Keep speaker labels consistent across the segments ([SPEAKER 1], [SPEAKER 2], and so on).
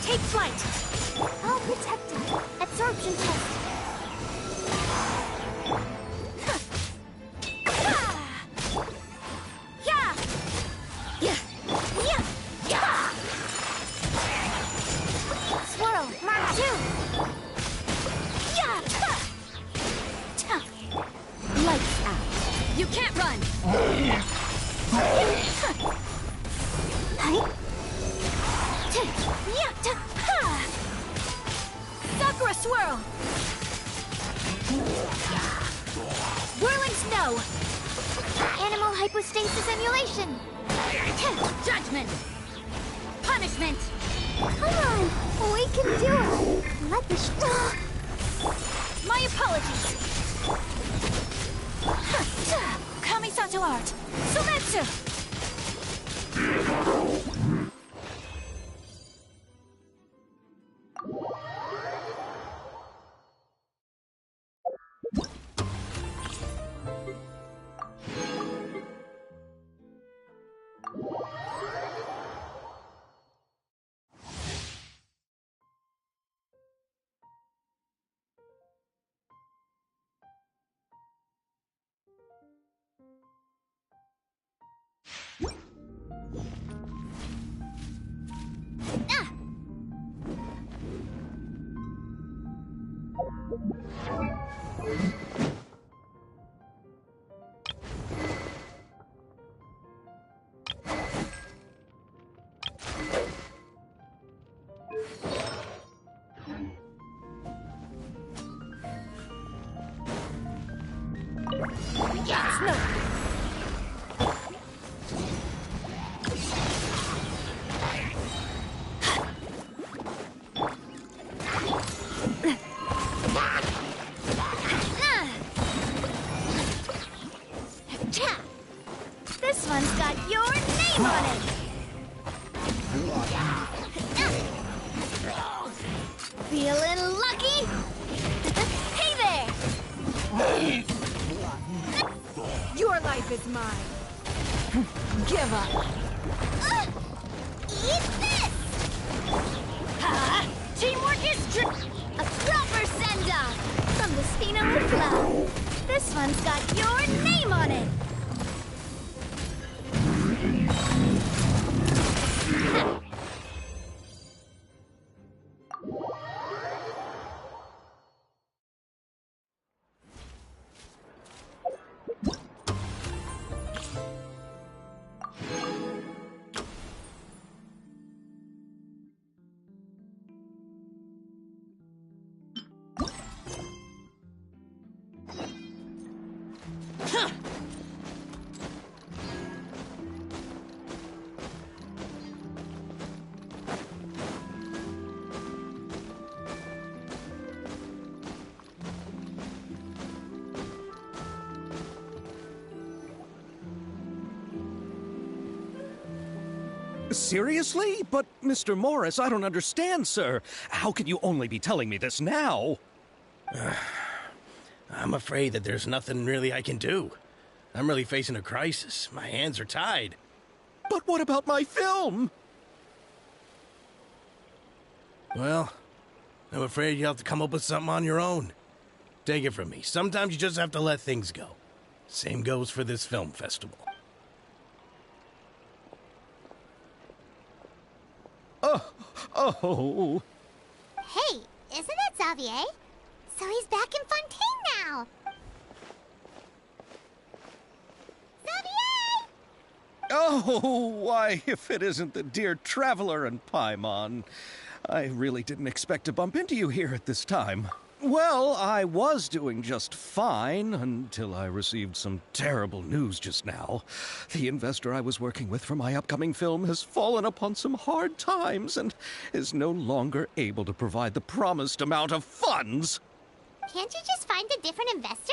[SPEAKER 1] Take flight! I'll protect it. Absorption test. Swirl, Mark 2! Lights out. You can't run! Sakura Swirl! Whirling Snow! Animal hypostasis emulation! Judgment! Punishment! Come on! We can do it! Let the My apologies! Kamisato art! Sumetsu! This one's got your name on it! Feeling lucky? Hey there! Your life is mine. Give up. Eat this! Teamwork is a proper send-off from the Spina Club. This one's got your name on it.
[SPEAKER 2] Seriously? But, Mr. Morris, I don't understand, sir. How can you only be telling me this now?
[SPEAKER 3] I'm afraid that there's nothing really I can do. I'm really facing a crisis. My hands are tied.
[SPEAKER 2] But what about my film?
[SPEAKER 3] Well, I'm afraid you'll have to come up with something on your own. Take it from me. Sometimes you just have to let things go. Same goes for this film festival.
[SPEAKER 2] Oh.
[SPEAKER 1] Hey, isn't that Xavier? So he's back in Fontaine now. Xavier!
[SPEAKER 2] Oh, why, if it isn't the dear Traveler and Paimon. I really didn't expect to bump into you here at this time. Well, I was doing just fine until I received some terrible news just now. The investor I was working with for my upcoming film has fallen upon some hard times and is no longer able to provide the promised amount of funds.
[SPEAKER 1] Can't you just find a different investor?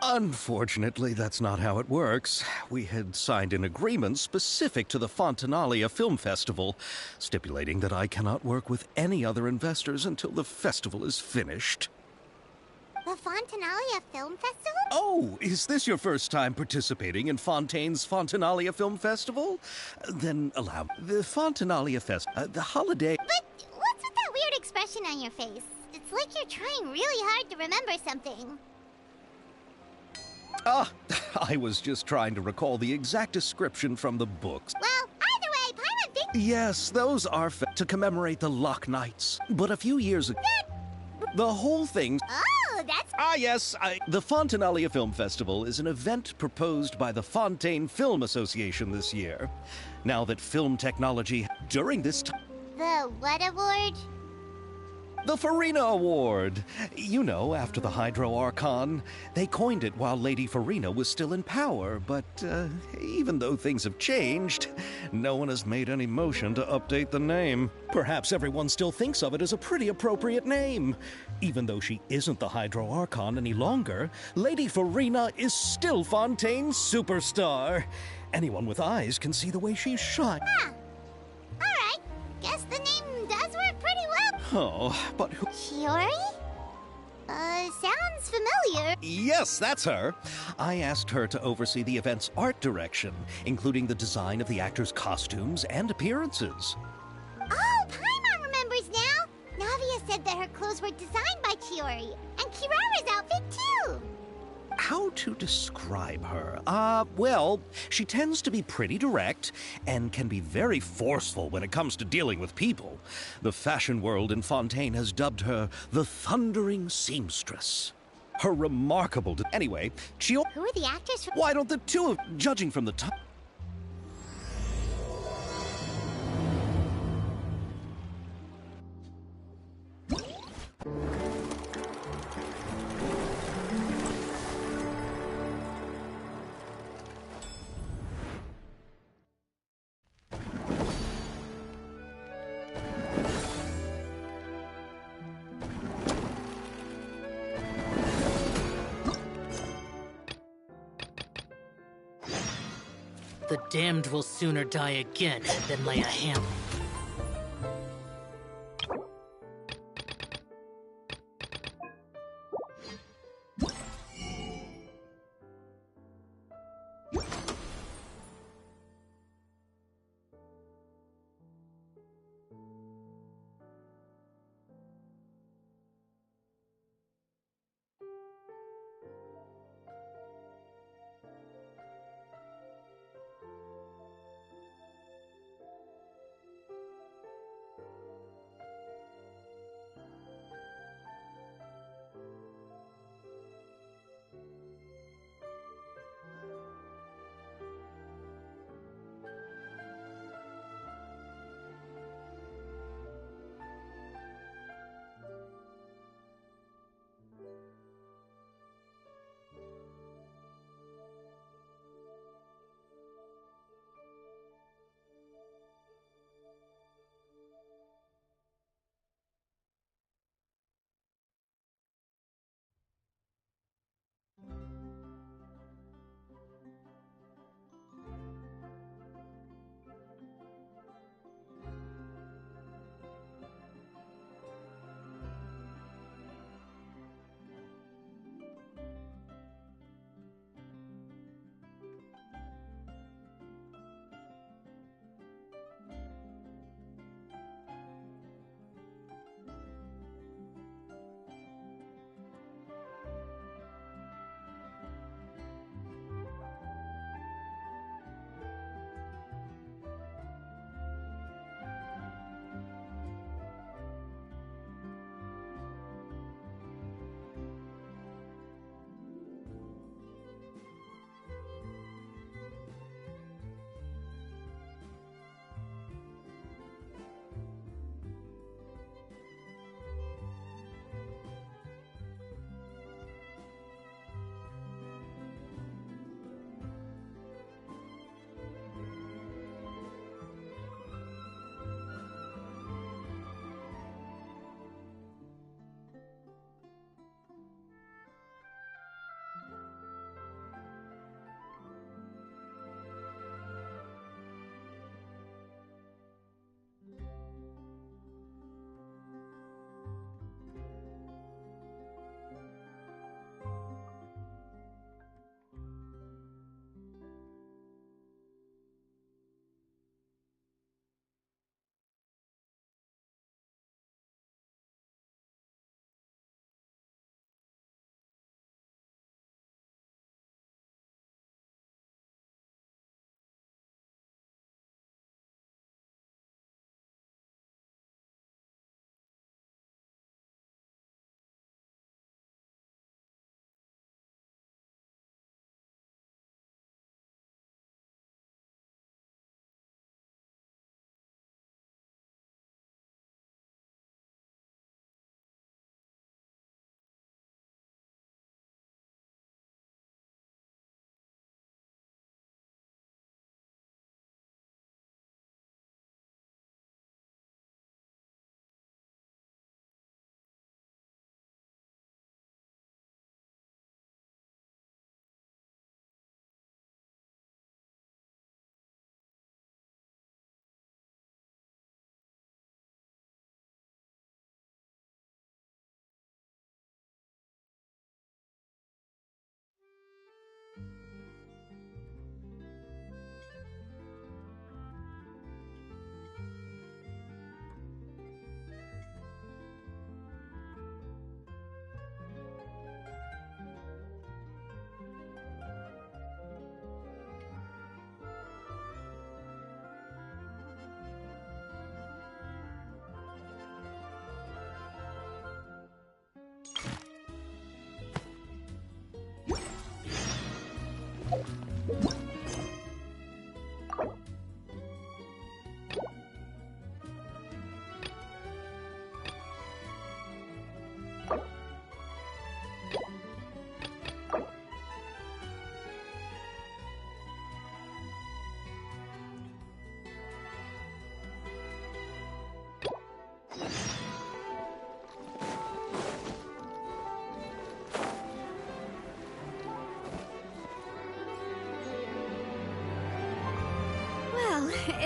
[SPEAKER 2] Unfortunately, that's not how it works. We had signed an agreement specific to the Fontanalia Film Festival, stipulating that I cannot work with any other investors until the festival is finished.
[SPEAKER 1] The Fontanalia Film Festival?
[SPEAKER 2] Oh, is this your first time participating in Fontaine's Fontanalia Film Festival? Then allow me. The Fontanalia the holiday...
[SPEAKER 1] But what's with that weird expression on your face? It's like you're trying really hard to remember something.
[SPEAKER 2] Ah, I was just trying to recall the exact description from the books.
[SPEAKER 1] Well, either way, Paimon thinks...
[SPEAKER 2] Yes, those are to commemorate the Lock Nights. But a few years ago... The whole thing...
[SPEAKER 1] Oh, that's...
[SPEAKER 2] Ah, yes, the Fontanalia Film Festival is an event proposed by the Fontaine Film Association this year. Now that film technology... During this time...
[SPEAKER 1] The what award?
[SPEAKER 2] The Farina Award! You know, after the Hydro Archon. They coined it while Lady Farina was still in power, but even though things have changed, no one has made any motion to update the name. Perhaps everyone still thinks of it as a pretty appropriate name. Even though she isn't the Hydro Archon any longer, Lady Farina is still Fontaine's superstar. Anyone with eyes can see the way she shines.
[SPEAKER 1] Huh. Alright, guess the name does work pretty well.
[SPEAKER 2] Oh, but who...
[SPEAKER 1] Chiori? Sounds familiar.
[SPEAKER 2] Yes, that's her. I asked her to oversee the event's art direction, including the design of the actors' costumes and appearances.
[SPEAKER 1] Oh, Paimon remembers now. Navia said that her clothes were designed by Chiori, and Kirara's outfit too.
[SPEAKER 2] How to describe her? Well, she tends to be pretty direct and can be very forceful when it comes to dealing with people. The fashion world in Fontaine has dubbed her the Thundering Seamstress. Her remarkable... Anyway,
[SPEAKER 1] Who are the actors from...
[SPEAKER 2] Why don't the two of... Judging from the time...
[SPEAKER 4] The damned will sooner die again than lay a hammer.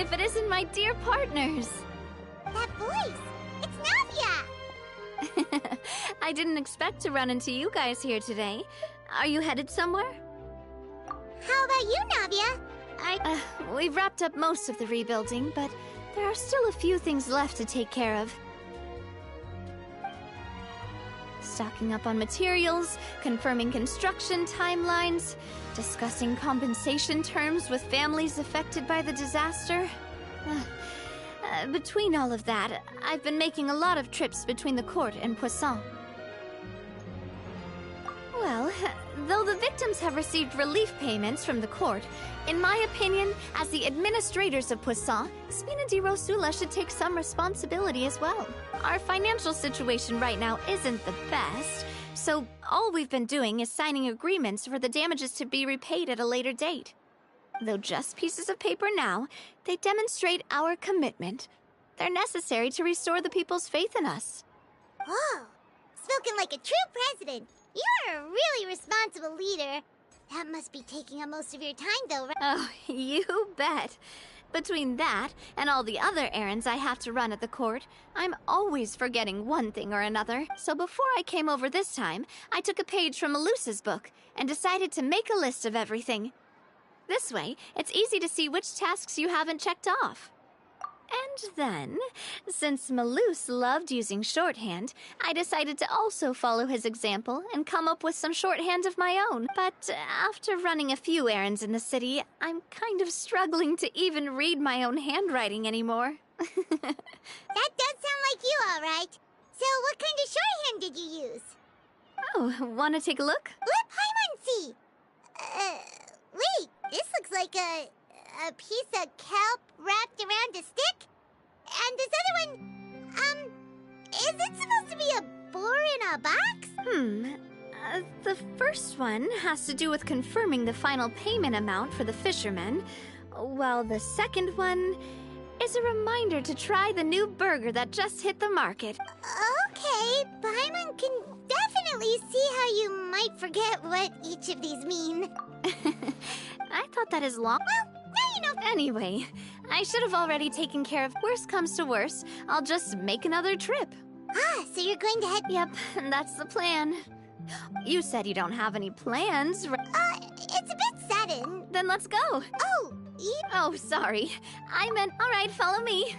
[SPEAKER 1] if it isn't my dear partners?
[SPEAKER 5] That voice! It's Navia!
[SPEAKER 1] I didn't expect to run into you guys here today. Are you headed somewhere?
[SPEAKER 5] How about you, Navia?
[SPEAKER 1] We've wrapped up most of the rebuilding, but there are still a few things left to take care of. Stocking up on materials, confirming construction timelines, discussing compensation terms with families affected by the disaster. Between all of that, I've been making a lot of trips between the court and Poisson. Well, though the victims have received relief payments from the court, in my opinion, as the administrators of Poisson, Spina di Rosula should take some responsibility as well. Our financial situation right now isn't the best, so all we've been doing is signing agreements for the damages to be repaid at a later date. Though just pieces of paper now, they demonstrate our commitment. They're necessary to restore the people's faith in us.
[SPEAKER 5] Whoa! Spoken like a true president. You're a really responsible leader. That must be taking up most of your time, though, right?
[SPEAKER 1] Oh, you bet. Between that and all the other errands I have to run at the court, I'm always forgetting one thing or another. So before I came over this time, I took a page from Melusa's book and decided to make a list of everything. This way, it's easy to see which tasks you haven't checked off. And then, since Melus loved using shorthand, I decided to also follow his example and come up with some shorthand of my own. But after running a few errands in the city, I'm kind of struggling to even read my own handwriting anymore.
[SPEAKER 5] That does sound like you, all right. So what kind of shorthand did you use?
[SPEAKER 1] Oh, want to take a look?
[SPEAKER 5] Let Paimon see. Wait, this looks like a piece of kelp wrapped around a stick? And this other one, is it supposed to be a boar in a box?
[SPEAKER 1] The first one has to do with confirming the final payment amount for the fishermen, while the second one is a reminder to try the new burger that just hit the market.
[SPEAKER 5] Okay, Paimon can definitely see how you might forget what each of these mean.
[SPEAKER 1] I thought that is long.
[SPEAKER 5] Well, now you know.
[SPEAKER 1] Anyway, I should have already taken care of worst comes to worst. I'll just make another trip.
[SPEAKER 5] Ah, so you're going to head...
[SPEAKER 1] Yep, that's the plan. You said you don't have any plans,
[SPEAKER 5] it's a bit sudden.
[SPEAKER 1] Then let's go.
[SPEAKER 5] Oh,
[SPEAKER 1] Oh, sorry. I meant, all right, follow me.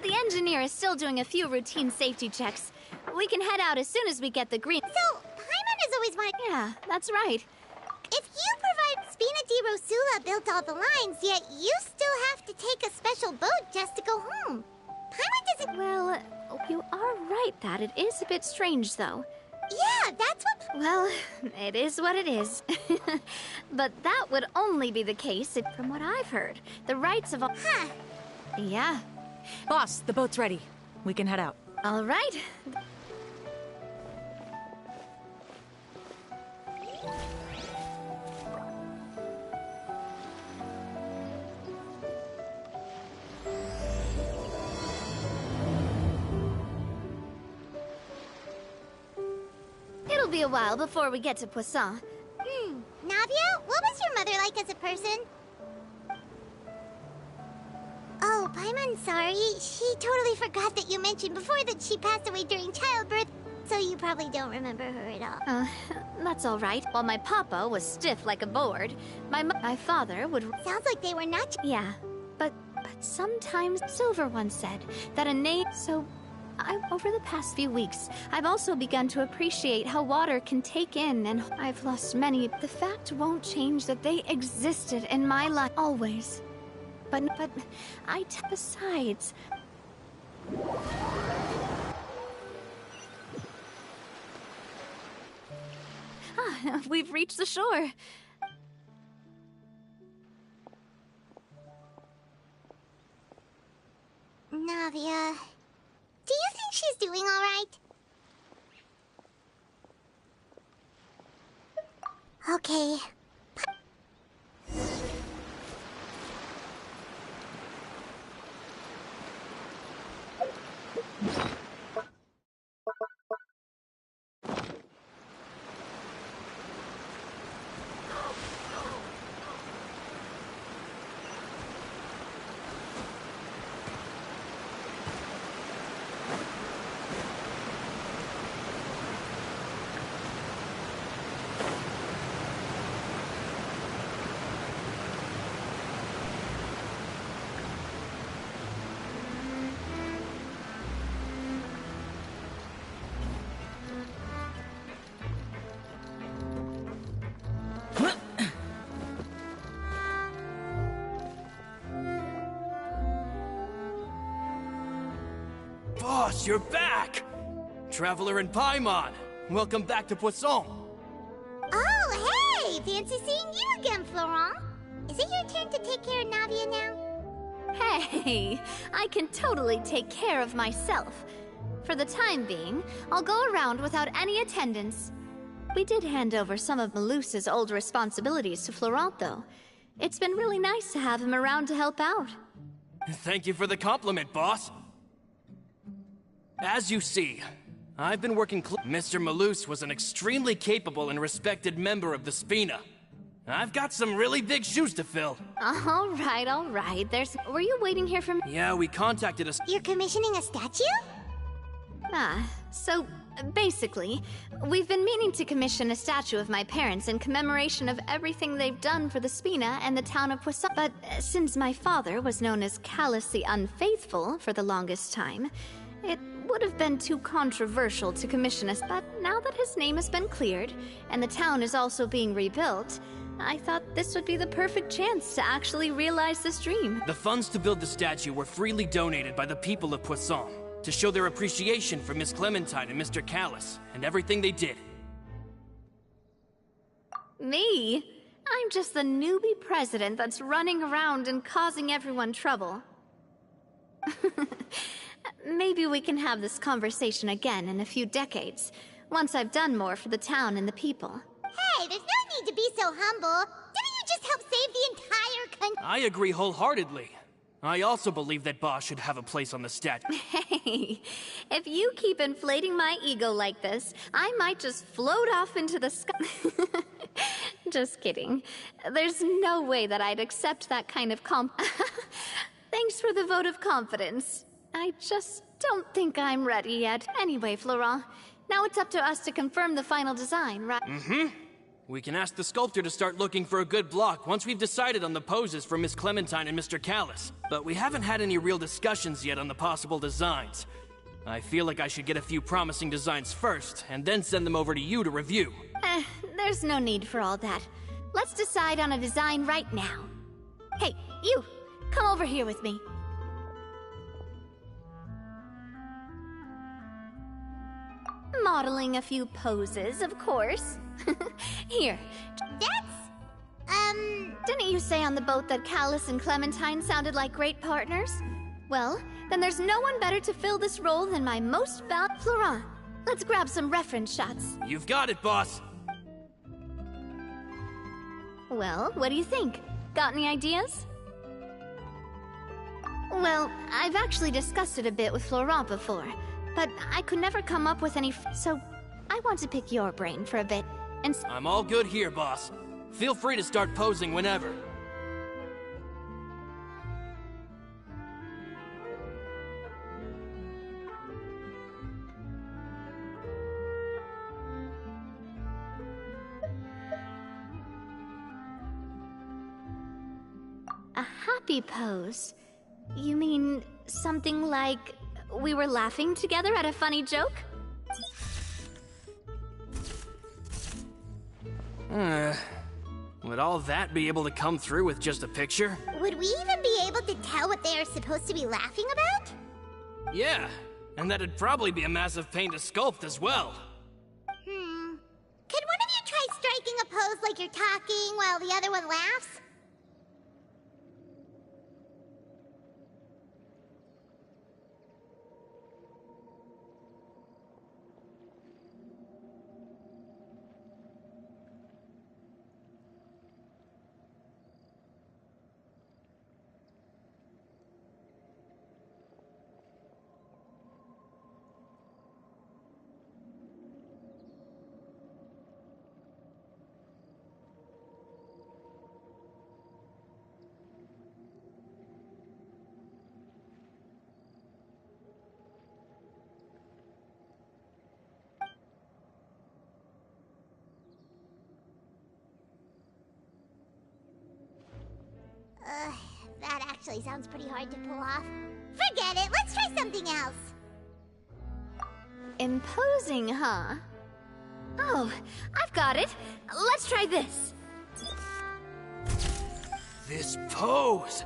[SPEAKER 1] The engineer is still doing a few routine safety checks. We can head out as soon as we get the green.
[SPEAKER 5] So, Paimon has always wanted...
[SPEAKER 1] Yeah, that's right.
[SPEAKER 5] If you provide Spina di Rosula built all the lines, yet you still have to take a special boat just to go home. Paimon doesn't...
[SPEAKER 1] Well, you are right that it is a bit strange, though.
[SPEAKER 5] Yeah, that's what...
[SPEAKER 1] Well, it is what it is. But that would only be the case if, from what I've heard, the rights of all...
[SPEAKER 5] Huh.
[SPEAKER 1] Yeah.
[SPEAKER 6] Boss, the boat's ready. We can head out.
[SPEAKER 1] All right. It'll be a while before we get to Poisson.
[SPEAKER 5] Navia, what was your mother like as a person? Oh, Paimon, sorry. She totally forgot that you mentioned before that she passed away during childbirth, so you probably don't remember her at all.
[SPEAKER 1] That's all right. While my papa was stiff like a board, my father would...
[SPEAKER 5] Sounds like they were not...
[SPEAKER 1] Yeah, but sometimes Silver once said that a name... So, over the past few weeks, I've also begun to appreciate how water can take in, and I've lost many. The fact won't change that they existed in my life always. But besides... We've reached the shore.
[SPEAKER 5] Navia, do you think she's doing all right? Okay.
[SPEAKER 7] Boss, you're back! Traveler and Paimon, welcome back to Poisson.
[SPEAKER 5] Oh, hey! Fancy seeing you again, Florent. Is it your turn to take care of Navia now?
[SPEAKER 1] Hey, I can totally take care of myself. For the time being, I'll go around without any attendance. We did hand over some of Malus's old responsibilities to Florent, though. It's been really nice to have him around to help out.
[SPEAKER 7] Thank you for the compliment, boss. As you see, I've been working Mr. Malus was an extremely capable and respected member of the Spina. I've got some really big shoes to fill.
[SPEAKER 1] All right. Were you waiting here for me?
[SPEAKER 7] Yeah, we contacted us.
[SPEAKER 5] You're commissioning a statue?
[SPEAKER 1] So basically, we've been meaning to commission a statue of my parents in commemoration of everything they've done for the Spina and the town of Poisson. But since my father was known as Callus the Unfaithful for the longest time, it would have been too controversial to commission us. But now that his name has been cleared, and the town is also being rebuilt, I thought this would be the perfect chance to actually realize this dream.
[SPEAKER 7] The funds to build the statue were freely donated by the people of Poisson to show their appreciation for Miss Clementine and Mr. Callus and everything they did.
[SPEAKER 1] Me? I'm just the newbie president that's running around and causing everyone trouble. Maybe we can have this conversation again in a few decades, once I've done more for the town and the people.
[SPEAKER 5] Hey, there's no need to be so humble. Didn't you just help save the entire country?
[SPEAKER 7] I agree wholeheartedly. I also believe that Boss should have a place on the statue.
[SPEAKER 1] Hey, if you keep inflating my ego like this, I might just float off into the sky. Just kidding. There's no way that I'd accept that kind of Thanks for the vote of confidence. I just don't think I'm ready yet. Anyway, Florent, now it's up to us to confirm the final design, right?
[SPEAKER 7] Mm-hmm. We can ask the sculptor to start looking for a good block once we've decided on the poses for Miss Clementine and Mr. Callus. But we haven't had any real discussions yet on the possible designs. I feel like I should get a few promising designs first, and then send them over to you to review.
[SPEAKER 1] There's no need for all that. Let's decide on a design right now. Hey, you! Come over here with me. Modeling a few poses, of course. Here. Didn't you say on the boat that Callus and Clementine sounded like great partners? Well, then there's no one better to fill this role than my most valued Florent. Let's grab some reference shots.
[SPEAKER 7] You've got it, boss.
[SPEAKER 1] Well, what do you think? Got any ideas? Well, I've actually discussed it a bit with Florent before, but I could never come up with any so I want to pick your brain for a bit, and
[SPEAKER 7] I'm all good here, boss. Feel free to start posing whenever.
[SPEAKER 1] A happy pose? You mean something like we were laughing together at a funny joke?
[SPEAKER 7] Would all that be able to come through with just a picture?
[SPEAKER 5] Would we even be able to tell what they are supposed to be laughing about?
[SPEAKER 7] Yeah, and that'd probably be a massive pain to sculpt as well.
[SPEAKER 5] Could one of you try striking a pose like you're talking while the other one laughs? That actually sounds pretty hard to pull off. Forget it, let's try something else.
[SPEAKER 1] Imposing, huh? Oh, I've got it. Let's try this.
[SPEAKER 7] This pose!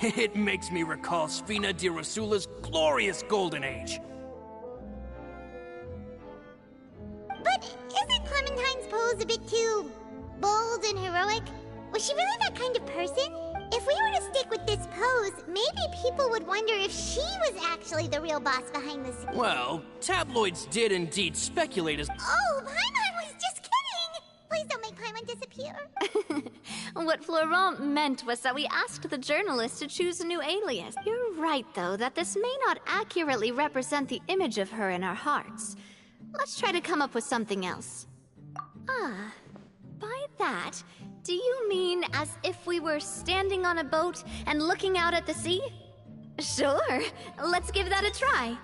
[SPEAKER 7] It makes me recall Sfina di Rasula's glorious golden age.
[SPEAKER 5] pose a bit too bold and heroic? Was she really that kind of person? If we were to stick with this pose, maybe people would wonder if she was actually the real boss behind the scenes.
[SPEAKER 7] Well, tabloids did indeed speculate as...
[SPEAKER 5] Oh, Paimon was just kidding! Please don't make Paimon disappear.
[SPEAKER 1] What Florent meant was that we asked the journalist to choose a new alias. You're right, though, that this may not accurately represent the image of her in our hearts. Let's try to come up with something else. Ah, by that, do you mean as if we were standing on a boat and looking out at the sea? Sure, let's give that a try.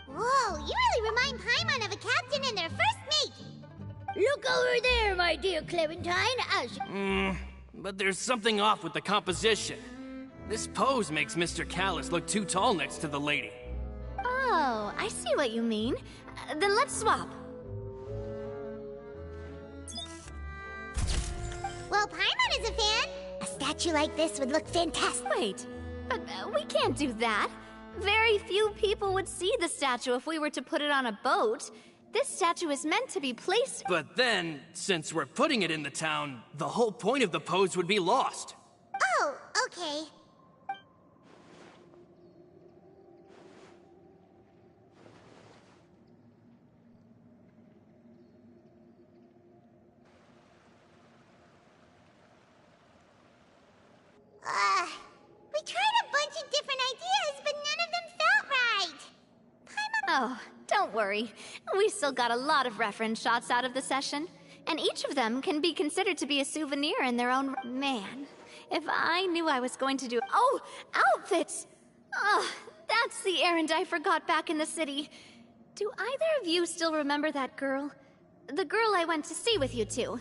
[SPEAKER 5] Whoa, you really remind Paimon of a captain and their first mate!
[SPEAKER 8] Look over there, my dear Clementine, as...
[SPEAKER 7] But there's something off with the composition. This pose makes Mr. Callus look too tall next to the lady.
[SPEAKER 1] Oh, I see what you mean. Then let's swap.
[SPEAKER 5] Well, Paimon is a fan. A statue like this would look fantastic.
[SPEAKER 1] Wait, but we can't do that. Very few people would see the statue if we were to put it on a boat. This statue is meant to be placed...
[SPEAKER 7] But then, since we're putting it in the town, the whole point of the pose would be lost.
[SPEAKER 5] Oh, okay. We tried a bunch of different ideas, but none of them felt right. Paimon...
[SPEAKER 1] Oh, don't worry. We still got a lot of reference shots out of the session, and each of them can be considered to be a souvenir in their own... Man, if I knew I was going to do... Oh, outfits! Oh, that's the errand I forgot back in the city. Do either of you still remember that girl? The girl I went to see with you two.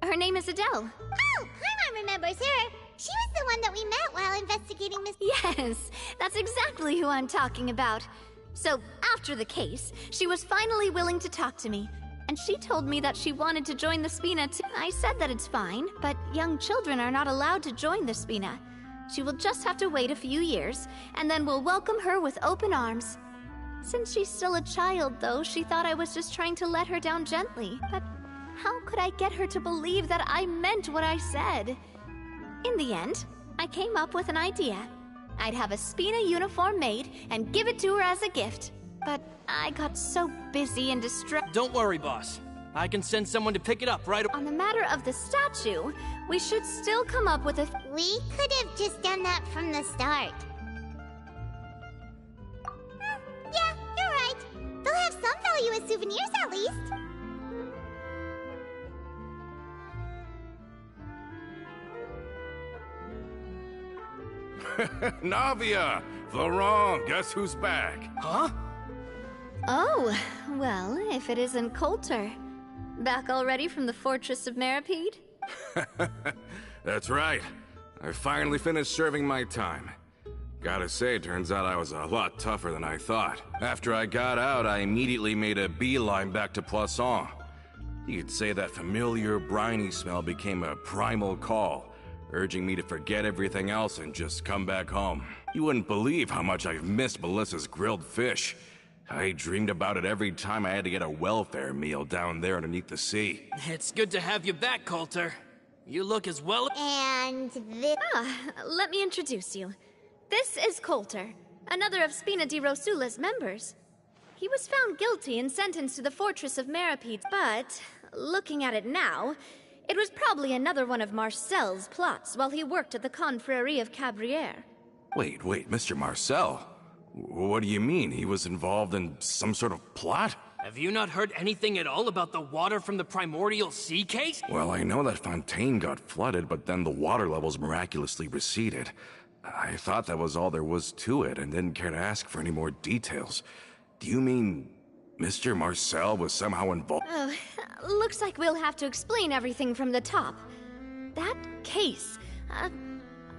[SPEAKER 1] Her name is Adele.
[SPEAKER 5] Oh, Paimon remembers her. She was the one that we met while investigating Miss...
[SPEAKER 1] Yes, that's exactly who I'm talking about. So, after the case, she was finally willing to talk to me. And she told me that she wanted to join the Spina too. I said that it's fine, but young children are not allowed to join the Spina. She will just have to wait a few years, and then we'll welcome her with open arms. Since she's still a child, though, she thought I was just trying to let her down gently. But how could I get her to believe that I meant what I said? In the end, I came up with an idea. I'd have a Spina uniform made and give it to her as a gift. But I got so busy and distracted.
[SPEAKER 7] Don't worry, boss. I can send someone to pick it up right away.
[SPEAKER 1] On the matter of the statue, we should still come up with a...
[SPEAKER 5] We could have just done that from the start. Yeah, you're right. They'll have some value as souvenirs at least.
[SPEAKER 9] Navia! Florent, guess who's back?
[SPEAKER 7] Huh?
[SPEAKER 1] Oh, well, if it isn't Coulter. Back already from the Fortress of Meripede?
[SPEAKER 9] That's right. I finally finished serving my time. Gotta say, turns out I was a lot tougher than I thought. After I got out, I immediately made a beeline back to Poisson. You could say that familiar, briny smell became a primal call, urging me to forget everything else and just come back home. You wouldn't believe how much I've missed Melissa's grilled fish. I dreamed about it every time I had to get a welfare meal down there underneath the sea.
[SPEAKER 7] It's good to have you back, Coulter. You look as well...
[SPEAKER 5] And this...
[SPEAKER 1] Let me introduce you. This is Coulter, another of Spina di Rosula's members. He was found guilty and sentenced to the Fortress of Meripede, but, looking at it now, it was probably another one of Marcel's plots while he worked at the Confrérie of Cabrières.
[SPEAKER 9] Wait, Mr. Marcel? What do you mean? He was involved in some sort of plot?
[SPEAKER 7] Have you not heard anything at all about the water from the primordial sea case?
[SPEAKER 9] Well, I know that Fontaine got flooded, but then the water levels miraculously receded. I thought that was all there was to it and didn't care to ask for any more details. Do you mean Mr. Marcel was somehow involved?
[SPEAKER 1] Oh, looks like we'll have to explain everything from the top. That case,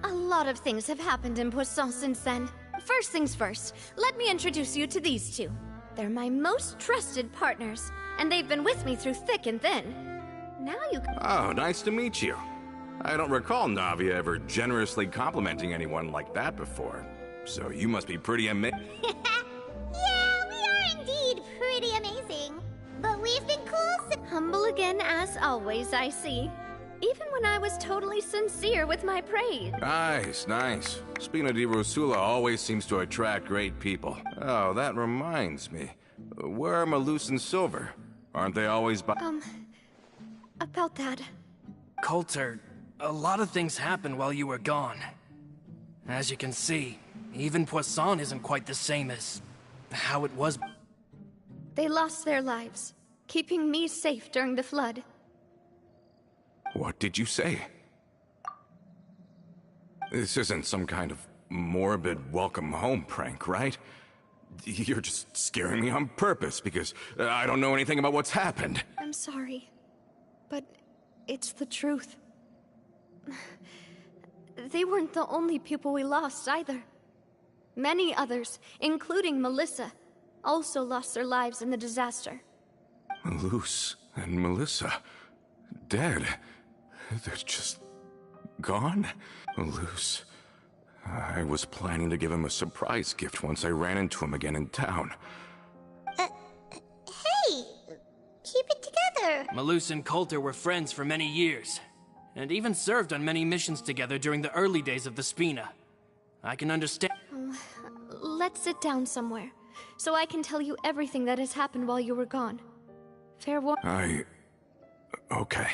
[SPEAKER 1] a lot of things have happened in Poisson since then. First things first, let me introduce you to these two. They're my most trusted partners, and they've been with me through thick and thin. Now you can...
[SPEAKER 9] Oh, nice to meet you. I don't recall Navia ever generously complimenting anyone like that before. So you must be pretty amazing.
[SPEAKER 5] Yeah, we are indeed pretty amazing.
[SPEAKER 1] Humble again as always, I see. Even when I was totally sincere with my praise.
[SPEAKER 9] Nice, nice. Spina di Rosula always seems to attract great people. Oh, that reminds me. Where are Malus and Silver? Aren't they always by—
[SPEAKER 1] About that.
[SPEAKER 7] Coulter, a lot of things happened while you were gone. As you can see, even Poisson isn't quite the same as how it was.
[SPEAKER 1] They lost their lives, keeping me safe during the flood.
[SPEAKER 9] What did you say? This isn't some kind of morbid welcome home prank, right? You're just scaring me on purpose because I don't know anything about what's happened.
[SPEAKER 1] I'm sorry, but it's the truth. They weren't the only people we lost either. Many others, including Melissa, also lost their lives in the disaster.
[SPEAKER 9] Malus and Melissa, dead. They're just gone? Malus. I was planning to give him a surprise gift once I ran into him again in town.
[SPEAKER 5] Hey! Keep it together!
[SPEAKER 7] Malus and Coulter were friends for many years, and even served on many missions together during the early days of the Spina. I can understand.
[SPEAKER 1] Let's sit down somewhere, so I can tell you everything that has happened while you were gone. Fair warning.
[SPEAKER 9] Okay.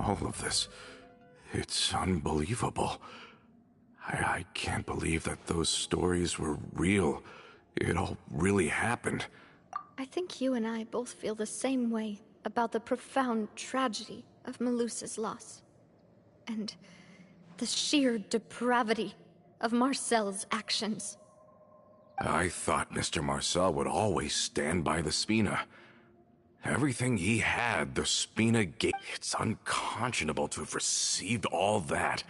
[SPEAKER 9] All of this, it's unbelievable. I can't believe that those stories were real. It all really happened.
[SPEAKER 1] I think you and I both feel the same way about the profound tragedy of Melusa's loss. And the sheer depravity of Marcel's actions.
[SPEAKER 9] I thought Mr. Marcel would always stand by the Spina. Everything he had, the Spina gave. It's unconscionable to have received all that,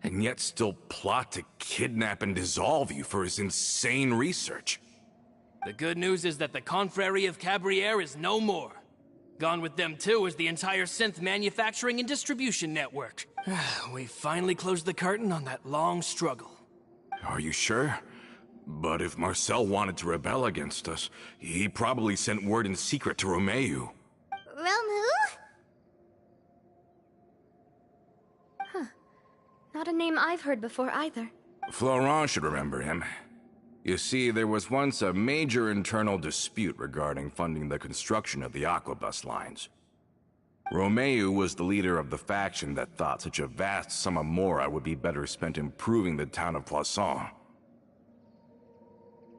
[SPEAKER 9] and yet still plot to kidnap and dissolve you for his insane research.
[SPEAKER 7] The good news is that the Confrérie of Cabriere is no more. Gone with them too is the entire synth manufacturing and distribution network. We finally closed the curtain on that long struggle.
[SPEAKER 9] Are you sure? But if Marcel wanted to rebel against us, he probably sent word in secret to Romeu.
[SPEAKER 5] Romu?
[SPEAKER 1] Huh. Not a name I've heard before either.
[SPEAKER 9] Florent should remember him. You see, there was once a major internal dispute regarding funding the construction of the Aquabus lines. Romeu was the leader of the faction that thought such a vast sum of mora would be better spent improving the town of Poisson.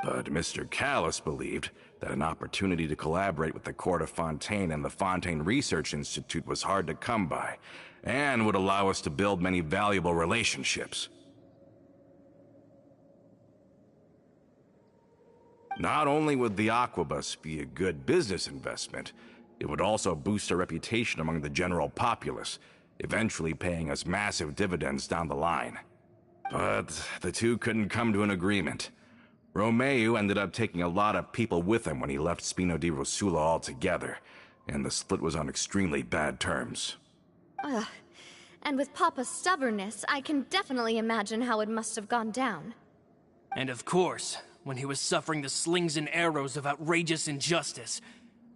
[SPEAKER 9] But Mr. Callis believed that an opportunity to collaborate with the Court of Fontaine and the Fontaine Research Institute was hard to come by, and would allow us to build many valuable relationships. Not only would the Aquabus be a good business investment, it would also boost our reputation among the general populace, eventually paying us massive dividends down the line. But the two couldn't come to an agreement. Romeu ended up taking a lot of people with him when he left Spina di Rosula altogether, and the split was on extremely bad terms.
[SPEAKER 1] Ugh. And with Papa's stubbornness, I can definitely imagine how it must have gone down.
[SPEAKER 7] And of course, when he was suffering the slings and arrows of outrageous injustice,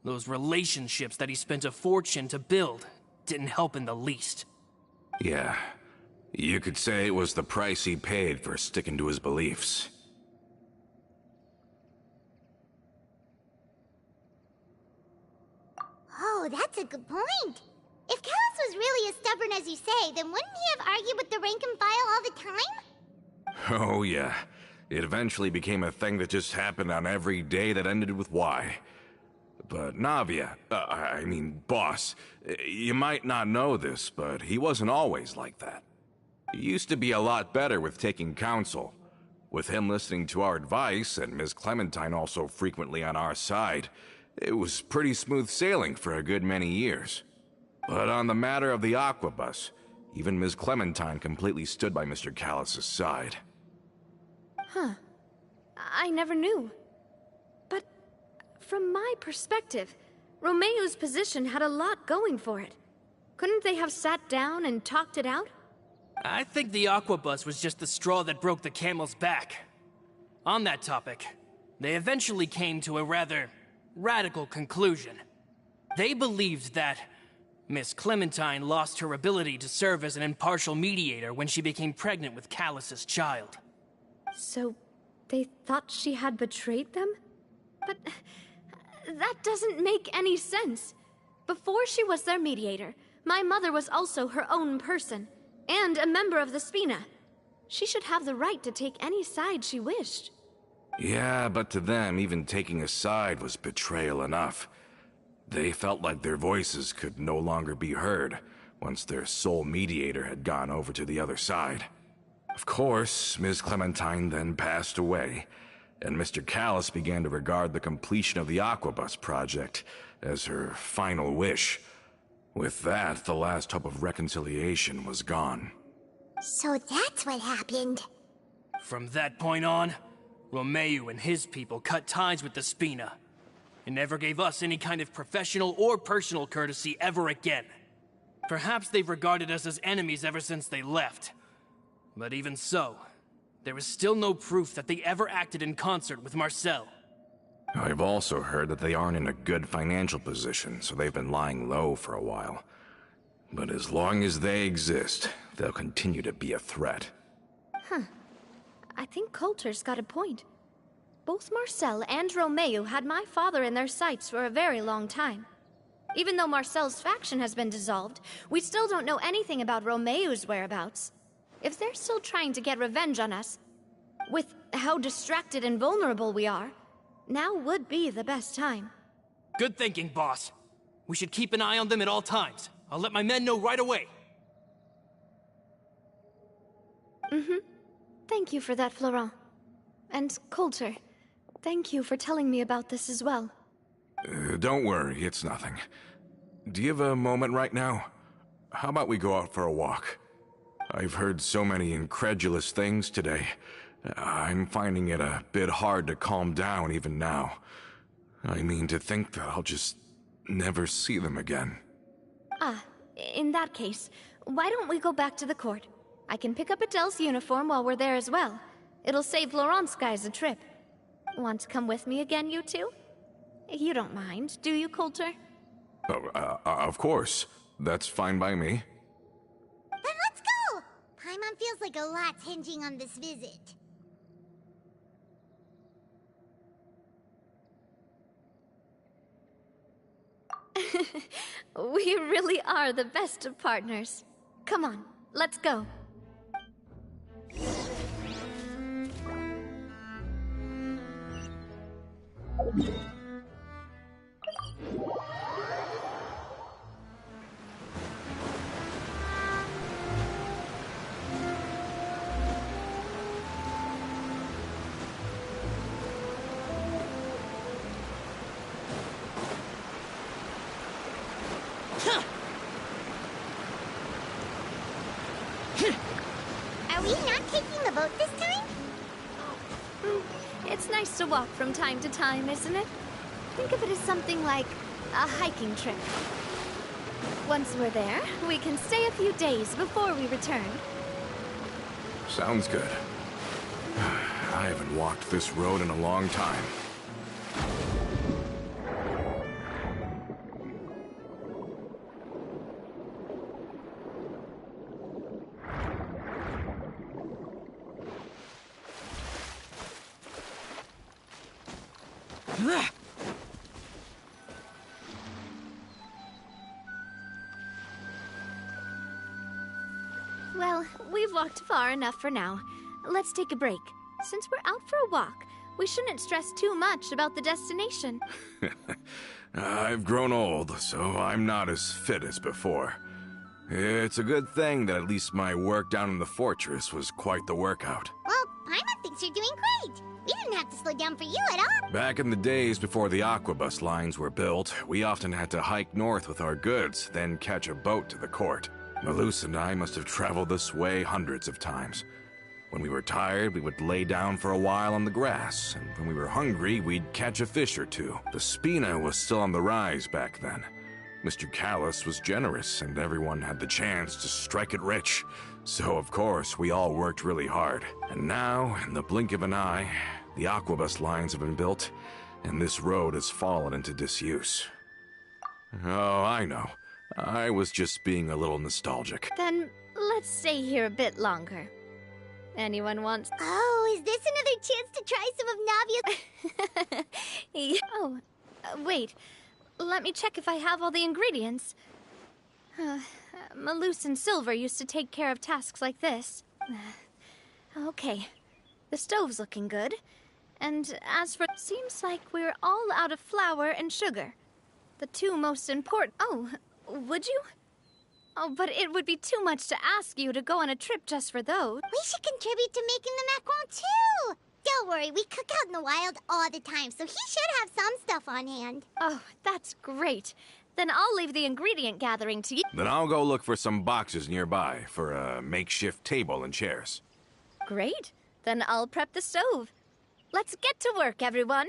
[SPEAKER 7] those relationships that he spent a fortune to build didn't help in the least.
[SPEAKER 9] Yeah, you could say it was the price he paid for sticking to his beliefs.
[SPEAKER 5] Oh, that's a good point. If Callis was really as stubborn as you say, then wouldn't he have argued with the rank and file all the time?
[SPEAKER 9] Oh yeah, It eventually became a thing that just happened on every day that ended with Y. But Navia, Boss, you might not know this, but he wasn't always like that. He used to be a lot better with taking counsel. With him listening to our advice, and Ms. Clementine also frequently on our side, it was pretty smooth sailing for a good many years. But on the matter of the Aquabus, even Ms. Clementine completely stood by Mr. Callus's side.
[SPEAKER 1] Huh. I never knew. But from my perspective, Romeo's position had a lot going for it. Couldn't they have sat down and talked it out?
[SPEAKER 7] I think the Aquabus was just the straw that broke the camel's back. On that topic, they eventually came to a rather radical conclusion. They believed that Miss Clementine lost her ability to serve as an impartial mediator when she became pregnant with Callus's child.
[SPEAKER 1] So, they thought she had betrayed them? But that doesn't make any sense. Before she was their mediator, my mother was also her own person, and a member of the Spina. She should have the right to take any side she wished.
[SPEAKER 9] Yeah, but to them, even taking a side was betrayal enough. They felt like their voices could no longer be heard once their sole mediator had gone over to the other side. Of course, Ms. Clementine then passed away, and Mr. Callus began to regard the completion of the Aquabus project as her final wish. With that, the last hope of reconciliation was gone.
[SPEAKER 5] So that's what happened.
[SPEAKER 7] From that point on, Romeo and his people cut ties with the Spina, and never gave us any kind of professional or personal courtesy ever again. Perhaps they've regarded us as enemies ever since they left. But even so, there is still no proof that they ever acted in concert with Marcel.
[SPEAKER 9] I've also heard that they aren't in a good financial position, so they've been lying low for a while. But as long as they exist, they'll continue to be a threat.
[SPEAKER 1] I think Coulter's got a point. Both Marcel and Romeo had my father in their sights for a very long time. Even though Marcel's faction has been dissolved, we still don't know anything about Romeo's whereabouts. If they're still trying to get revenge on us, with how distracted and vulnerable we are, now would be the best time.
[SPEAKER 7] Good thinking, boss. We should keep an eye on them at all times. I'll let my men know right away.
[SPEAKER 1] Thank you for that, Florent. And Coulter, thank you for telling me about this as well.
[SPEAKER 9] Don't worry, it's nothing. Do you have a moment right now? How about we go out for a walk? I've heard so many incredulous things today. I'm finding it a bit hard to calm down even now. I mean, to think that I'll just never see them again.
[SPEAKER 1] In that case, why don't we go back to the court? I can pick up Adele's uniform while we're there as well. It'll save Laurent's guys a trip. Want to come with me again, you two? You don't mind, do you, Coulter?
[SPEAKER 9] Of course. That's fine by me.
[SPEAKER 5] Then let's go! Paimon feels like a lot's hinging on this visit.
[SPEAKER 1] We really are the best of partners. Come on, let's go.
[SPEAKER 5] Are we not taking the boat this time?
[SPEAKER 1] It's nice to walk from time to time, isn't it? Think of it as something like a hiking trip. Once we're there, we can stay a few days before we return.
[SPEAKER 9] Sounds good. I haven't walked this road in a long time.
[SPEAKER 1] Well, we've walked far enough for now. Let's take a break. Since we're out for a walk, we shouldn't stress too much about the destination.
[SPEAKER 9] I've grown old, so I'm not as fit as before. It's a good thing that at least my work down in the fortress was quite the workout.
[SPEAKER 5] Well, Paimon thinks you're doing great. We didn't have to slow down for you at all.
[SPEAKER 9] Back in the days before the aquabus lines were built, we often had to hike north with our goods, then catch a boat to the court. Malus and I must have traveled this way hundreds of times. When we were tired, we would lay down for a while on the grass, and when we were hungry, we'd catch a fish or two. The spina was still on the rise back then. Mr. Callus was generous, and everyone had the chance to strike it rich. So, of course, we all worked really hard. And now, in the blink of an eye, the aquabus lines have been built, and this road has fallen into disuse. Oh, I know. I was just being a little nostalgic.
[SPEAKER 1] Then let's stay here a bit longer. Anyone wants...
[SPEAKER 5] Oh, is this another chance to try some of Navia's...
[SPEAKER 1] Oh, wait. Let me check if I have all the ingredients. Malus and Silver used to take care of tasks like this. Okay. The stove's looking good. And as for... Seems like we're all out of flour and sugar. The two most important... Oh, would you? Oh, but it would be too much to ask you to go on a trip just for those.
[SPEAKER 5] We should contribute to making the macaron too. Don't worry, we cook out in the wild all the time, so he should have some stuff on hand.
[SPEAKER 1] Oh, that's great. Then I'll leave the ingredient gathering to you.
[SPEAKER 9] Then I'll go look for some boxes nearby for a makeshift table and chairs.
[SPEAKER 1] Great. Then I'll prep the stove. Let's get to work, everyone.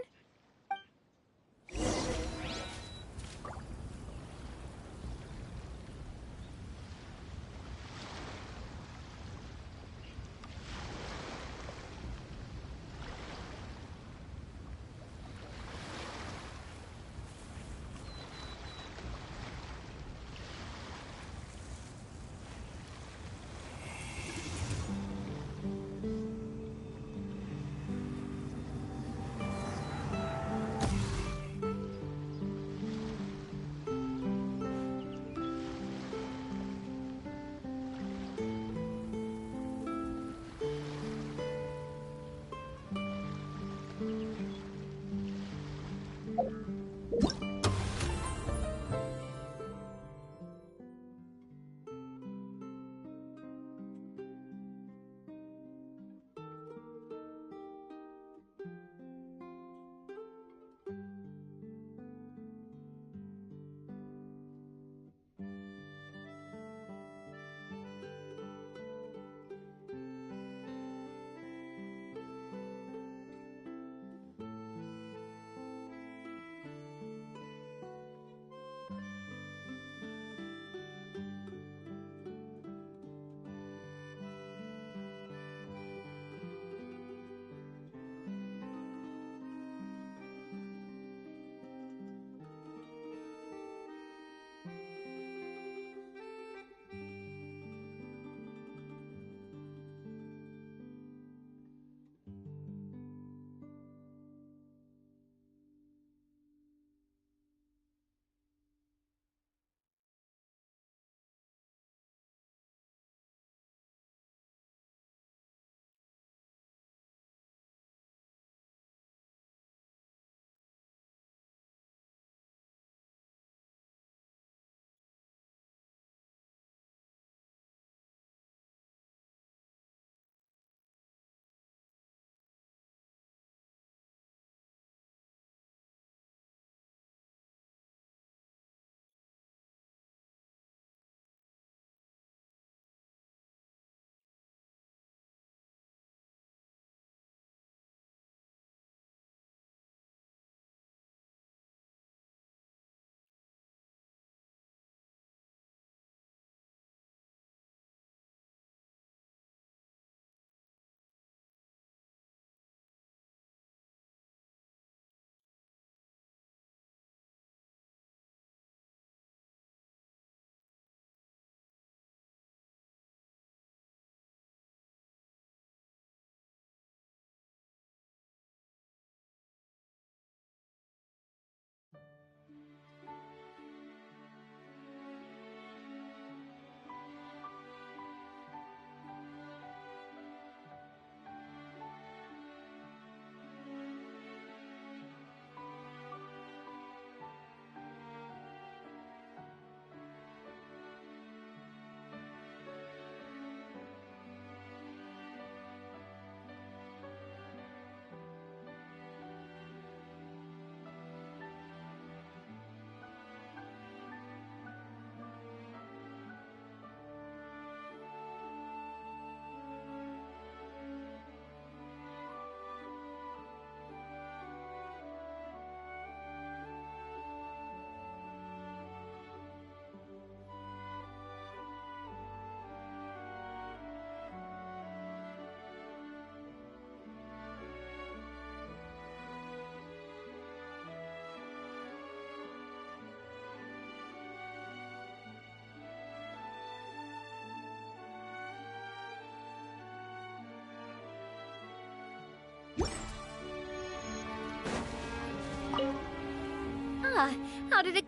[SPEAKER 1] Ah, how did it...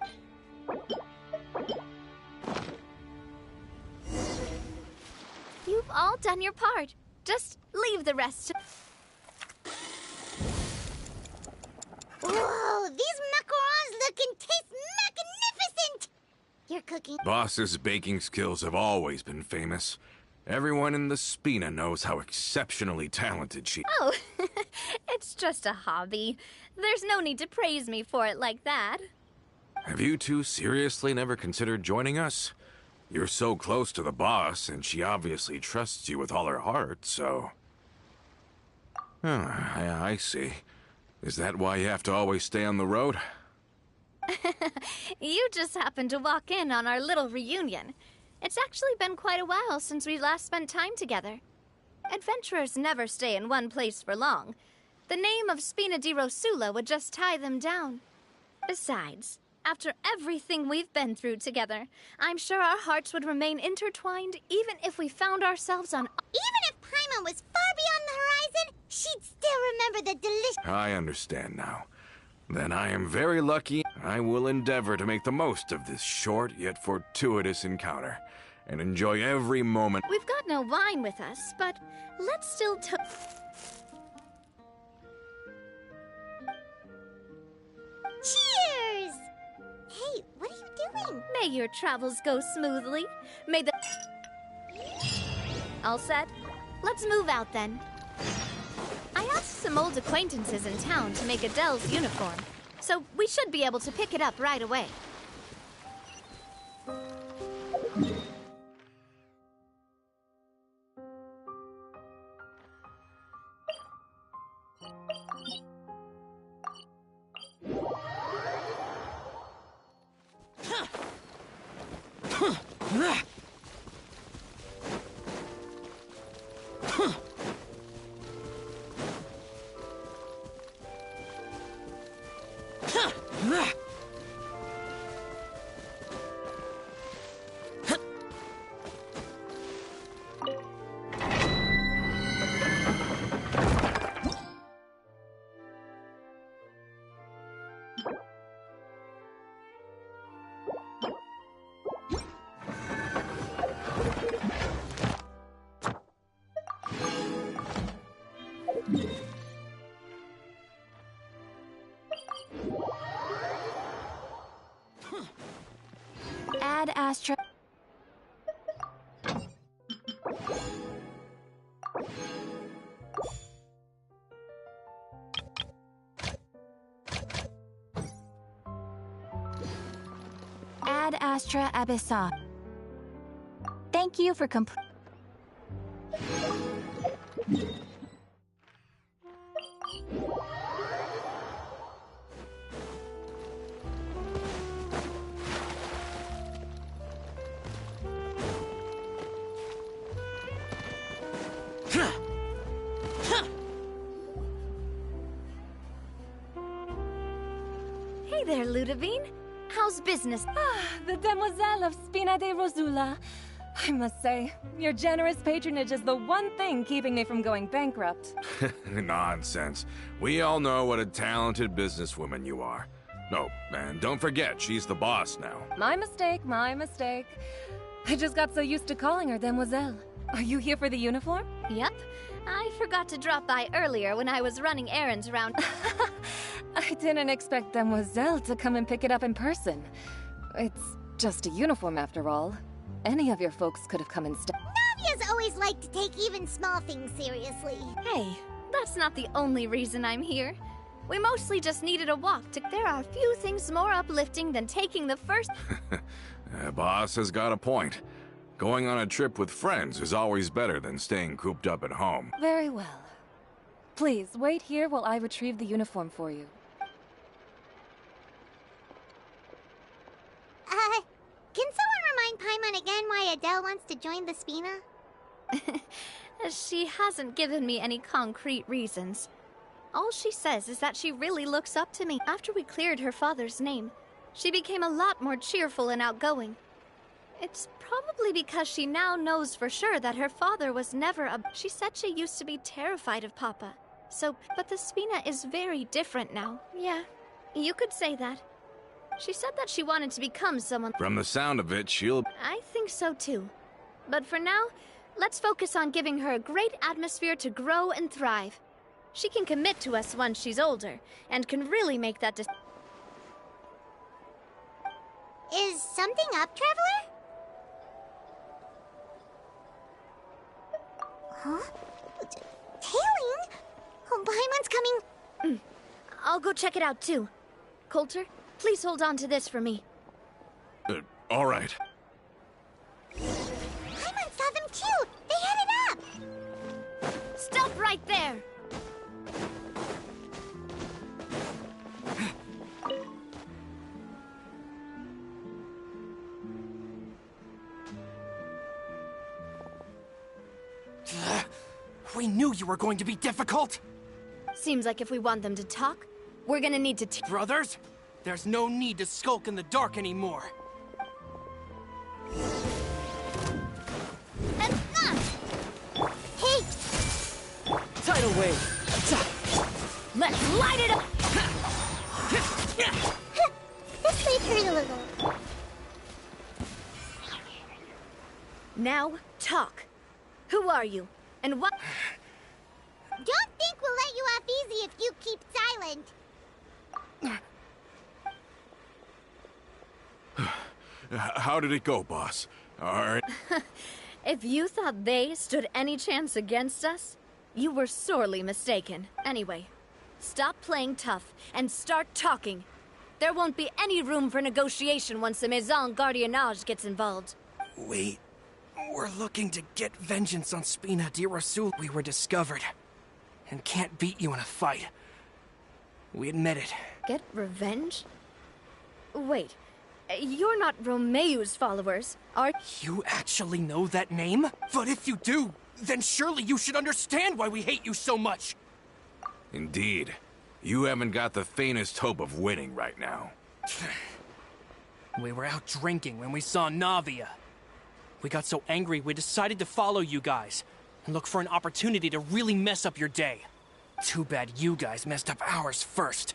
[SPEAKER 1] You've all done your part. Just leave the rest.
[SPEAKER 5] Whoa, these macarons look and taste magnificent! You're cooking.
[SPEAKER 9] Boss's baking skills have always been famous. Everyone in the Spina knows how exceptionally talented she is.
[SPEAKER 1] Oh, it's just a hobby. There's no need to praise me for it like that.
[SPEAKER 9] Have you two seriously never considered joining us? You're so close to the boss, and she obviously trusts you with all her heart, so... Oh, I see. Is that why you have to always stay on the road?
[SPEAKER 1] You just happened to walk in on our little reunion. It's actually been quite a while since we last spent time together. Adventurers never stay in one place for long. The name of Spina di Rosula would just tie them down. Besides, after everything we've been through together, I'm sure our hearts would remain intertwined even if we found ourselves on...
[SPEAKER 5] Even if Paimon was far beyond the horizon, she'd still remember the delicious...
[SPEAKER 9] I understand now. Then I am very lucky. I will endeavor to make the most of this short yet fortuitous encounter, and enjoy every moment.
[SPEAKER 1] We've got no wine with us, but let's still
[SPEAKER 5] Cheers! Hey, what are you doing?
[SPEAKER 1] May your travels go smoothly. May the... All set? Let's move out then. I asked some old acquaintances in town to make Adele's uniform, so we should be able to pick it up right away. Ad Astra. Ad Astra Abyssa. Thank you for Hey there, Ludovine. How's business?
[SPEAKER 6] The Demoiselle of Spina de Rosula. I must say, your generous patronage is the one thing keeping me from going bankrupt.
[SPEAKER 9] Nonsense. We all know what a talented businesswoman you are. No, and don't forget, she's the boss now.
[SPEAKER 6] My mistake, my mistake. I just got so used to calling her Demoiselle. Are you here for the uniform?
[SPEAKER 1] Yep. I forgot to drop by earlier when I was running errands around.
[SPEAKER 6] I didn't expect Demoiselle to come and pick it up in person. It's just a uniform after all. Any of your folks could have come instead.
[SPEAKER 5] Navia's always liked to take even small things seriously.
[SPEAKER 1] Hey, that's not the only reason I'm here. We mostly just needed a walk to... There are few things more uplifting than taking the first...
[SPEAKER 9] Boss has got a point. Going on a trip with friends is always better than staying cooped up at home.
[SPEAKER 6] Very well. Please, wait here while I retrieve the uniform for you.
[SPEAKER 5] Can someone remind Paimon again why Adele wants to join the Spina?
[SPEAKER 1] She hasn't given me any concrete reasons. All she says is that she really looks up to me. After we cleared her father's name, she became a lot more cheerful and outgoing. It's probably because she now knows for sure that her father was never a... She said she used to be terrified of Papa. But the Spina is very different now. Yeah, you could say that. She said that she wanted to become someone.
[SPEAKER 9] From the sound of it, she'll...
[SPEAKER 1] I think so too. But for now, let's focus on giving her a great atmosphere to grow and thrive. She can commit to us once she's older, and can really make that
[SPEAKER 5] Is something up, Traveler? Huh? Tailing? Oh, Paimon's coming.
[SPEAKER 1] I'll go check it out too. Coulter, please hold on to this for me.
[SPEAKER 9] all right.
[SPEAKER 5] Paimon saw them too! They headed up!
[SPEAKER 1] Stop right there!
[SPEAKER 7] We knew you were going to be difficult!
[SPEAKER 1] Seems like if we want them to talk, we're gonna need to
[SPEAKER 7] Brothers, there's no need to skulk in the dark anymore.
[SPEAKER 5] Hey!
[SPEAKER 4] Tidal wave.
[SPEAKER 1] Let's light it up!
[SPEAKER 5] This might hurt a little.
[SPEAKER 1] Now, talk. Who are you? And what?
[SPEAKER 5] Don't think we'll let you off easy if you keep silent.
[SPEAKER 9] How did it go, boss? All right.
[SPEAKER 1] If you thought they stood any chance against us, you were sorely mistaken. Anyway, stop playing tough and start talking. There won't be any room for negotiation once the Maison Gardiennage gets involved.
[SPEAKER 7] We're looking to get vengeance on Spina di Rasul. We were discovered, and can't beat you in a fight. We admit it.
[SPEAKER 1] Get revenge? Wait, you're not Romeu's followers, are
[SPEAKER 7] You actually know that name? But if you do, then surely you should understand why we hate you so much!
[SPEAKER 9] Indeed. You haven't got the faintest hope of winning right now.
[SPEAKER 7] We were out drinking when we saw Navia. We got so angry we decided to follow you guys and look for an opportunity to really mess up your day. Too bad you guys messed up ours first.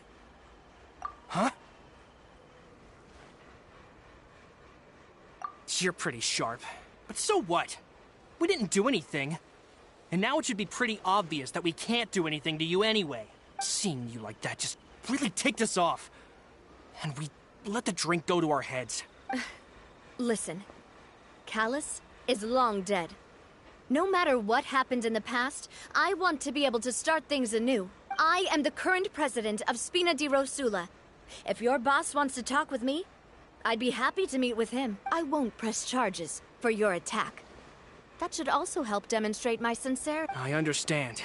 [SPEAKER 7] Huh? You're pretty sharp, but so what? We didn't do anything. And now it should be pretty obvious that we can't do anything to you anyway. Seeing you like that just really ticked us off. And we let the drink go to our heads.
[SPEAKER 1] Listen, Callus is long dead. No matter what happened in the past, I want to be able to start things anew. I am the current president of Spina di Rosula. If your boss wants to talk with me, I'd be happy to meet with him. I won't press charges for your attack. That should also help demonstrate my sincerity.
[SPEAKER 7] I understand.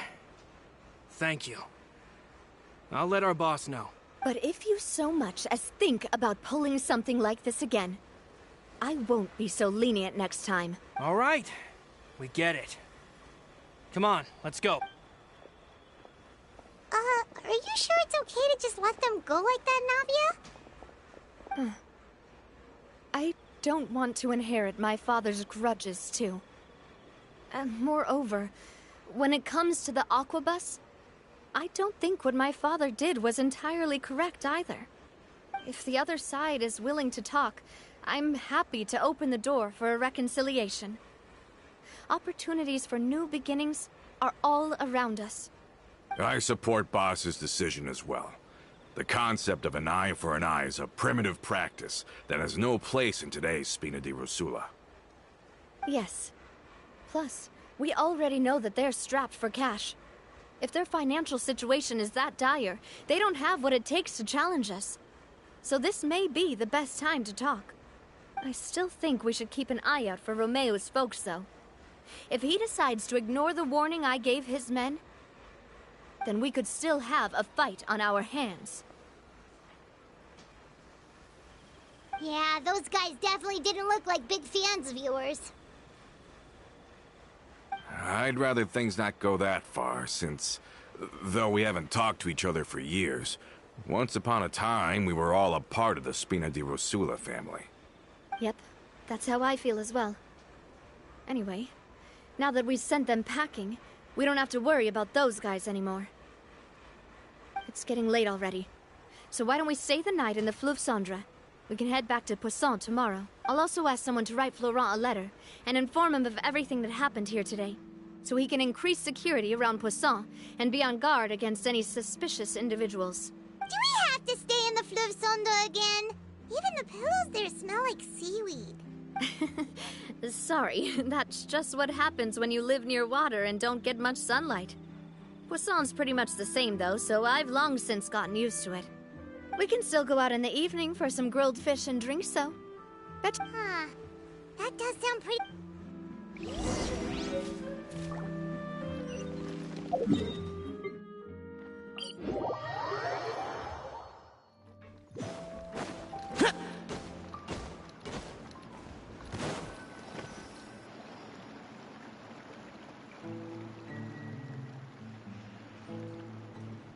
[SPEAKER 7] Thank you. I'll let our boss know.
[SPEAKER 1] But if you so much as think about pulling something like this again, I won't be so lenient next time.
[SPEAKER 7] All right. We get it. Come on, let's go.
[SPEAKER 5] Are you sure it's okay to just let them go like that, Navia?
[SPEAKER 1] I don't want to inherit my father's grudges, too. And moreover, when it comes to the Aquabus, I don't think what my father did was entirely correct either. If the other side is willing to talk, I'm happy to open the door for a reconciliation. Opportunities for new beginnings are all around us.
[SPEAKER 9] I support Boss's decision as well. The concept of an eye for an eye is a primitive practice that has no place in today's Spina di Rosula.
[SPEAKER 1] Yes. Plus, we already know that they're strapped for cash. If their financial situation is that dire, they don't have what it takes to challenge us. So this may be the best time to talk. I still think we should keep an eye out for Romeu's folks, though. If he decides to ignore the warning I gave his men, then we could still have a fight on our hands.
[SPEAKER 5] Yeah, those guys definitely didn't look like big fans of yours.
[SPEAKER 9] I'd rather things not go that far, since, though we haven't talked to each other for years, once upon a time we were all a part of the Spina di Rosula family.
[SPEAKER 1] Yep, that's how I feel as well. Anyway, now that we've sent them packing, we don't have to worry about those guys anymore. It's getting late already, so why don't we stay the night in the Fleuve Cendre? We can head back to Poisson tomorrow. I'll also ask someone to write Florent a letter and inform him of everything that happened here today, so he can increase security around Poisson and be on guard against any suspicious individuals.
[SPEAKER 5] Do we have to stay in the Fleuve Sonde again? Even the pillows there smell like seaweed.
[SPEAKER 1] Sorry, that's just what happens when you live near water and don't get much sunlight. Poisson's pretty much the same though, so I've long since gotten used to it. We can still go out in the evening for some grilled fish and drinks, though. But
[SPEAKER 5] That does sound pretty...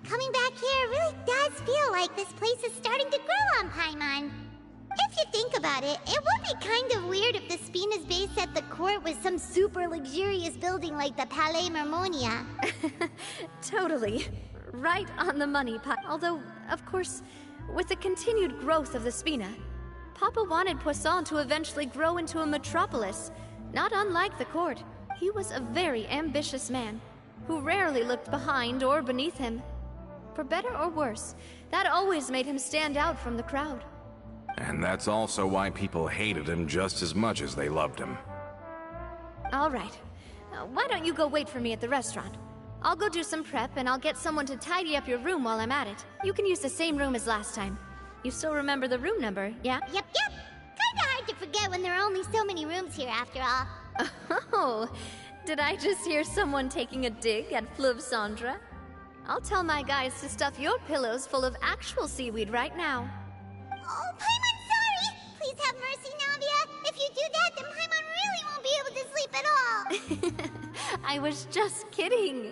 [SPEAKER 5] Coming back here really does feel like this place is starting to grow on Paimon. If you think about it, it would be kind of weird if the Spina's base at the court was some super luxurious building like the Palais Mermonia.
[SPEAKER 1] totally. Right on the money, Although, of course, with the continued growth of the Spina, Papa wanted Poisson to eventually grow into a metropolis, not unlike the court. He was a very ambitious man, who rarely looked behind or beneath him. For better or worse, that always made him stand out from the crowd.
[SPEAKER 9] And that's also why people hated him just as much as they loved him.
[SPEAKER 1] All right. Why don't you go wait for me at the restaurant? I'll go do some prep, and I'll get someone to tidy up your room while I'm at it. You can use the same room as last time. You still remember the room number, yeah?
[SPEAKER 5] Yep. Kinda hard to forget when there are only so many rooms here after all.
[SPEAKER 1] Oh, did I just hear someone taking a dig at Fleuve Cendre? I'll tell my guys to stuff your pillows full of actual seaweed right now.
[SPEAKER 5] Oh, Paimon's sorry! Please have mercy, Navia! If you do that, then Paimon really won't be able to sleep at all!
[SPEAKER 1] I was just kidding.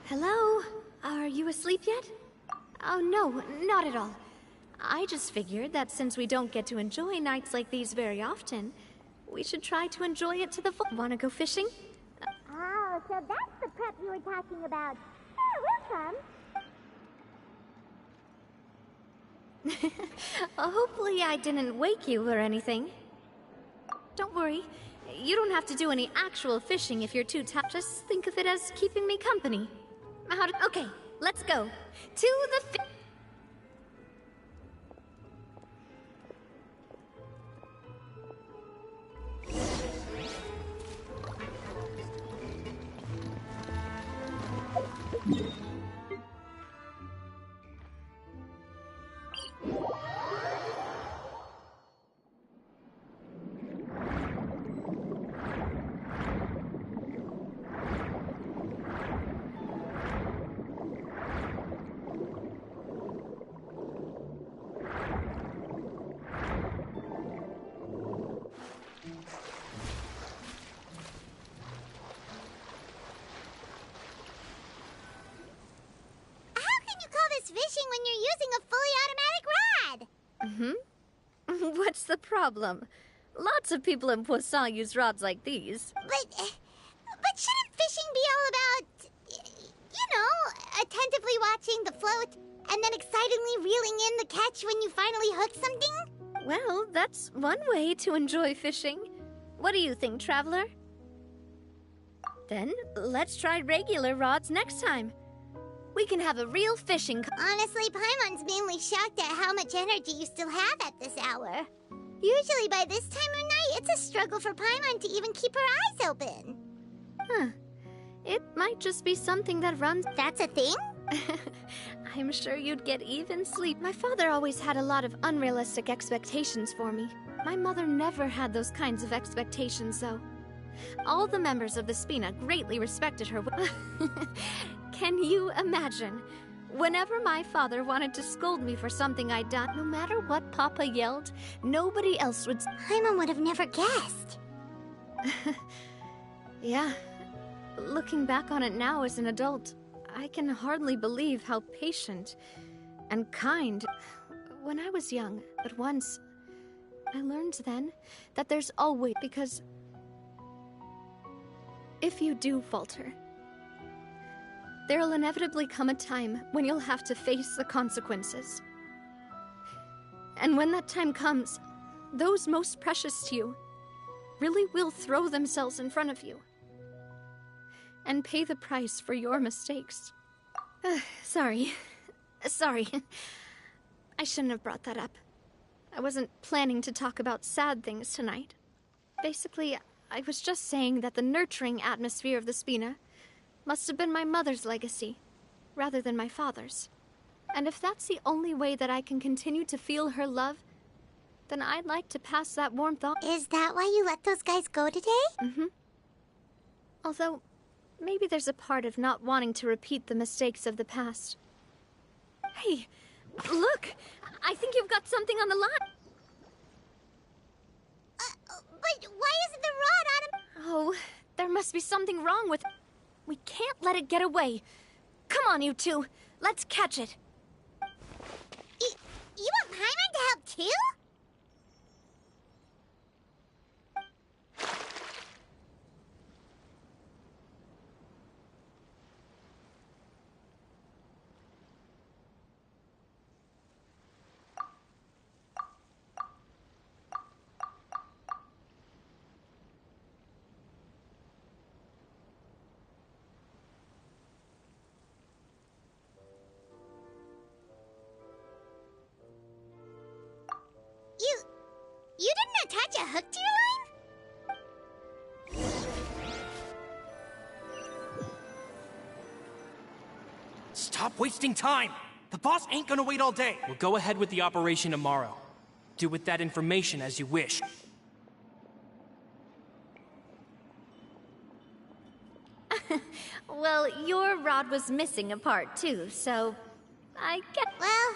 [SPEAKER 1] Hello? Are you asleep yet? Oh, no, not at all. I just figured that since we don't get to enjoy nights like these very often, we should try to enjoy it to the full. Wanna go fishing?
[SPEAKER 5] Oh, so that's the prep you were talking about. Sure, we'll come.
[SPEAKER 1] Hopefully I didn't wake you or anything. Don't worry. You don't have to do any actual fishing if you're too tired. Just think of it as keeping me company. Okay, let's go. To the
[SPEAKER 5] fishing when you're using a fully automatic rod?
[SPEAKER 1] What's the problem? Lots of people in Poisson use rods like these.
[SPEAKER 5] But shouldn't fishing be all about, attentively watching the float and then excitedly reeling in the catch when you finally hook something?
[SPEAKER 1] Well, that's one way to enjoy fishing. What do you think, Traveler? Then, let's try regular rods next time. We can have a real fishing
[SPEAKER 5] Honestly, Paimon's mainly shocked at how much energy you still have at this hour. Usually by this time of night, it's a struggle for Paimon to even keep her eyes open.
[SPEAKER 1] Huh. It might just be something that runs...
[SPEAKER 5] That's a thing?
[SPEAKER 1] I'm sure you'd get even sleep. My father always had a lot of unrealistic expectations for me. My mother never had those kinds of expectations, though. All the members of the Spina greatly respected her. Can you imagine? Whenever my father wanted to scold me for something I'd done, no matter what Papa yelled, nobody else would...
[SPEAKER 5] Paimon would have never guessed.
[SPEAKER 1] Yeah. Looking back on it now as an adult, I can hardly believe how patient and kind when I was young. But once, I learned then that there's always... Because if you do falter, there'll inevitably come a time when you'll have to face the consequences. And when that time comes, those most precious to you really will throw themselves in front of you and pay the price for your mistakes. Sorry. I shouldn't have brought that up. I wasn't planning to talk about sad things tonight. Basically, I was just saying that the nurturing atmosphere of the Spina must have been my mother's legacy, rather than my father's. And if that's the only way that I can continue to feel her love, then I'd like to pass that warmth on.
[SPEAKER 5] Is that why you let those guys go today?
[SPEAKER 1] Mm-hmm. Although, maybe there's a part of not wanting to repeat the mistakes of the past. Hey, look! I think you've got something on the line!
[SPEAKER 5] But why isn't the rod on him?
[SPEAKER 1] Oh, there must be something wrong with... We can't let it get away. Come on, you two. Let's catch it.
[SPEAKER 5] You want Paimon to help too? You didn't attach a hook to your line?
[SPEAKER 7] Stop wasting time! The boss ain't gonna wait all day. We'll go ahead with the operation tomorrow. Do with that information as you wish.
[SPEAKER 1] Well, your rod was missing a part too, so I get...
[SPEAKER 5] Well,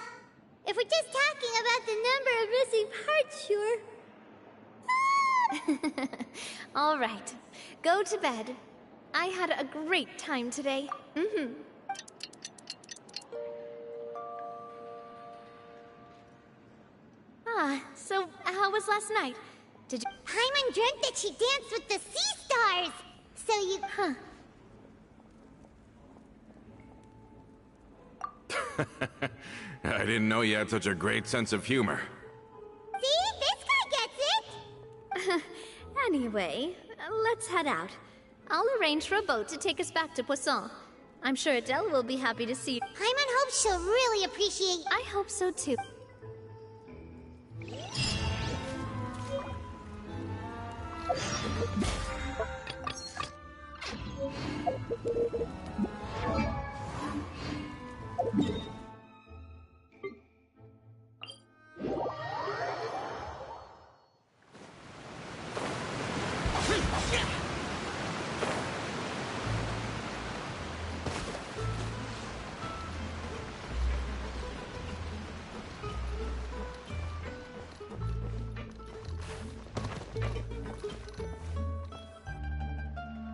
[SPEAKER 5] if we're just talking about the number of missing parts, sure.
[SPEAKER 1] All right, go to bed. I had a great time today. Mm-hmm. So how was last night? Did you...
[SPEAKER 5] Paimon dreamt that she danced with the sea stars! So you...
[SPEAKER 1] Huh.
[SPEAKER 9] I didn't know you had such a great sense of humor.
[SPEAKER 5] See? This guy gets it!
[SPEAKER 1] Anyway, let's head out. I'll arrange for a boat to take us back to Poisson. I'm sure Adele will be happy to see you.
[SPEAKER 5] Paimon hopes she'll really appreciate...
[SPEAKER 1] I hope so too.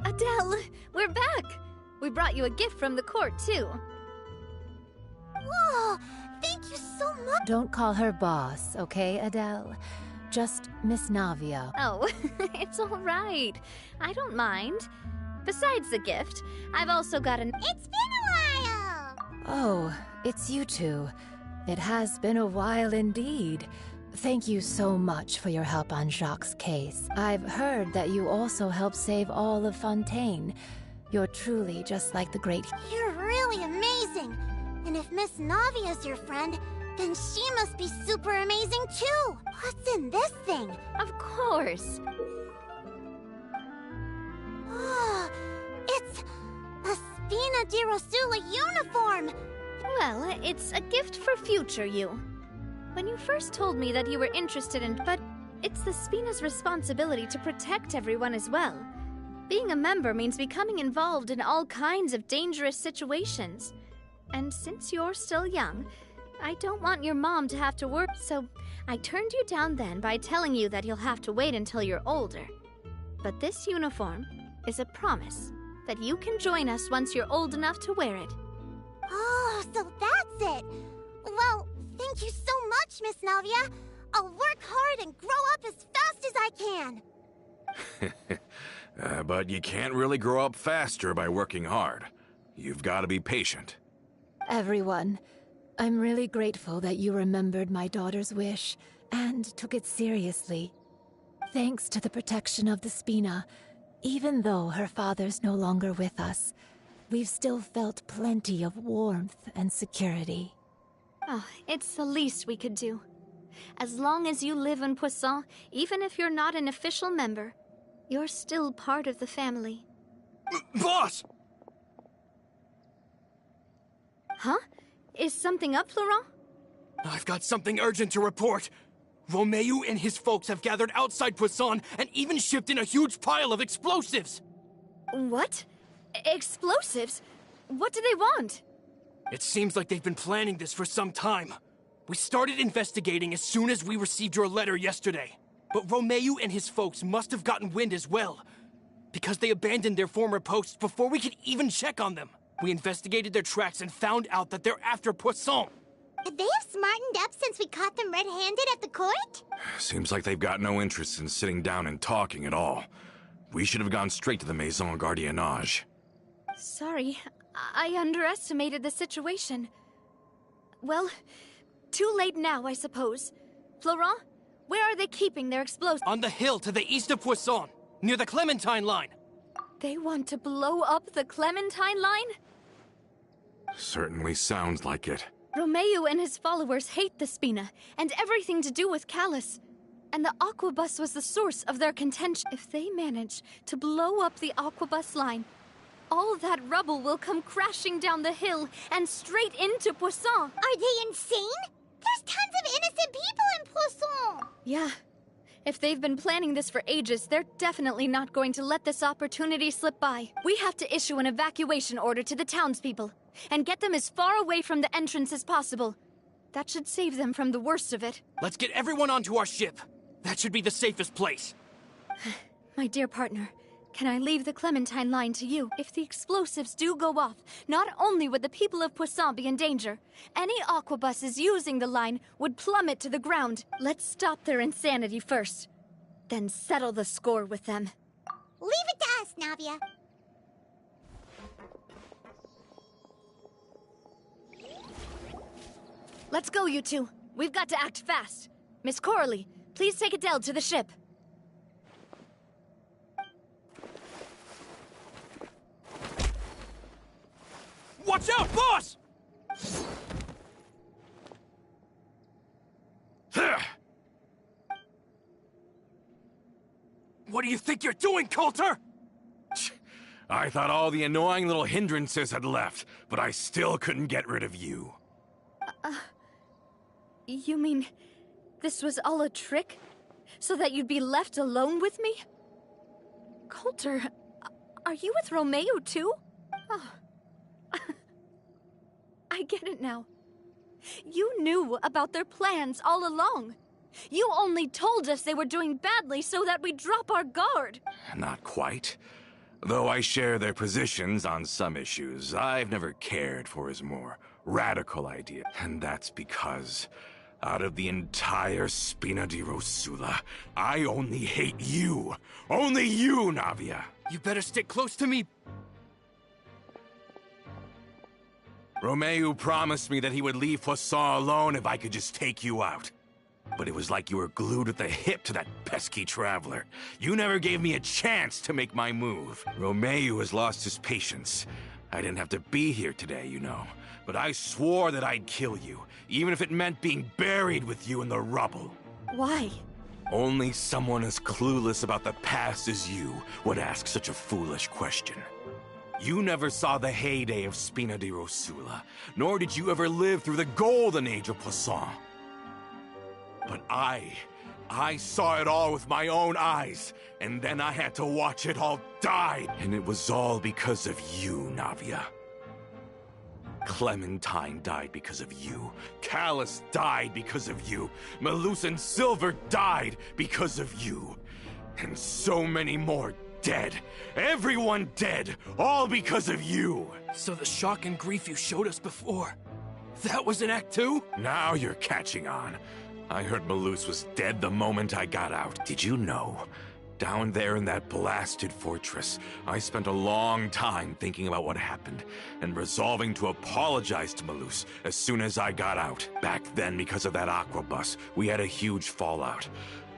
[SPEAKER 1] Adele, we're back! We brought you a gift from the court, too.
[SPEAKER 5] Whoa! Thank you so much!
[SPEAKER 10] Don't call her boss, okay, Adele? Just Miss Navia.
[SPEAKER 1] Oh, it's all right. I don't mind. Besides the gift, I've also got an...
[SPEAKER 5] It's been a while!
[SPEAKER 10] Oh, it's you two. It has been a while indeed. Thank you so much for your help on Jacques' case. I've heard that you also helped save all of Fontaine. You're truly just like the great...
[SPEAKER 5] You're really amazing! And if Miss Navia's your friend, then she must be super amazing too! What's in this thing?
[SPEAKER 1] Of course.
[SPEAKER 5] Oh, it's a Spina di Rosula uniform!
[SPEAKER 1] Well, it's a gift for future you. When you first told me that you were interested in... But it's the Spina's responsibility to protect everyone as well. Being a member means becoming involved in all kinds of dangerous situations. And since you're still young, I don't want your mom to have to work, so I turned you down then by telling you that you'll have to wait until you're older. But this uniform is a promise that you can join us once you're old enough to wear it.
[SPEAKER 5] Oh, so that's it. Well, thank you so much, Miss Navia. I'll work hard and grow up as fast as I can.
[SPEAKER 9] But you can't really grow up faster by working hard. You've got to be patient.
[SPEAKER 10] Everyone, I'm really grateful that you remembered my daughter's wish and took it seriously. Thanks to the protection of the Spina, even though her father's no longer with us, we've still felt plenty of warmth and security.
[SPEAKER 1] Oh, it's the least we could do. As long as you live in Poisson, even if you're not an official member, you're still part of the family.
[SPEAKER 7] Boss!
[SPEAKER 1] Huh? Is something up, Florent?
[SPEAKER 7] I've got something urgent to report. Romeu and his folks have gathered outside Poisson and even shipped in a huge pile of explosives.
[SPEAKER 1] What? Explosives? What do they want?
[SPEAKER 7] It seems like they've been planning this for some time. We started investigating as soon as we received your letter yesterday. But Romeu and his folks must have gotten wind as well, because they abandoned their former posts before we could even check on them. We investigated their tracks and found out that they're after Poisson.
[SPEAKER 5] They have smartened up since we caught them red-handed at the court?
[SPEAKER 9] Seems like they've got no interest in sitting down and talking at all. We should have gone straight to the Maison Gardiennage.
[SPEAKER 1] Sorry, I underestimated the situation. Well, too late now, I suppose. Florent, where are they keeping their explosives?
[SPEAKER 7] On the hill to the east of Poisson, near the Clementine line.
[SPEAKER 1] They want to blow up the Clementine line?
[SPEAKER 9] Certainly sounds like it.
[SPEAKER 1] Romeu and his followers hate the Spina and everything to do with Callus. And the Aquabus was the source of their contention. If they manage to blow up the Aquabus line, all that rubble will come crashing down the hill and straight into Poisson.
[SPEAKER 5] Are they insane? There's tons of innocent people in Poisson!
[SPEAKER 1] Yeah. If they've been planning this for ages, they're definitely not going to let this opportunity slip by. We have to issue an evacuation order to the townspeople and get them as far away from the entrance as possible. That should save them from the worst of it.
[SPEAKER 7] Let's get everyone onto our ship. That should be the safest place.
[SPEAKER 1] My dear partner, can I leave the Clementine line to you? If the explosives do go off, not only would the people of Poisson be in danger, any aquabuses using the line would plummet to the ground. Let's stop their insanity first, then settle the score with them.
[SPEAKER 5] Leave it to us, Navia.
[SPEAKER 1] Let's go, you two. We've got to act fast. Miss Coralie, please take Adele to the ship.
[SPEAKER 7] Watch out, boss! What do you think you're doing, Coulter?
[SPEAKER 9] I thought all the annoying little hindrances had left, but I still couldn't get rid of you.
[SPEAKER 1] You mean this was all a trick? So that you'd be left alone with me? Coulter, are you with Romeu too? Oh. I get it now. You knew about their plans all along. You only told us they were doing badly so that we'd drop our guard.
[SPEAKER 9] Not quite. Though I share their positions on some issues, I've never cared for his more radical idea. And that's because, out of the entire Spina di Rosula, I only hate you. Only you, Navia.
[SPEAKER 7] You better stick close to me.
[SPEAKER 9] Romeu promised me that he would leave Poisson alone if I could just take you out. But it was like you were glued at the hip to that pesky traveler. You never gave me a chance to make my move. Romeu has lost his patience. I didn't have to be here today, you know. But I swore that I'd kill you, even if it meant being buried with you in the rubble.
[SPEAKER 1] Why?
[SPEAKER 9] Only someone as clueless about the past as you would ask such a foolish question. You never saw the heyday of Spina di Rosula, nor did you ever live through the golden age of Poisson. But I I saw it all with my own eyes, and then I had to watch it all die. And it was all because of you, Navia. Clementine died because of you. Callus died because of you. Malus and Silver died because of you. And so many more dead. Everyone dead, all because of you.
[SPEAKER 7] So the shock and grief you showed us before, that was in Act 2?
[SPEAKER 9] Now you're catching on. I heard Malus was dead the moment I got out. Did you know? Down there in that blasted fortress, I spent a long time thinking about what happened and resolving to apologize to Malus as soon as I got out. Back then, because of that aqua bus, we had a huge fallout.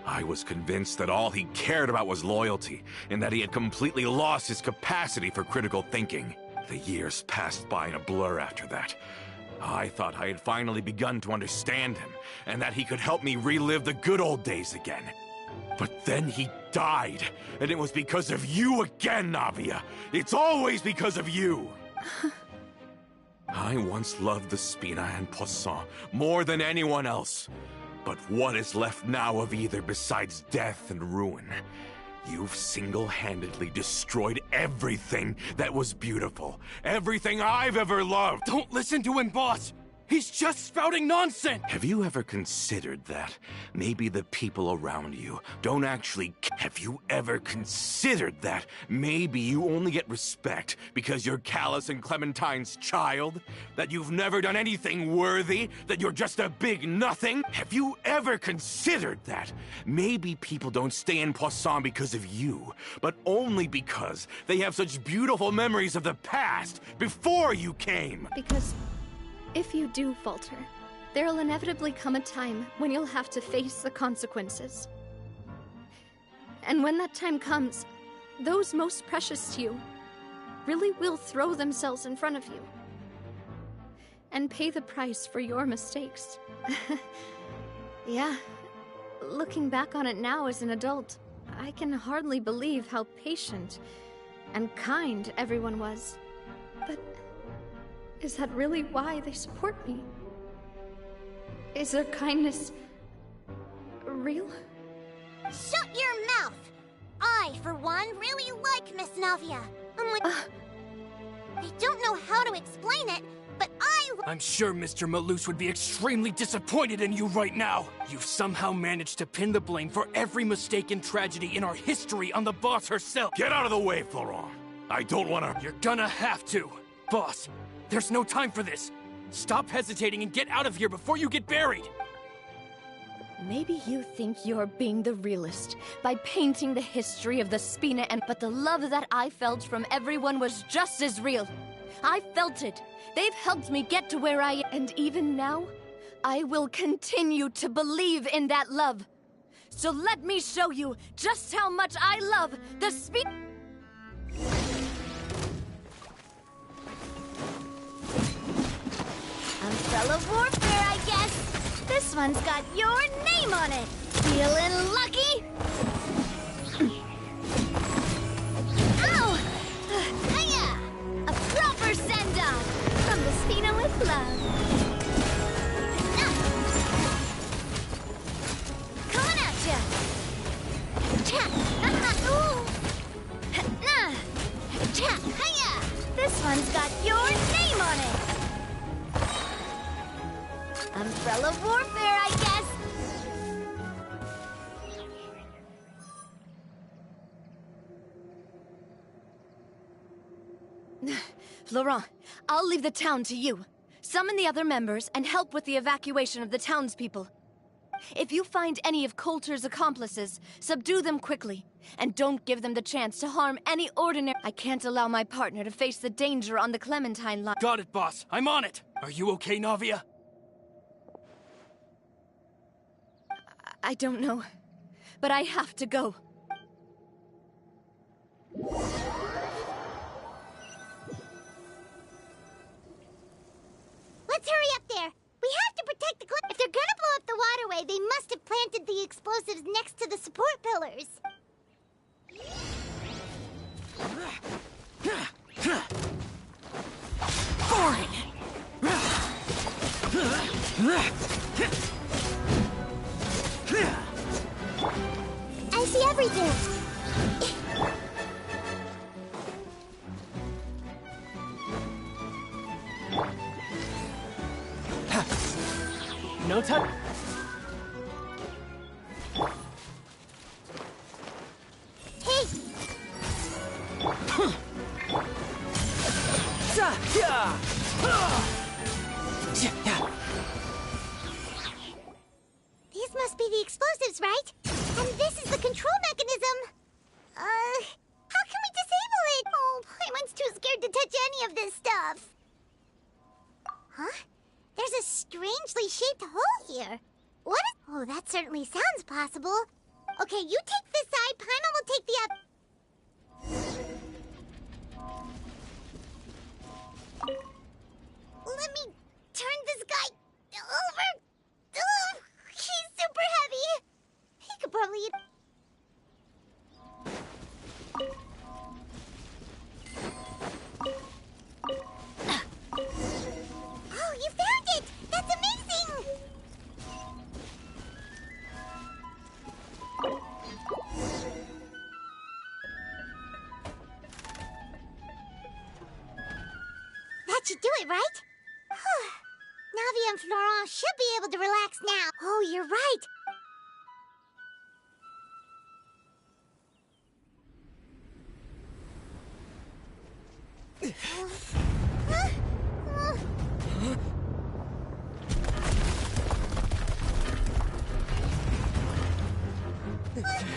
[SPEAKER 9] I was convinced that all he cared about was loyalty, and that he had completely lost his capacity for critical thinking. The years passed by in a blur after that. I thought I had finally begun to understand him, and that he could help me relive the good old days again. But then he died, and it was because of you again, Navia. It's always because of you. I once loved the Spina and Poisson more than anyone else. But what is left now of either besides death and ruin? You've single-handedly destroyed everything that was beautiful. Everything I've ever loved.
[SPEAKER 7] Don't listen to him, boss! He's just spouting nonsense!
[SPEAKER 9] Have you ever considered that maybe the people around you don't actually Have you ever considered that maybe you only get respect because you're Callus and Clementine's child? That you've never done anything worthy? That you're just a big nothing? Have you ever considered that maybe people don't stay in Poisson because of you, but only because they have such beautiful memories of the past before you came?
[SPEAKER 1] Because if you do falter, there'll inevitably come a time when you'll have to face the consequences. And when that time comes, those most precious to you really will throw themselves in front of you and pay the price for your mistakes. Yeah, looking back on it now as an adult, I can hardly believe how patient and kind everyone was. But is that really why they support me? Is their kindness real?
[SPEAKER 5] Shut your mouth! I, for one, really like Miss Navia. I don't know how to explain it, but
[SPEAKER 7] I'm sure Mr. Malus would be extremely disappointed in you right now. You've somehow managed to pin the blame for every mistake and tragedy in our history on the boss herself.
[SPEAKER 9] Get out of the way, Florent. I don't want to...
[SPEAKER 7] You're gonna have to. Boss, there's no time for this. Stop hesitating and get out of here before you get buried.
[SPEAKER 1] Maybe you think you're being the realist by painting the history of the Spina, but the love that I felt from everyone was just as real. I felt it. They've helped me get to where I am. And even now, I will continue to believe in that love. So let me show you just how much I love the Spina.
[SPEAKER 5] Umbrella warfare, I guess. This one's got your name on it. Feeling lucky? Ow! Hiya! A proper send-off from the Spina with love. Coming at ya! Hiya! This one's got your name on it. Umbrella warfare, I guess.
[SPEAKER 1] Laurent, I'll leave the town to you. Summon the other members and help with the evacuation of the townspeople. If you find any of Coulter's accomplices, subdue them quickly. And don't give them the chance to harm any ordinary... I can't allow my partner to face the danger on the Clementine line.
[SPEAKER 7] Got it, boss. I'm on it. Are you okay, Navia?
[SPEAKER 1] I don't know, but I have to go.
[SPEAKER 5] Let's hurry up there. We have to protect the If they're gonna blow up the waterway, they must have planted the explosives next to the support pillars.
[SPEAKER 7] Boring!
[SPEAKER 11] no time.
[SPEAKER 5] Hey! These must be the explosives, right? And this is the control mechanism. How can we disable it? Oh, Paimon's too scared to touch any of this stuff. Huh? There's a strangely shaped hole here. What? Oh, that certainly sounds possible. Okay, you take this side, Paimon will take the other. Let me turn this guy over. Ugh, he's super heavy. He could probably... Oh, you found it! That's amazing! That should do it, right? Navi and Florent should be able to relax now. Oh, you're right.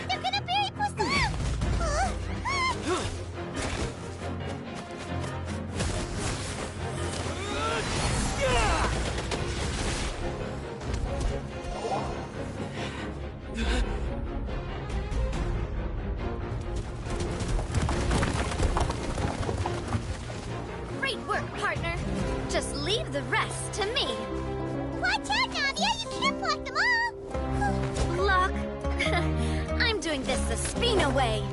[SPEAKER 5] They're gonna bury Poussin!
[SPEAKER 1] Great work, partner. Just leave the rest to me.
[SPEAKER 5] Watch out, Navia! You can't block them all!
[SPEAKER 1] Block? I'm doing this the Spina way.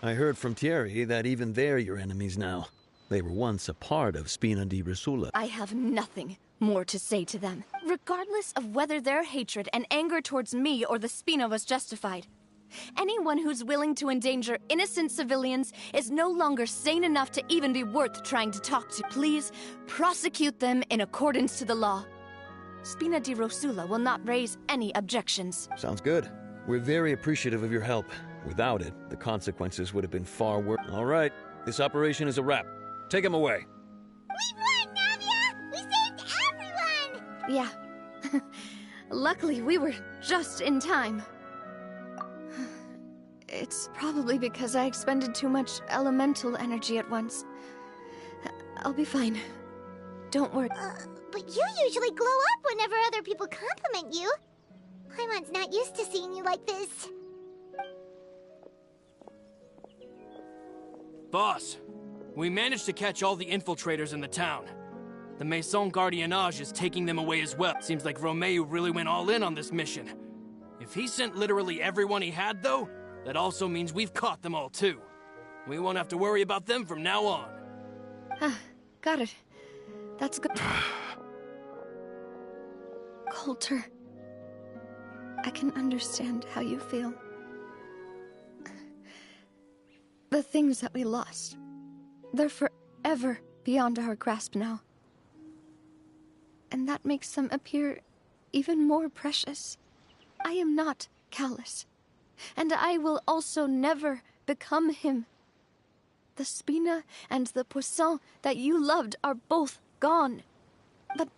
[SPEAKER 12] I heard from Thierry that even they're your enemies now. They were once a part of Spina di Rosula.
[SPEAKER 13] I have nothing more to say to them, regardless of whether their hatred and anger towards me or the Spina was justified. Anyone who's willing to endanger innocent civilians is no longer sane enough to even be worth trying to talk to. Please, prosecute them in accordance to the law. Spina di Rosula will not raise any objections.
[SPEAKER 12] Sounds good. We're very appreciative of your help. Without it, the consequences would have been far worse. All right, this operation is a wrap. Take him away.
[SPEAKER 5] We won, Navia! We saved everyone!
[SPEAKER 1] Yeah. Luckily, we were just in time. It's probably because I expended too much elemental energy at once. I'll be fine. Don't worry.
[SPEAKER 5] But you usually glow up whenever other people compliment you. Paimon's not used to seeing you like this.
[SPEAKER 7] Boss, we managed to catch all the infiltrators in the town. The Maison Gardiennage is taking them away as well. Seems like Romeu really went all in on this mission. If he sent literally everyone he had, though, that also means we've caught them all, too. We won't have to worry about them from now on.
[SPEAKER 1] Got it. That's good. Coulter, I can understand how you feel. The things that we lost, they're forever beyond our grasp now. And that makes them appear even more precious. I am not callous, and I will also never become him. The Spina and the Poisson that you loved are both gone. But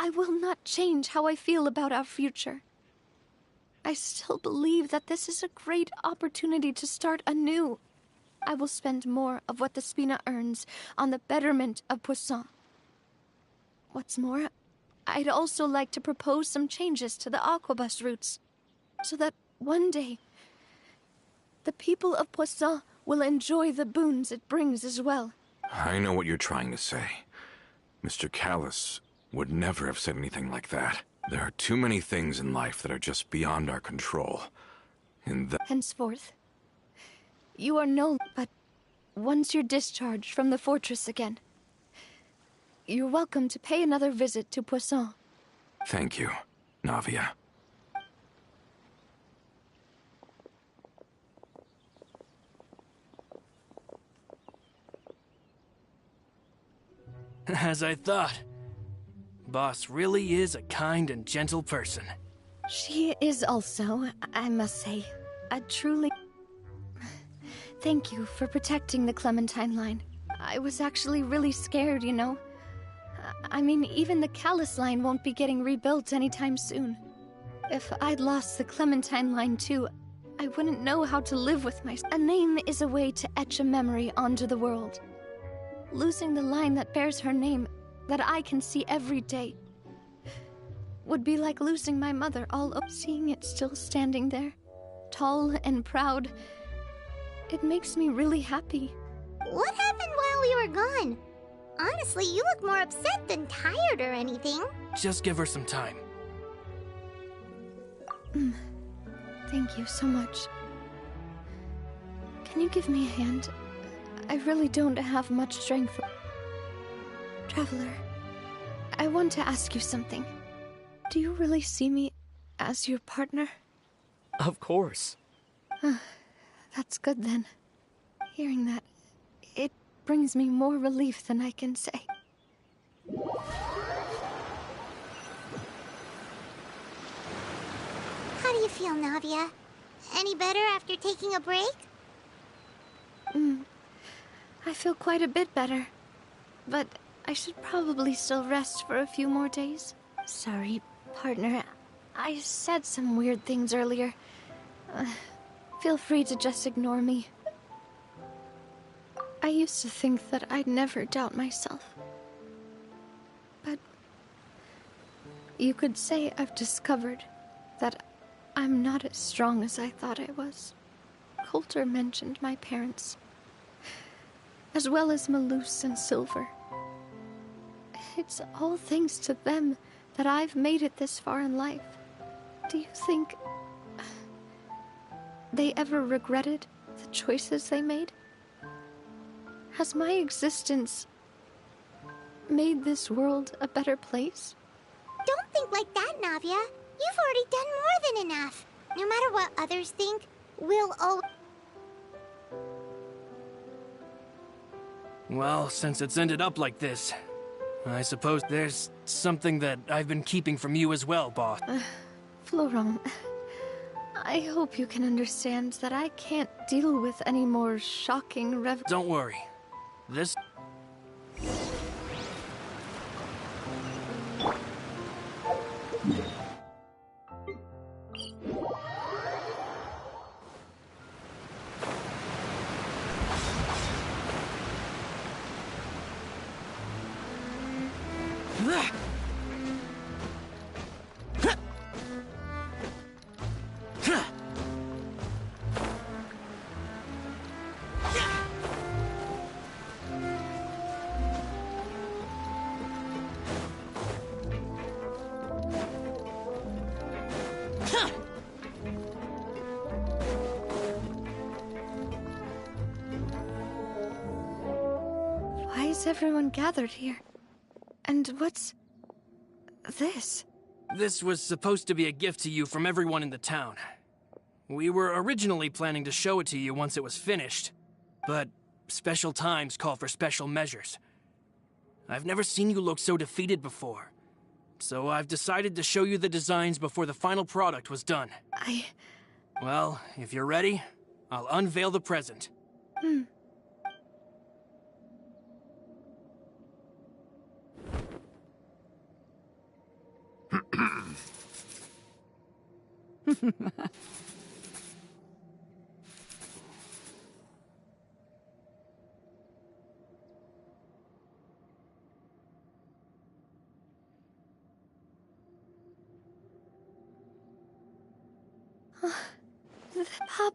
[SPEAKER 13] I will not change how I feel about our future. I still believe that this is a great opportunity to start anew. I will spend more of what the Spina earns on the betterment of Poisson. What's more, I'd also like to propose some changes to the Aquabus routes, so that one day, the people of Poisson will enjoy the boons it brings as well.
[SPEAKER 9] I know what you're trying to say. Mr. Callis would never have said anything like that. There are too many things in life that are just beyond our control.
[SPEAKER 13] Henceforth, you are no... But once you're discharged from the fortress again, you're welcome to pay another visit to Poisson.
[SPEAKER 9] Thank you, Navia.
[SPEAKER 7] As I thought. Boss really is a kind and gentle person.
[SPEAKER 13] She is also, I must say, a truly... Thank you for protecting the Clementine line. I was actually really scared, you know. I mean, even the Callus line won't be getting rebuilt anytime soon. If I'd lost the Clementine line too, I wouldn't know how to live with myself. A name is a way to etch a memory onto the world. Losing the line that bears her name, that I can see every day, would be like losing my mother all up. Seeing it still standing there, tall and proud, it makes me really happy.
[SPEAKER 5] What happened while we were gone? Honestly, you look more upset than tired or anything.
[SPEAKER 7] Just give her some time.
[SPEAKER 13] Thank you so much. Can you give me a hand? I really don't have much strength. Traveler, I want to ask you something. Do you really see me as your partner?
[SPEAKER 7] Of course.
[SPEAKER 13] That's good then. Hearing that, it brings me more relief than I can say.
[SPEAKER 5] How do you feel, Navia? Any better after taking a break?
[SPEAKER 13] I feel quite a bit better. But I should probably still rest for a few more days. Sorry, partner. I said some weird things earlier. Feel free to just ignore me. I used to think that I'd never doubt myself. But you could say I've discovered that I'm not as strong as I thought I was. Coulter mentioned my parents, as well as Malus and Silver. It's all thanks to them that I've made it this far in life. Do you think they ever regretted the choices they made? Has my existence made this world a better place?
[SPEAKER 5] Don't think like that, Navia. You've already done more than enough. No matter what others think, we'll always...
[SPEAKER 7] Well, since it's ended up like this, I suppose there's something that I've been keeping from you as well, boss.
[SPEAKER 13] Florent, I hope you can understand that I can't deal with any more shocking
[SPEAKER 7] Don't worry. This...
[SPEAKER 13] Why is everyone gathered here? And what's this?
[SPEAKER 7] This was supposed to be a gift to you from everyone in the town. We were originally planning to show it to you once it was finished, but special times call for special measures. I've never seen you look so defeated before, so I've decided to show you the designs before the final product was done. Well, if you're ready, I'll unveil the present.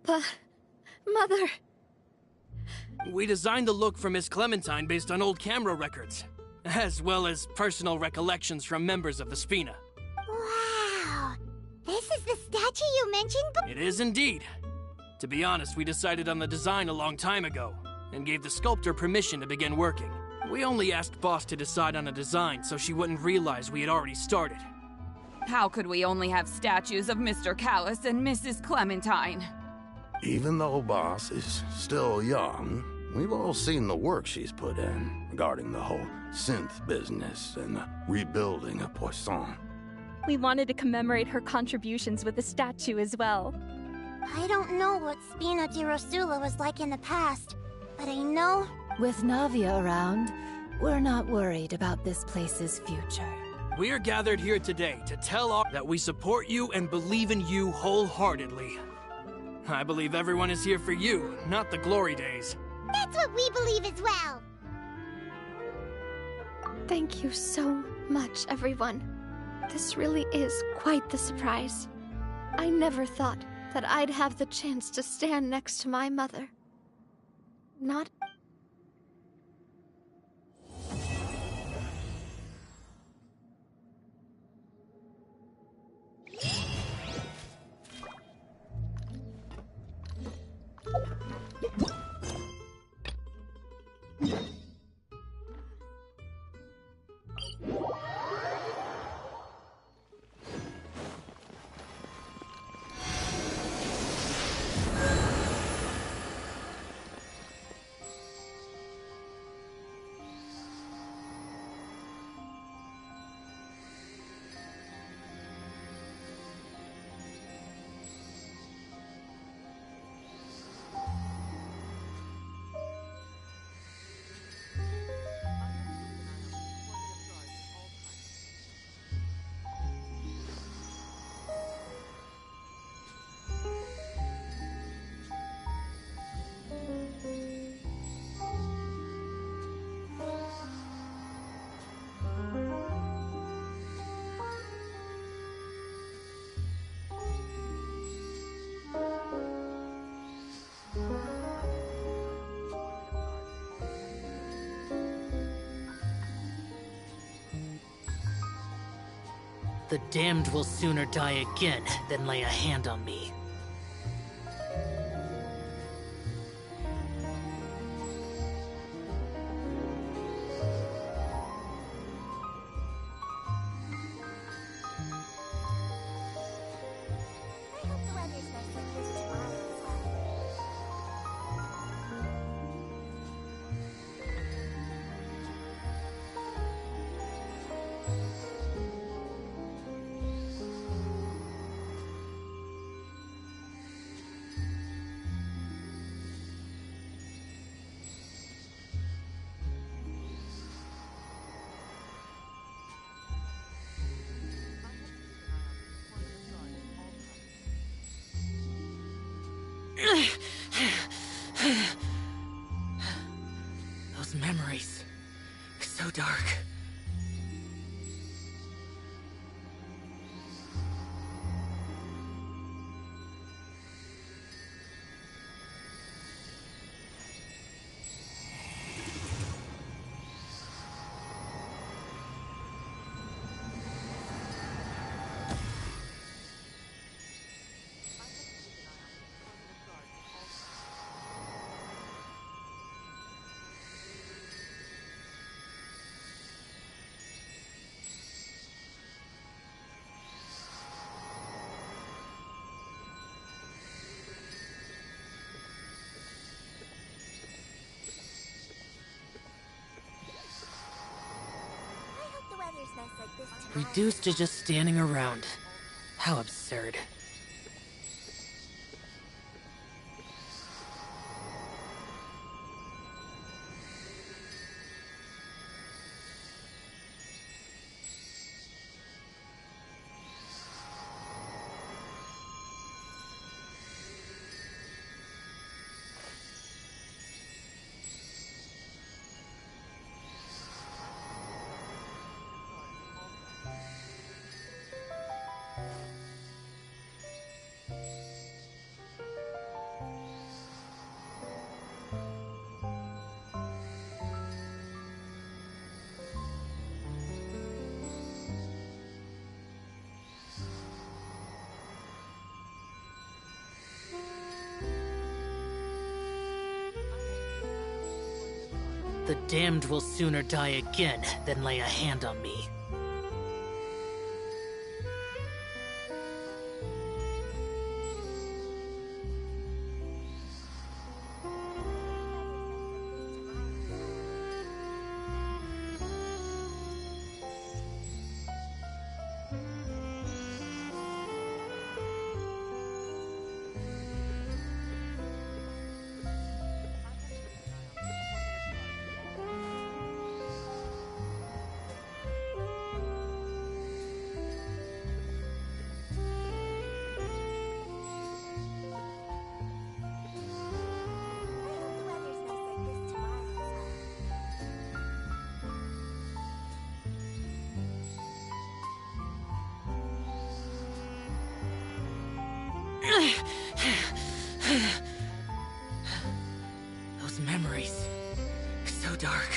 [SPEAKER 1] Papa. Mother.
[SPEAKER 7] We designed the look for Miss Clementine based on old camera records, as well as personal recollections from members of the Spina.
[SPEAKER 5] Wow! This is the statue you mentioned
[SPEAKER 7] It is indeed. To be honest, we decided on the design a long time ago, and gave the sculptor permission to begin working. We only asked Boss to decide on a design so she wouldn't realize we had already started.
[SPEAKER 11] How could we only have statues of Mr. Callis and Mrs. Clementine?
[SPEAKER 14] Even though Boss is still young, we've all seen the work she's put in regarding the whole synth business and the rebuilding of Poisson.
[SPEAKER 15] We wanted to commemorate her contributions with a statue as well.
[SPEAKER 5] I don't know what Spina di Rosula was like in the past, but I know...
[SPEAKER 10] With Navia around, we're not worried about this place's future.
[SPEAKER 7] We are gathered here today to tell all that we support you and believe in you wholeheartedly. I believe everyone is here for you, not the glory days.
[SPEAKER 5] That's what we believe as well!
[SPEAKER 1] Thank you so much, everyone. This really is quite the surprise. I never thought that I'd have the chance to stand next to my mother. Not...
[SPEAKER 4] The damned will sooner die again than lay a hand on me. Those memories. So dark. Reduced to just standing around. How absurd. The damned will sooner die again than lay a hand on me. Those memories. So dark.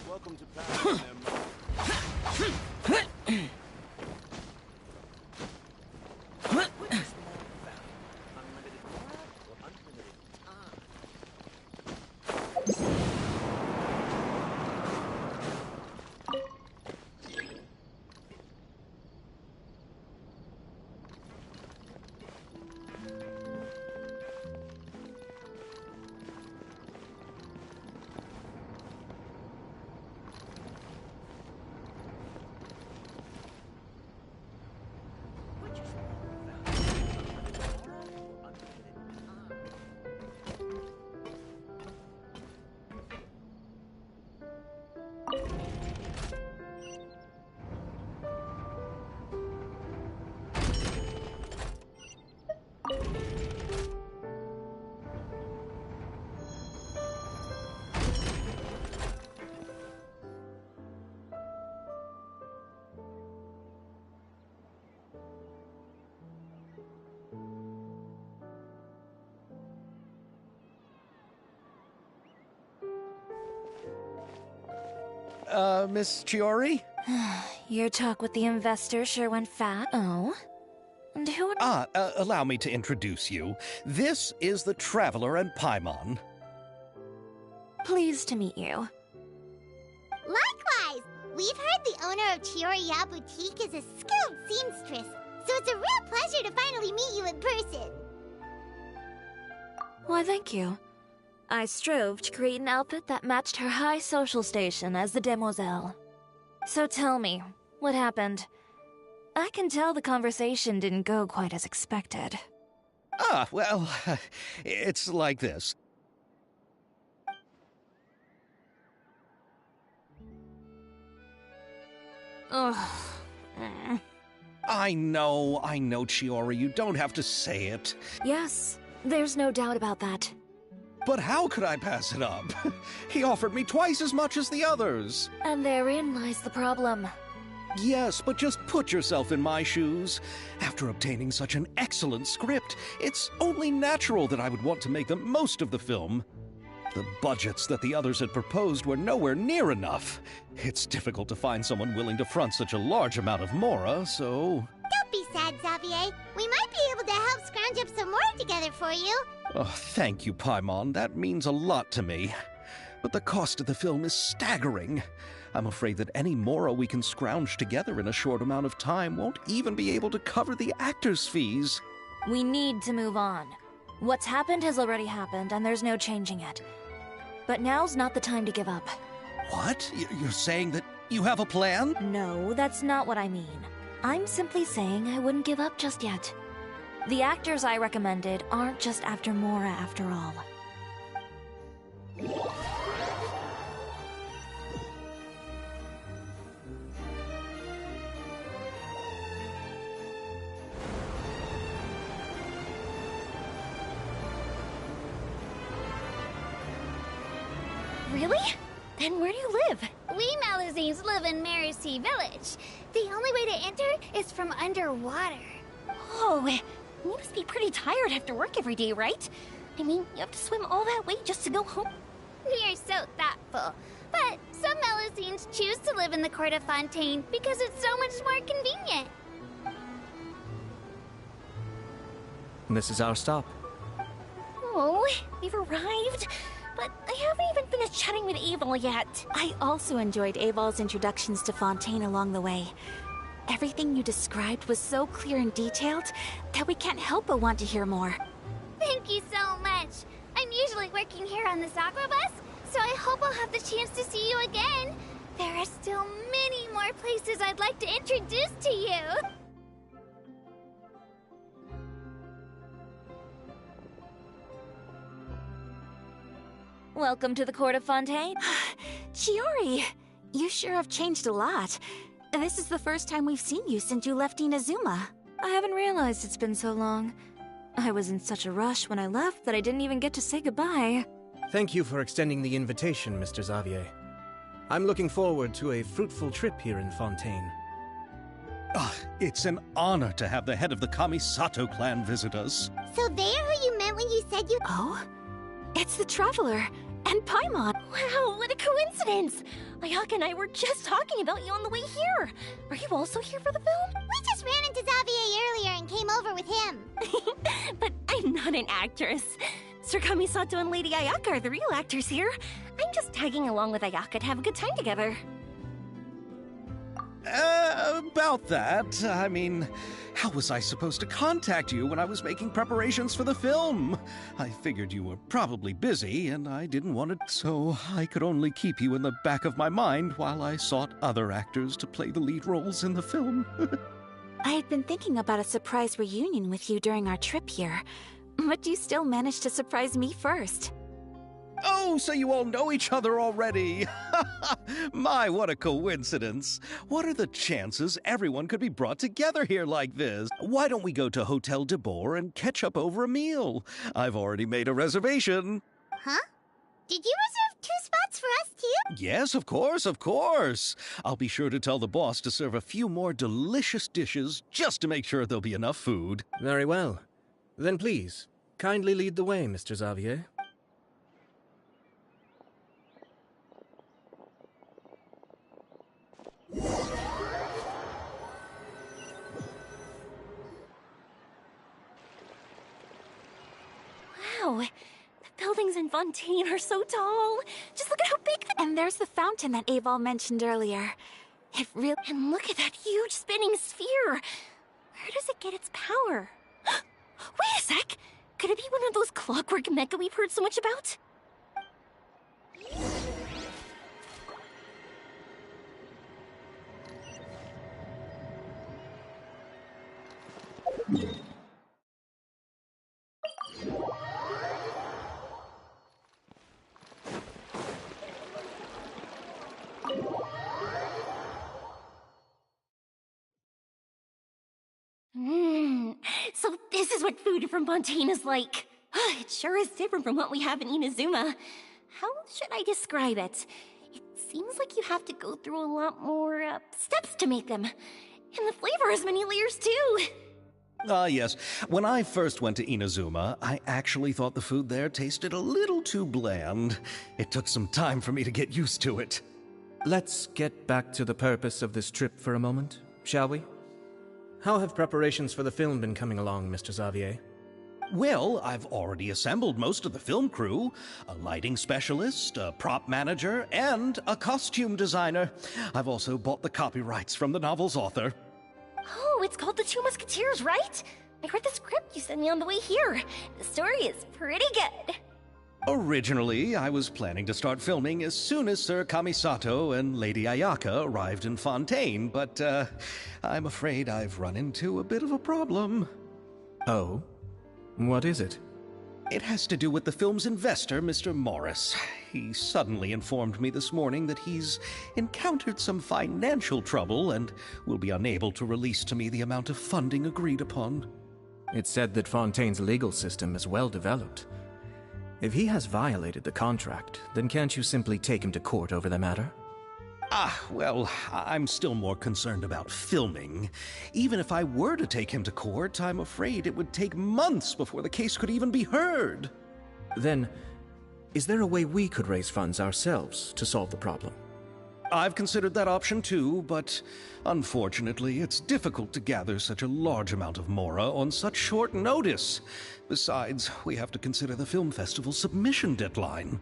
[SPEAKER 16] Welcome to Paris,
[SPEAKER 2] Miss Chiori?
[SPEAKER 17] Your talk with the investor sure went fast. Oh? And who...
[SPEAKER 2] allow me to introduce you. This is the Traveler and Paimon.
[SPEAKER 17] Pleased to meet you.
[SPEAKER 5] Likewise! We've heard the owner of Chioriya Boutique is a skilled seamstress, so it's a real pleasure to finally meet you in person.
[SPEAKER 17] Why, thank you. I strove to create an outfit that matched her high social station as the demoiselle. So tell me, what happened? I can tell the conversation didn't go quite as expected.
[SPEAKER 2] Well, it's like this.
[SPEAKER 17] Ugh.
[SPEAKER 2] I know, Chiori, you don't have to say it.
[SPEAKER 17] Yes, there's no doubt about that.
[SPEAKER 2] But how could I pass it up? He offered me twice as much as the others.
[SPEAKER 17] And therein lies the problem.
[SPEAKER 2] Yes, but just put yourself in my shoes. After obtaining such an excellent script, it's only natural that I would want to make the most of the film. The budgets that the others had proposed were nowhere near enough. It's difficult to find someone willing to front such a large amount of mora, so...
[SPEAKER 5] Don't be sad, Xavier. We might be able to help scrounge up some more together for you.
[SPEAKER 2] Oh, thank you, Paimon. That means a lot to me. But the cost of the film is staggering. I'm afraid that any mora we can scrounge together in a short amount of time won't even be able to cover the actors' fees.
[SPEAKER 17] We need to move on. What's happened has already happened, and there's no changing it. But now's not the time to give up.
[SPEAKER 2] What? You're saying that You have a plan?
[SPEAKER 17] No, that's not what I mean. I'm simply saying I wouldn't give up just yet. The actors I recommended aren't just after Mora after all.
[SPEAKER 8] Really? Then where do you live? We Malazines live in Mercy Village. The only way to enter is from underwater.
[SPEAKER 18] Oh, you must be pretty tired after work every day, right? I mean, you have to swim all that way just to go home.
[SPEAKER 8] We are so thoughtful. But some Malazines choose to live in the Court of Fontaine because it's so much more convenient.
[SPEAKER 19] This is our stop.
[SPEAKER 18] Oh, we've arrived. But I haven't even finished chatting with Aval yet.
[SPEAKER 17] I also enjoyed Aval's introductions to Fontaine along the way. Everything you described was so clear and detailed that we can't help but want to hear more.
[SPEAKER 8] Thank you so much. I'm usually working here on this aqua bus, so I hope I'll have the chance to see you again. There are still many more places I'd like to introduce to you.
[SPEAKER 17] Welcome to the Court of Fontaine. Chiori, you sure have changed a lot. This is the first time we've seen you since you left Inazuma. I haven't realized it's been so long. I was in such a rush when I left that I didn't even get to say goodbye.
[SPEAKER 3] Thank you for extending the invitation, Mr. Xavier. I'm looking forward to a fruitful trip here in Fontaine.
[SPEAKER 2] It's an honor to have the head of the Kamisato clan visit us.
[SPEAKER 5] So they're who you meant when you said you...
[SPEAKER 17] Oh? It's the Traveler and Paimon.
[SPEAKER 18] Wow, what a coincidence! Ayaka and I were just talking about you on the way here. Are you also here for the film?
[SPEAKER 5] We just ran into Xavier earlier and came over with him.
[SPEAKER 18] But I'm not an actress. Sir Kamisato and Lady Ayaka are the real actors here. I'm just tagging along with Ayaka to have a good time together.
[SPEAKER 2] About that, I mean, how was I supposed to contact you when I was making preparations for the film? I figured you were probably busy, and I didn't want it, so I could only keep you in the back of my mind while I sought other actors to play the lead roles in the film.
[SPEAKER 17] I had been thinking about a surprise reunion with you during our trip here, but you still managed to surprise me first.
[SPEAKER 2] Oh, so you all know each other already! My, what a coincidence! What are the chances everyone could be brought together here like this? Why don't we go to Hotel de Boer and catch up over a meal? I've already made a reservation.
[SPEAKER 5] Huh? Did you reserve 2 spots for us too?
[SPEAKER 2] Yes, of course, of course. I'll be sure to tell the boss to serve a few more delicious dishes just to make sure there'll be enough food.
[SPEAKER 3] Very well. Then please, kindly lead the way, Mr. Xavier.
[SPEAKER 18] Wow, the buildings in Fontaine are so tall. Just look at how big
[SPEAKER 17] And there's the fountain that Aval mentioned earlier. It really...
[SPEAKER 18] And look at that huge spinning sphere. Where does it get its power? Wait a sec! Could it be one of those clockwork mecha we've heard so much about? So this is what food from Fontaine is like. It sure is different from what we have in Inazuma. How should I describe it? It seems like you have to go through a lot more steps to make them. And the flavor has many layers too.
[SPEAKER 2] Yes. When I first went to Inazuma, I actually thought the food there tasted a little too bland. It took some time for me to get used to it.
[SPEAKER 19] Let's get back to the purpose of this trip for a moment, shall we?
[SPEAKER 3] How have preparations for the film been coming along, Mr. Xavier?
[SPEAKER 2] Well, I've already assembled most of the film crew. A lighting specialist, a prop manager, and a costume designer. I've also bought the copyrights from the novel's author.
[SPEAKER 18] Oh, it's called The Two Musketeers, right? I read the script you sent me on the way here. The story is pretty good.
[SPEAKER 2] Originally, I was planning to start filming as soon as Sir Kamisato and Lady Ayaka arrived in Fontaine, but I'm afraid I've run into a bit of a problem.
[SPEAKER 19] Oh? What is it?
[SPEAKER 2] It has to do with the film's investor, Mr. Morris. He suddenly informed me this morning that he's encountered some financial trouble and will be unable to release to me the amount of funding agreed upon.
[SPEAKER 19] It's said that Fontaine's legal system is well developed. If he has violated the contract, then can't you simply take him to court over the matter?
[SPEAKER 2] Well, I'm still more concerned about filming. Even if I were to take him to court, I'm afraid it would take months before the case could even be heard.
[SPEAKER 19] Then, is there a way we could raise funds ourselves to solve the problem?
[SPEAKER 2] I've considered that option too, but unfortunately, it's difficult to gather such a large amount of mora on such short notice. Besides, we have to consider the film festival's submission deadline.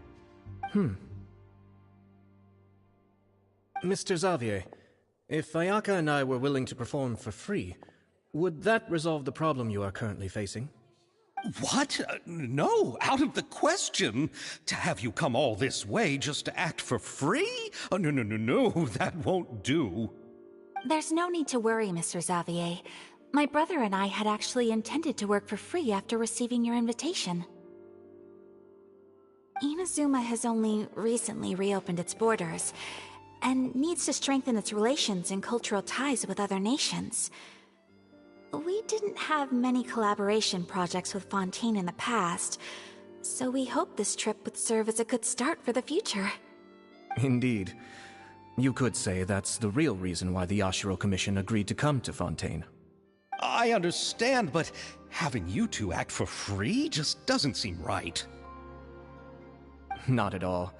[SPEAKER 19] Mr. Xavier, if Ayaka and I were willing to perform for free, would that resolve the problem you are currently facing?
[SPEAKER 2] What? No, out of the question. To have you come all this way just to act for free? No, that won't do.
[SPEAKER 20] There's no need to worry, Mr. Xavier. My brother and I had actually intended to work for free after receiving your invitation. Inazuma has only recently reopened its borders, and needs to strengthen its relations and cultural ties with other nations. We didn't have many collaboration projects with Fontaine in the past, so we hoped this trip would serve as a good start for the future.
[SPEAKER 19] Indeed. You could say that's the real reason why the Yashiro Commission agreed to come to Fontaine.
[SPEAKER 2] I understand, but having you two act for free just doesn't seem right.
[SPEAKER 19] Not at all.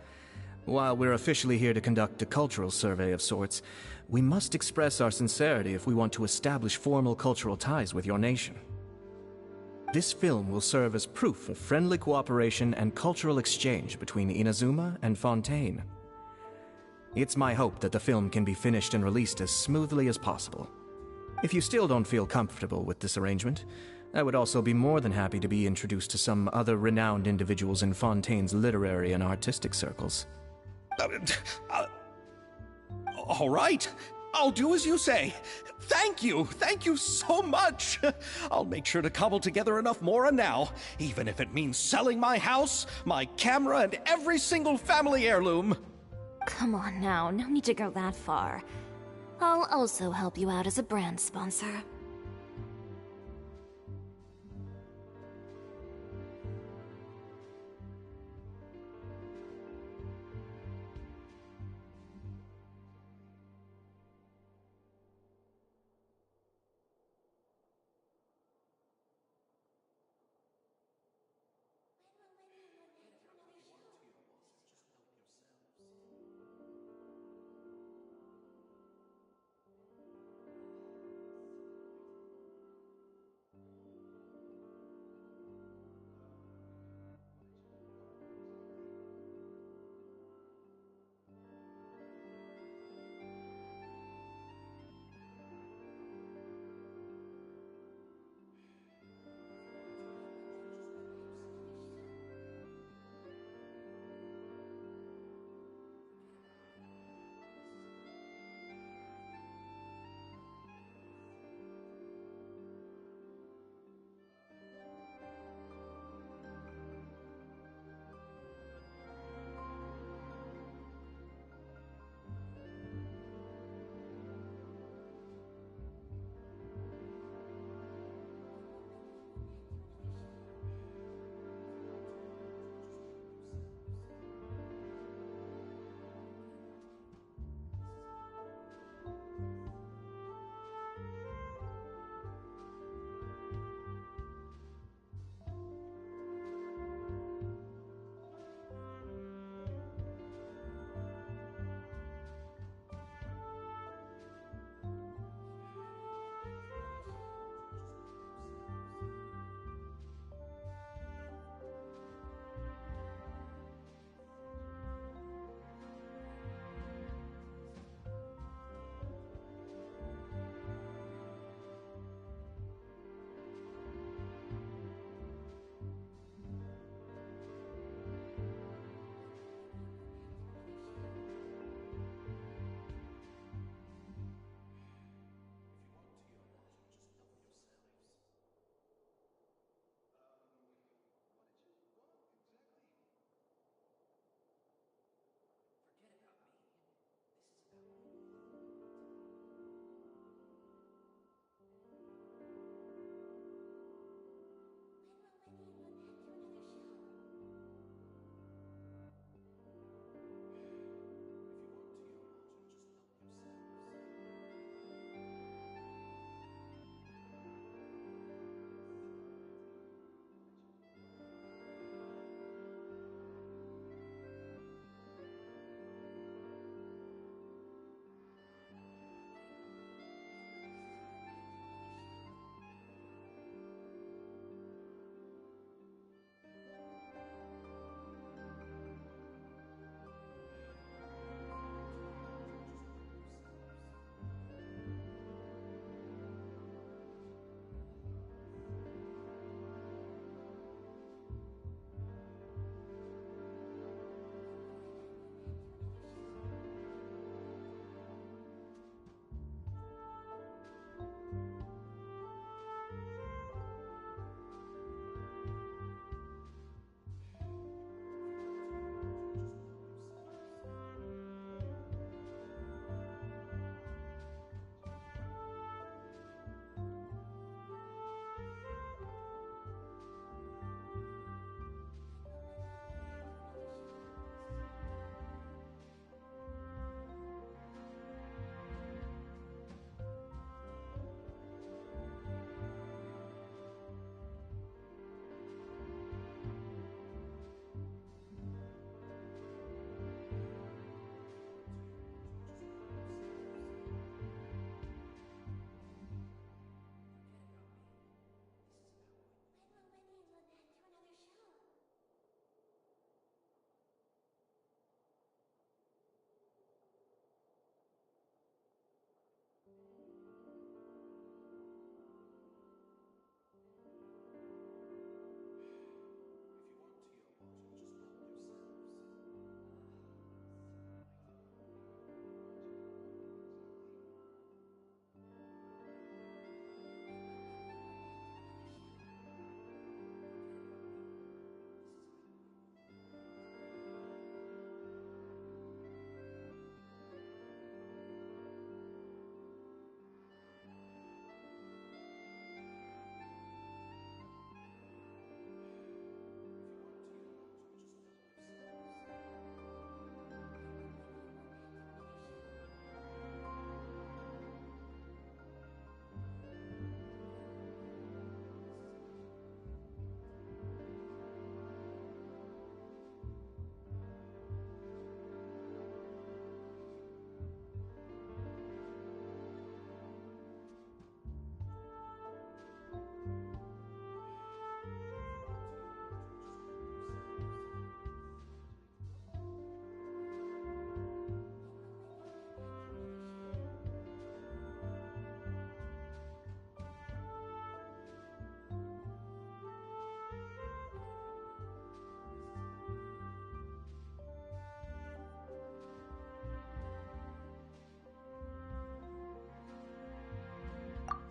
[SPEAKER 19] While we're officially here to conduct a cultural survey of sorts, we must express our sincerity if we want to establish formal cultural ties with your nation. This film will serve as proof of friendly cooperation and cultural exchange between Inazuma and Fontaine. It's my hope that the film can be finished and released as smoothly as possible. If you still don't feel comfortable with this arrangement, I would also be more than happy to be introduced to some other renowned individuals in Fontaine's literary and artistic circles.
[SPEAKER 2] All right. I'll do as you say. Thank you so much. I'll make sure to cobble together enough mora now, even if it means selling my house, my camera, and every single family heirloom.
[SPEAKER 17] Come on now, no need to go that far. I'll also help you out as a brand sponsor.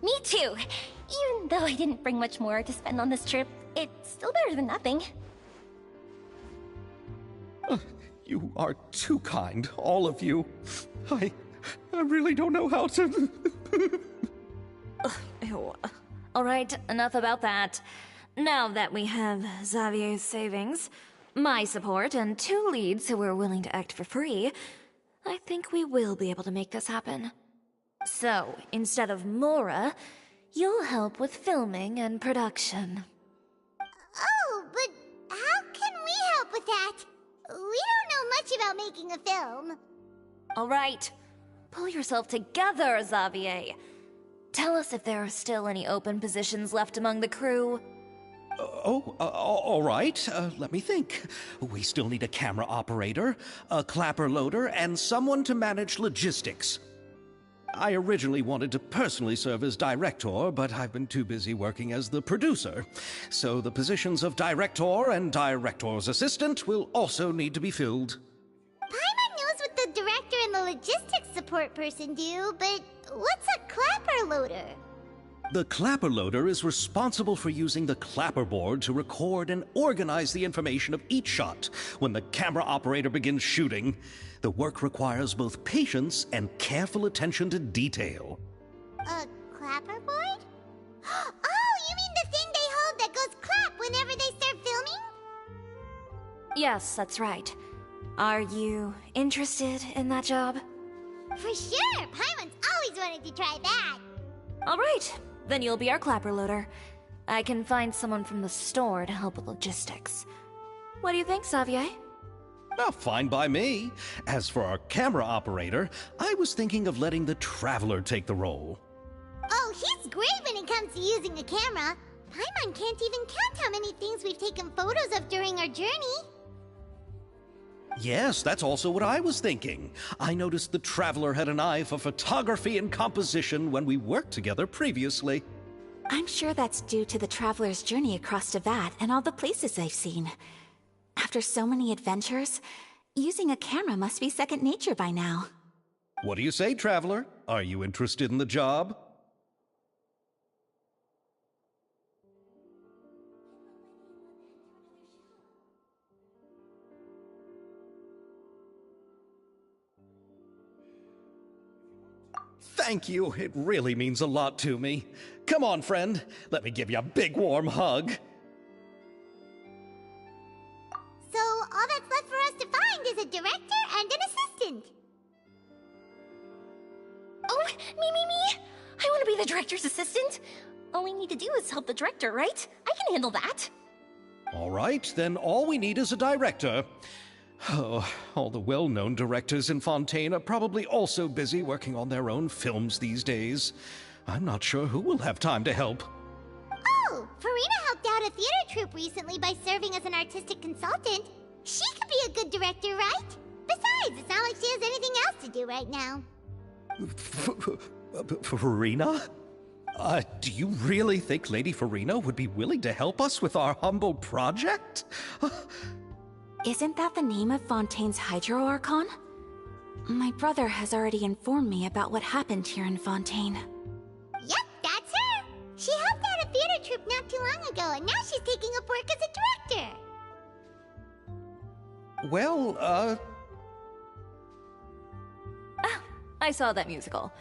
[SPEAKER 18] Me too. Even though I didn't bring much more to spend on this trip, it's still better than nothing.
[SPEAKER 2] You are too kind, all of you. I really don't know how to...
[SPEAKER 17] Ew. All right, enough about that. Now that we have Xavier's savings, my support, and 2 leads who are willing to act for free, I think we will be able to make this happen. So, instead of Mora, you'll help with filming and production.
[SPEAKER 5] Oh, but how can we help with that? We don't know much about making a film.
[SPEAKER 17] All right, pull yourself together, Xavier. Tell us if there are still any open positions left among the crew.
[SPEAKER 2] All right. Let me think. We still need a camera operator, a clapper loader, and someone to manage logistics. I originally wanted to personally serve as director, but I've been too busy working as the producer. So the positions of director and director's assistant will also need to be filled.
[SPEAKER 5] Paimon knows what the director and the logistics support person do, but what's a clapper loader?
[SPEAKER 2] The clapper loader is responsible for using the clapper board to record and organize the information of each shot when the camera operator begins shooting. The work requires both patience and careful attention to detail.
[SPEAKER 5] A clapper board? Oh, you mean the thing they hold that goes clap whenever they start filming?
[SPEAKER 17] Yes, that's right. Are you interested in that job?
[SPEAKER 5] For sure! Paimon's always wanted to try that.
[SPEAKER 17] All right, then you'll be our clapper loader. I can find someone from the store to help with logistics. What do you think, Xavier?
[SPEAKER 2] Oh, fine by me. As for our camera operator, I was thinking of letting the Traveler take the role.
[SPEAKER 5] Oh, he's great when it comes to using a camera. Paimon can't even count how many things we've taken photos of during our journey.
[SPEAKER 2] Yes, that's also what I was thinking. I noticed the Traveler had an eye for photography and composition when we worked together previously.
[SPEAKER 20] I'm sure that's due to the Traveler's journey across Teyvat and all the places they've seen. After so many adventures, using a camera must be second nature by now.
[SPEAKER 2] What do you say, Traveler? Are you interested in the job? Thank you. It really means a lot to me. Come on, friend. Let me give you a big warm hug.
[SPEAKER 5] So all that's left for us to find is a director and an assistant.
[SPEAKER 18] Oh, me! I want to be the director's assistant. All we need to do is help the director, right? I can handle that.
[SPEAKER 2] All right, then all we need is a director. Oh, all the well-known directors in Fontaine are probably also busy working on their own films these days. I'm not sure who will have time to help.
[SPEAKER 5] Oh, Farina helped out a theater troupe recently by serving as an artistic consultant. She could be a good director, right? Besides, it's not like she has anything else to do right now.
[SPEAKER 2] Farina? Do you really think Lady Farina would be willing to help us with our humble project?
[SPEAKER 20] Isn't that the name of Fontaine's Hydro Archon? My brother has already informed me about what happened here in Fontaine.
[SPEAKER 5] Yep, that's her. She helped out a theater troupe not too long ago, and now she's taking up work as a director.
[SPEAKER 2] Well,
[SPEAKER 17] I saw that musical.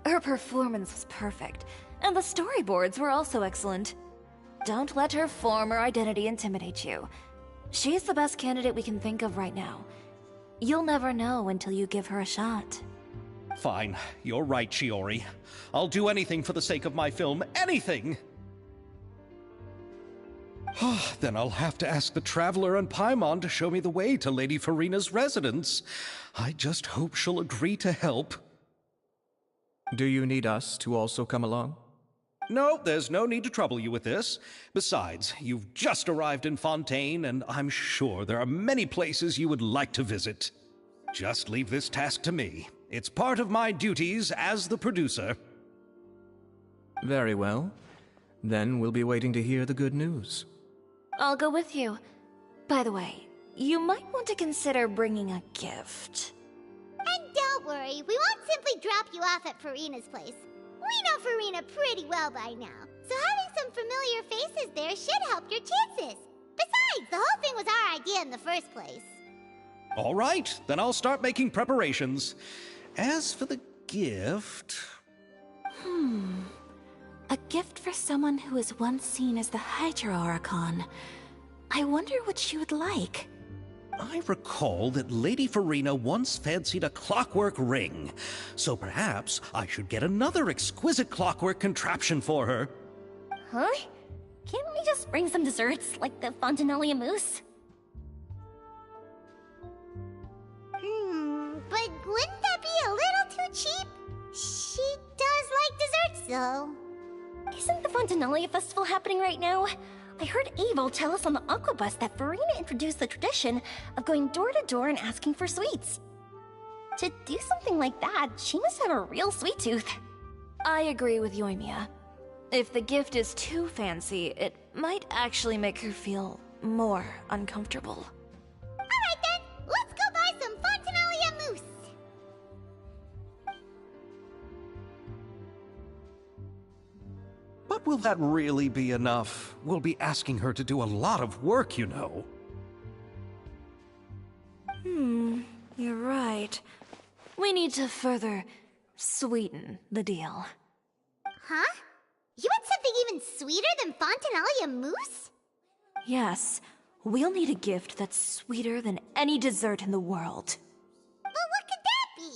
[SPEAKER 17] Her performance was perfect, and the storyboards were also excellent. Don't let her former identity intimidate you. She's the best candidate we can think of right now. You'll never know until you give her a shot.
[SPEAKER 2] fine. You're right, Shiori. I'll do anything for the sake of my film. Anything! Then I'll have to ask the Traveler and Paimon to show me the way to Lady Farina's residence. I just hope she'll agree to help.
[SPEAKER 19] Do you need us to also come along?
[SPEAKER 2] No, there's no need to trouble you with this. Besides, you've just arrived in Fontaine, and I'm sure there are many places you would like to visit. Just leave this task to me. It's part of my duties as the producer.
[SPEAKER 19] Very well. Then we'll be waiting to hear the good news.
[SPEAKER 17] I'll go with you. By the way, you might want to consider bringing a gift.
[SPEAKER 5] And don't worry, we won't simply drop you off at Farina's place. We know Farina pretty well by now, so having some familiar faces there should help your chances. Besides, the whole thing was our idea in the first place.
[SPEAKER 2] All right, then I'll start making preparations. As for the gift...
[SPEAKER 20] A gift for someone who was once seen as the Hydra Oricon. I wonder what she would like.
[SPEAKER 2] I recall that Lady Farina once fancied a clockwork ring, so perhaps I should get another exquisite clockwork contraption for her.
[SPEAKER 18] Huh? Can't we just bring some desserts, like the Fontanalia mousse?
[SPEAKER 5] But wouldn't that be a little too cheap? She does like desserts, though.
[SPEAKER 18] Isn't the Fontanalia festival happening right now? I heard Abel tell us on the Aquabus that Farina introduced the tradition of going door to door and asking for sweets. To do something like that, she must have a real sweet tooth.
[SPEAKER 17] I agree with Yoimiya. If the gift is too fancy, it might actually make her feel more uncomfortable.
[SPEAKER 5] Alright then, let's go buy some Fontanalia mousse!
[SPEAKER 2] But will that really be enough? We'll be asking her to do a lot of work, you know.
[SPEAKER 17] You're right. We need to further sweeten the deal.
[SPEAKER 5] Huh? You want something even sweeter than Fontanalia mousse?
[SPEAKER 17] Yes, we'll need a gift that's sweeter than any dessert in the world.
[SPEAKER 5] Well, what could that be?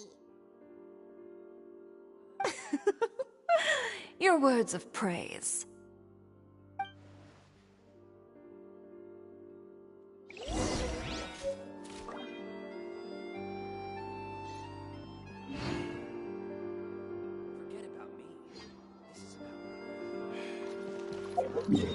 [SPEAKER 17] Your words of praise.
[SPEAKER 7] Forget about me. This is about me.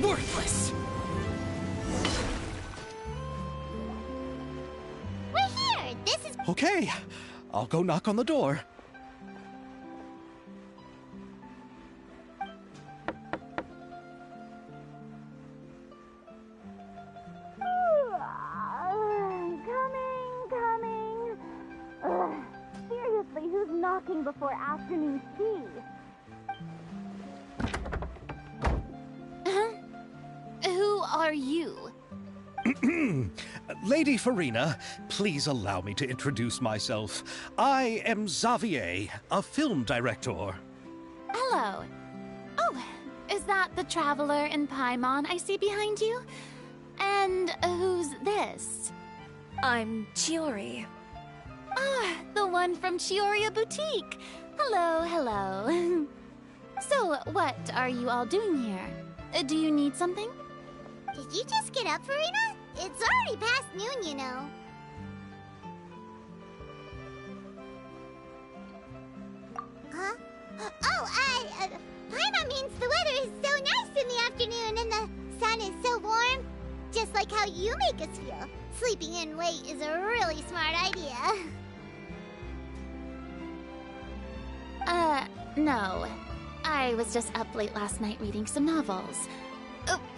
[SPEAKER 4] Worthless!
[SPEAKER 5] We're here! This is...
[SPEAKER 2] Okay, I'll go knock on the door.
[SPEAKER 5] Coming. Ugh, seriously, who's knocking before afternoon tea?
[SPEAKER 1] Who are you?
[SPEAKER 2] Lady Farina, please allow me to introduce myself. I am Xavier, a film director.
[SPEAKER 1] Hello. Oh, is that the traveler in Paimon I see behind you? And who's this?
[SPEAKER 17] I'm Chiori.
[SPEAKER 1] Ah, the one from Chioria Boutique. Hello. So, what are you all doing here? Do you need something?
[SPEAKER 5] Did you just get up, Farina? It's already past noon, you know. Huh? Oh, Paimon means the weather is so nice in the afternoon and the sun is so warm. Just like how you make us feel. Sleeping in late is a really smart idea.
[SPEAKER 1] No. I was just up late last night reading some novels.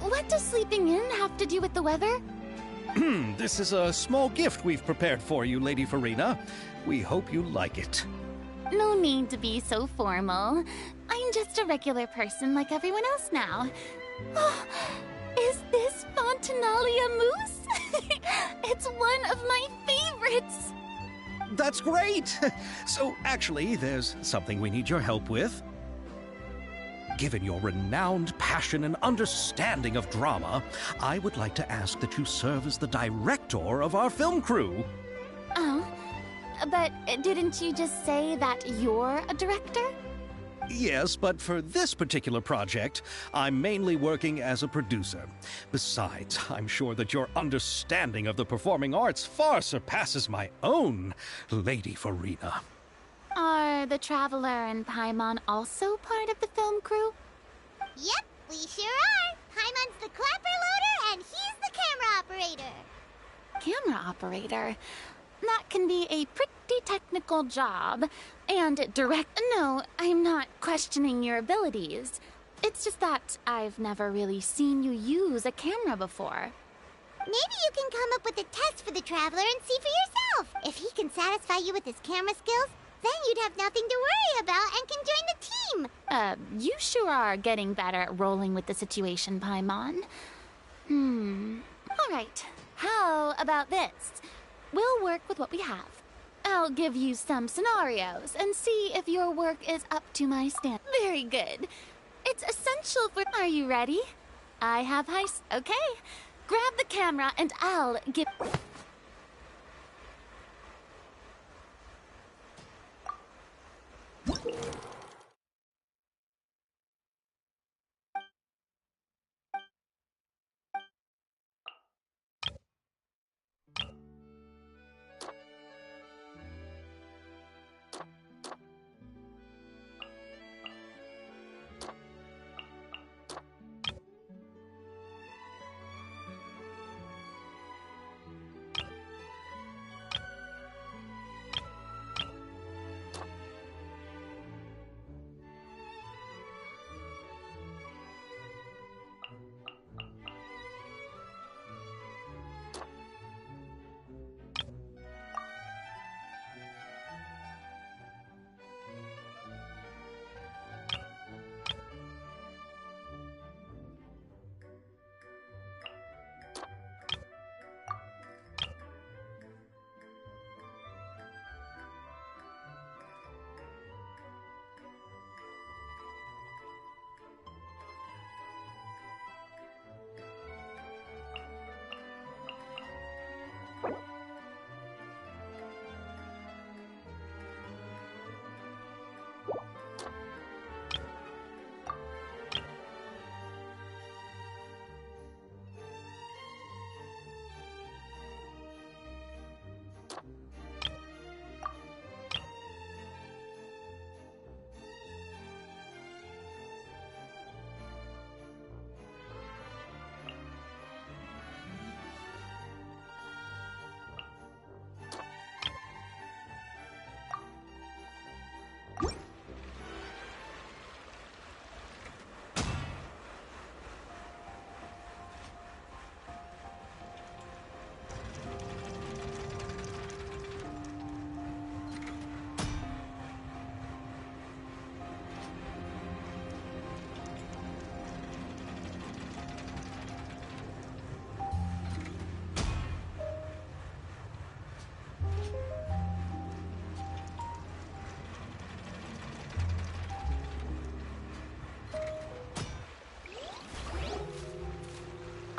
[SPEAKER 1] What does sleeping in have to do with the weather?
[SPEAKER 2] This is a small gift we've prepared for you, Lady Farina. We hope you like it.
[SPEAKER 1] No need to be so formal. I'm just a regular person like everyone else now. Oh, is this Fontanalia mousse? It's one of my favorites!
[SPEAKER 2] That's great! So, actually, there's something we need your help with. Given your renowned passion and understanding of drama, I would like to ask that you serve as the director of our film crew.
[SPEAKER 1] Oh, but didn't you just say that you're a director?
[SPEAKER 2] Yes, but for this particular project, I'm mainly working as a producer. Besides, I'm sure that your understanding of the performing arts far surpasses my own, Lady Farina.
[SPEAKER 1] Are the Traveler and Paimon also part of the film crew?
[SPEAKER 5] Yep, we sure are. Paimon's the clapper loader and he's the camera operator.
[SPEAKER 1] Camera operator?
[SPEAKER 13] That can be a pretty technical job. And direct. No, I'm not questioning your abilities. It's just that I've never really seen you use a camera before.
[SPEAKER 5] Maybe you can come up with a test for the Traveler and see for yourself. If he can satisfy you with his camera skills, then you'd have nothing to worry about and can join the team.
[SPEAKER 13] You sure are getting better at rolling with the situation, Paimon. All right, how about this? We'll work with what we have. I'll give you some scenarios and see if your work is up to my standard. Very good. It's essential for... Are you ready? I have high... Okay. Grab the camera and I'll give...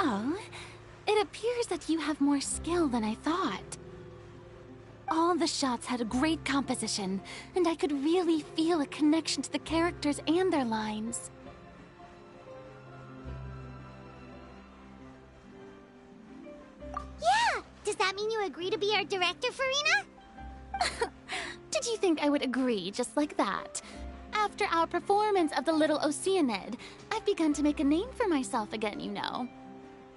[SPEAKER 13] Oh, it appears that you have more skill than I thought. All the shots had a great composition, and I could really feel a connection to the characters and their lines.
[SPEAKER 5] Yeah! Does that mean you agree to be our director, Farina?
[SPEAKER 13] Did you think I would agree just like that? After our performance of the Little Oceanid, I've begun to make a name for myself again, you know.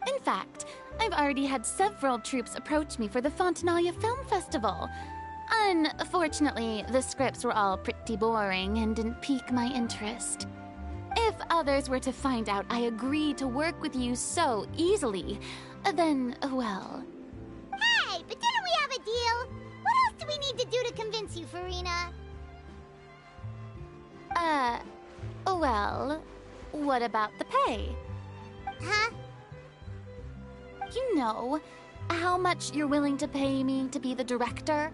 [SPEAKER 13] In fact, I've already had several troops approach me for the Fontanalia Film Festival. Unfortunately, the scripts were all pretty boring and didn't pique my interest. If others were to find out I agreed to work with you so easily, then, well...
[SPEAKER 5] Hey, but didn't we have a deal? What else do we need to do to convince you, Farina?
[SPEAKER 13] Well, what about the pay?
[SPEAKER 5] Huh?
[SPEAKER 13] You know, how much you're willing to pay me to be the director?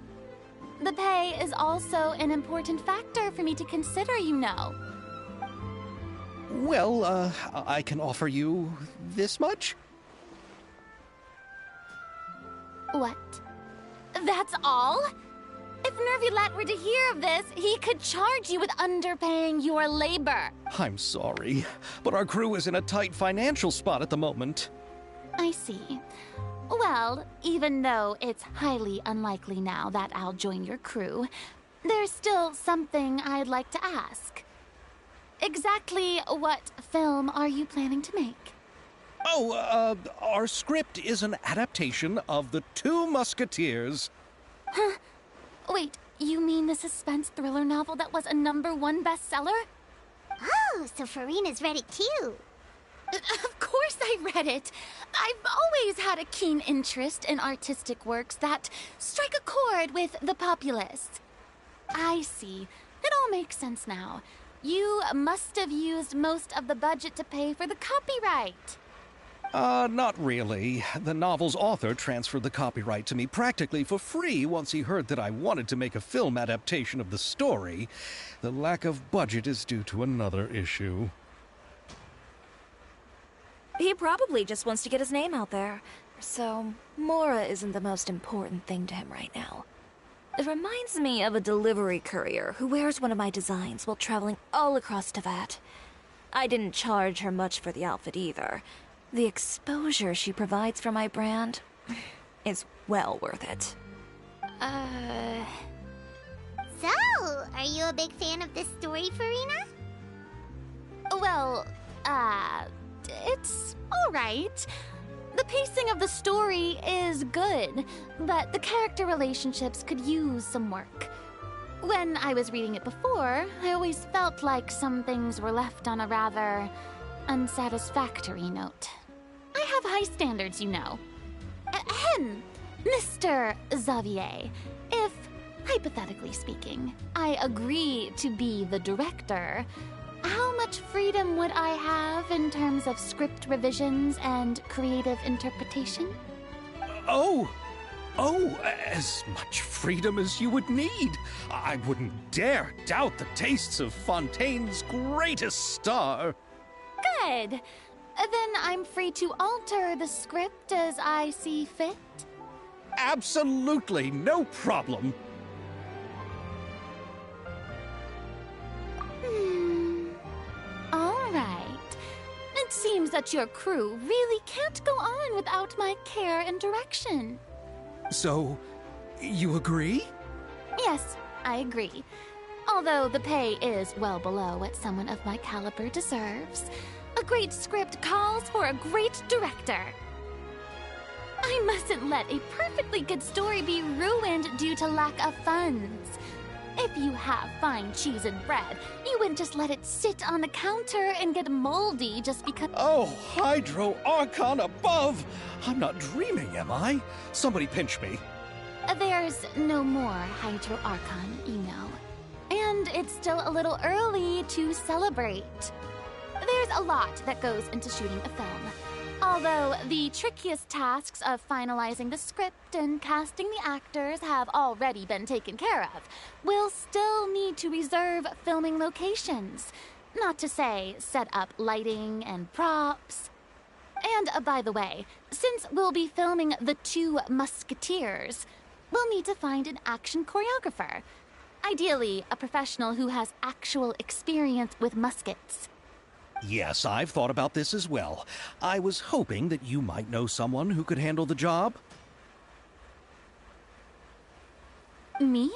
[SPEAKER 13] The pay is also an important factor for me to consider, you know.
[SPEAKER 2] Well, I can offer you this much?
[SPEAKER 13] What? That's all? If Nervulet were to hear of this, he could charge you with underpaying your labor.
[SPEAKER 2] I'm sorry, but our crew is in a tight financial spot at the moment.
[SPEAKER 13] I see. Well, even though it's highly unlikely now that I'll join your crew, there's still something I'd like to ask. Exactly what film are you planning to make?
[SPEAKER 2] Oh, our script is an adaptation of The Two Musketeers.
[SPEAKER 13] Huh? Wait, you mean the suspense thriller novel that was a #1 bestseller?
[SPEAKER 5] Oh, so Farina's read it too.
[SPEAKER 13] Of course I read it. I've always had a keen interest in artistic works that strike a chord with the populace. I see. It all makes sense now. You must have used most of the budget to pay for the copyright.
[SPEAKER 2] Not really. The novel's author transferred the copyright to me practically for free once he heard that I wanted to make a film adaptation of the story. The lack of budget is due to another issue.
[SPEAKER 17] He probably just wants to get his name out there. So, Mora isn't the most important thing to him right now. It reminds me of a delivery courier who wears one of my designs while traveling all across Teyvat. I didn't charge her much for the outfit either. The exposure she provides for my brand is well worth it.
[SPEAKER 5] So, are you a big fan of this story, Farina?
[SPEAKER 13] Well, it's alright. The pacing of the story is good, but the character relationships could use some work. When I was reading it before, I always felt like some things were left on a rather unsatisfactory note. I have high standards, you know. Ahem, Mr. Xavier, if, hypothetically speaking, I agree to be the director, how much freedom would I have in terms of script revisions and creative interpretation?
[SPEAKER 2] Oh, as much freedom as you would need. I wouldn't dare doubt the tastes of Fontaine's greatest star.
[SPEAKER 13] Good. Then I'm free to alter the script as I see fit?
[SPEAKER 2] Absolutely, no problem.
[SPEAKER 13] All right. It seems that your crew really can't go on without my care and direction.
[SPEAKER 2] So, you agree?
[SPEAKER 13] Yes, I agree. Although the pay is well below what someone of my caliber deserves. A great script calls for a great director. I mustn't let a perfectly good story be ruined due to lack of funds. If you have fine cheese and bread, you wouldn't just let it sit on the counter and get moldy just because—
[SPEAKER 2] Oh, Hydro Archon above! I'm not dreaming, am I? Somebody pinch me.
[SPEAKER 13] There's no more Hydro Archon, you know. And it's still a little early to celebrate. There's a lot that goes into shooting a film. Although the trickiest tasks of finalizing the script and casting the actors have already been taken care of, we'll still need to reserve filming locations. Not to say set up lighting and props. And by the way, since we'll be filming The Two Musketeers, we'll need to find an action choreographer. Ideally, a professional who has actual experience with muskets.
[SPEAKER 2] Yes, I've thought about this as well. I was hoping that you might know someone who could handle the job.
[SPEAKER 13] Me?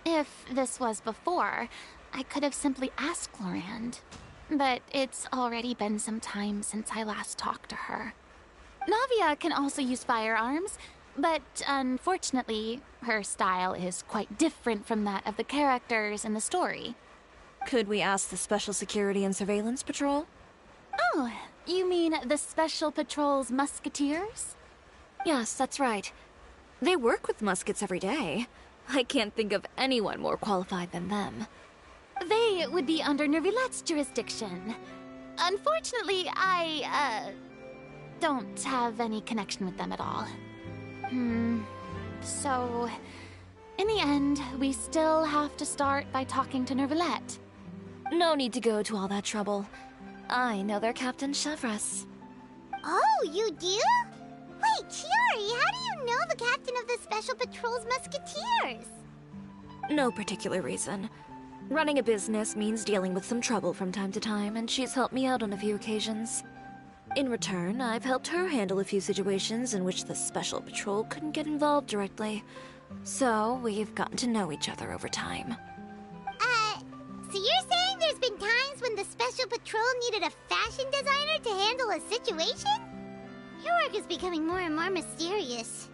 [SPEAKER 13] If this was before, I could have simply asked Lorand. But it's already been some time since I last talked to her. Navia can also use firearms, but unfortunately, her style is quite different from that of the characters in the story.
[SPEAKER 17] Could we ask the Special Security and Surveillance Patrol?
[SPEAKER 13] Oh, you mean the Special Patrol's musketeers?
[SPEAKER 17] Yes, that's right. They work with muskets every day. I can't think of anyone more qualified than them.
[SPEAKER 13] They would be under Nervilette's jurisdiction. Unfortunately, I don't have any connection with them at all. So, in the end, we still have to start by talking to Nervilette.
[SPEAKER 17] No need to go to all that trouble. I know their Captain Chevres.
[SPEAKER 5] Oh, you do? Wait, Chiori, how do you know the captain of the Special Patrol's Musketeers?
[SPEAKER 17] No particular reason. Running a business means dealing with some trouble from time to time, and she's helped me out on a few occasions. In return, I've helped her handle a few situations in which the Special Patrol couldn't get involved directly. So, we've gotten to know each other over time.
[SPEAKER 5] So you're saying there's been times when the Special Patrol needed a fashion designer to handle a situation? Your work is becoming more and more mysterious.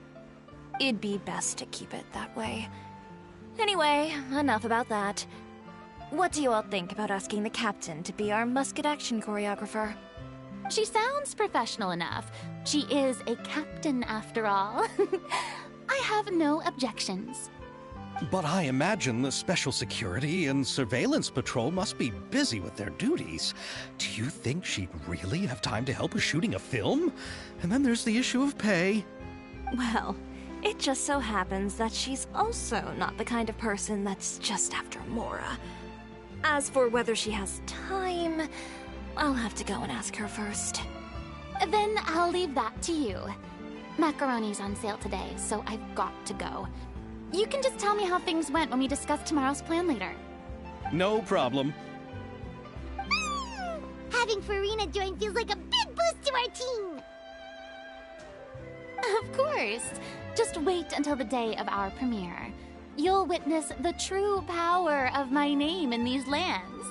[SPEAKER 17] it'd be best to keep it that way. Anyway, enough about that. What do you all think about asking the captain to be our musket action choreographer?
[SPEAKER 13] She sounds professional enough. She is a captain after all. I have no objections.
[SPEAKER 2] But I imagine the Special Security and Surveillance Patrol must be busy with their duties. Do you think she'd really have time to help with shooting a film? And then there's the issue of pay.
[SPEAKER 17] Well, it just so happens that she's also not the kind of person that's just after Mora. As for whether she has time, I'll have to go and ask her first.
[SPEAKER 13] Then I'll leave that to you. Macaroni's on sale today, so I've got to go. You can just tell me how things went when we discuss tomorrow's plan later.
[SPEAKER 2] No problem.
[SPEAKER 5] Having Farina join feels like a big boost to our team!
[SPEAKER 13] Of course. Just wait until the day of our premiere. You'll witness the true power of my name in these lands.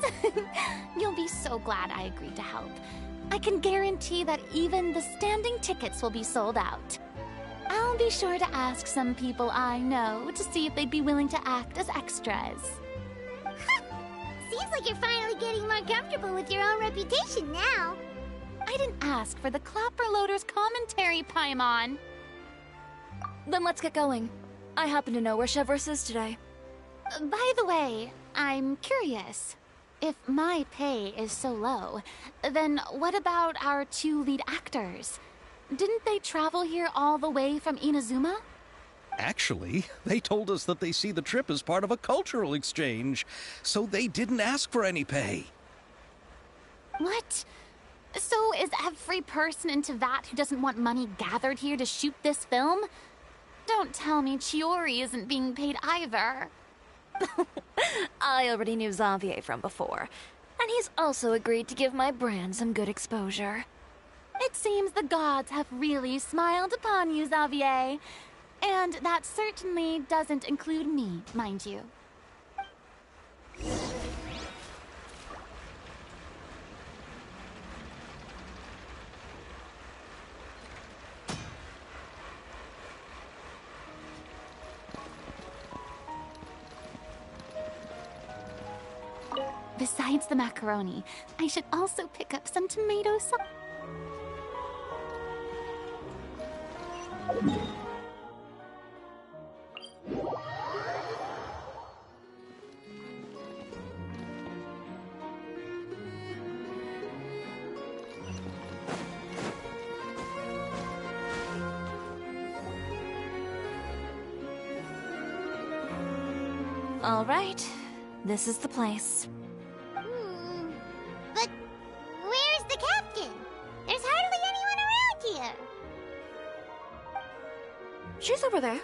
[SPEAKER 13] You'll be so glad I agreed to help. I can guarantee that even the standing tickets will be sold out. I'll be sure to ask some people I know to see if they'd be willing to act as extras.
[SPEAKER 5] Seems like you're finally getting more comfortable with your own reputation now.
[SPEAKER 13] I didn't ask for the Clapperloader's commentary, Paimon.
[SPEAKER 17] Then let's get going. I happen to know where Chevreuse is today.
[SPEAKER 13] By the way, I'm curious. If my pay is so low, then what about our two lead actors? Didn't they travel here all the way from Inazuma?
[SPEAKER 2] Actually, they told us that they see the trip as part of a cultural exchange, so they didn't ask for any pay.
[SPEAKER 13] What? So is every person in Teyvat who doesn't want money gathered here to shoot this film? Don't tell me Chiori isn't being paid either.
[SPEAKER 17] I already knew Xavier from before, and he's also agreed to give my brand some good exposure.
[SPEAKER 13] It seems the gods have really smiled upon you, Xavier. And that certainly doesn't include me, mind you. Besides the macaroni, I should also pick up some tomato sauce.
[SPEAKER 17] All right, this is the place.
[SPEAKER 5] But where's the captain? There's hardly anyone around here.
[SPEAKER 17] She's over there.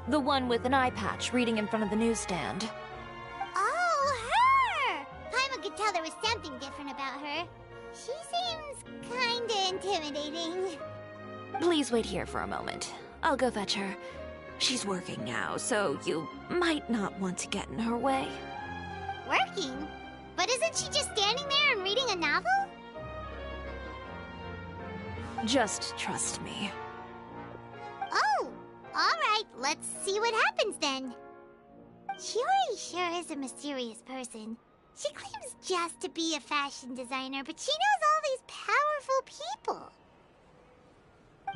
[SPEAKER 17] The one with an eye patch reading in front of the newsstand.
[SPEAKER 5] Oh, her! Paimon could tell there was something different about her. She seems kinda intimidating.
[SPEAKER 17] Please wait here for a moment. I'll go fetch her. She's working now, so you might not want to get in her way.
[SPEAKER 5] Working? But isn't she just standing there and reading a novel?
[SPEAKER 17] Just trust me.
[SPEAKER 5] Oh, alright, let's see what happens then. Chiori sure is a mysterious person. She claims just to be a fashion designer, but she knows all these powerful people.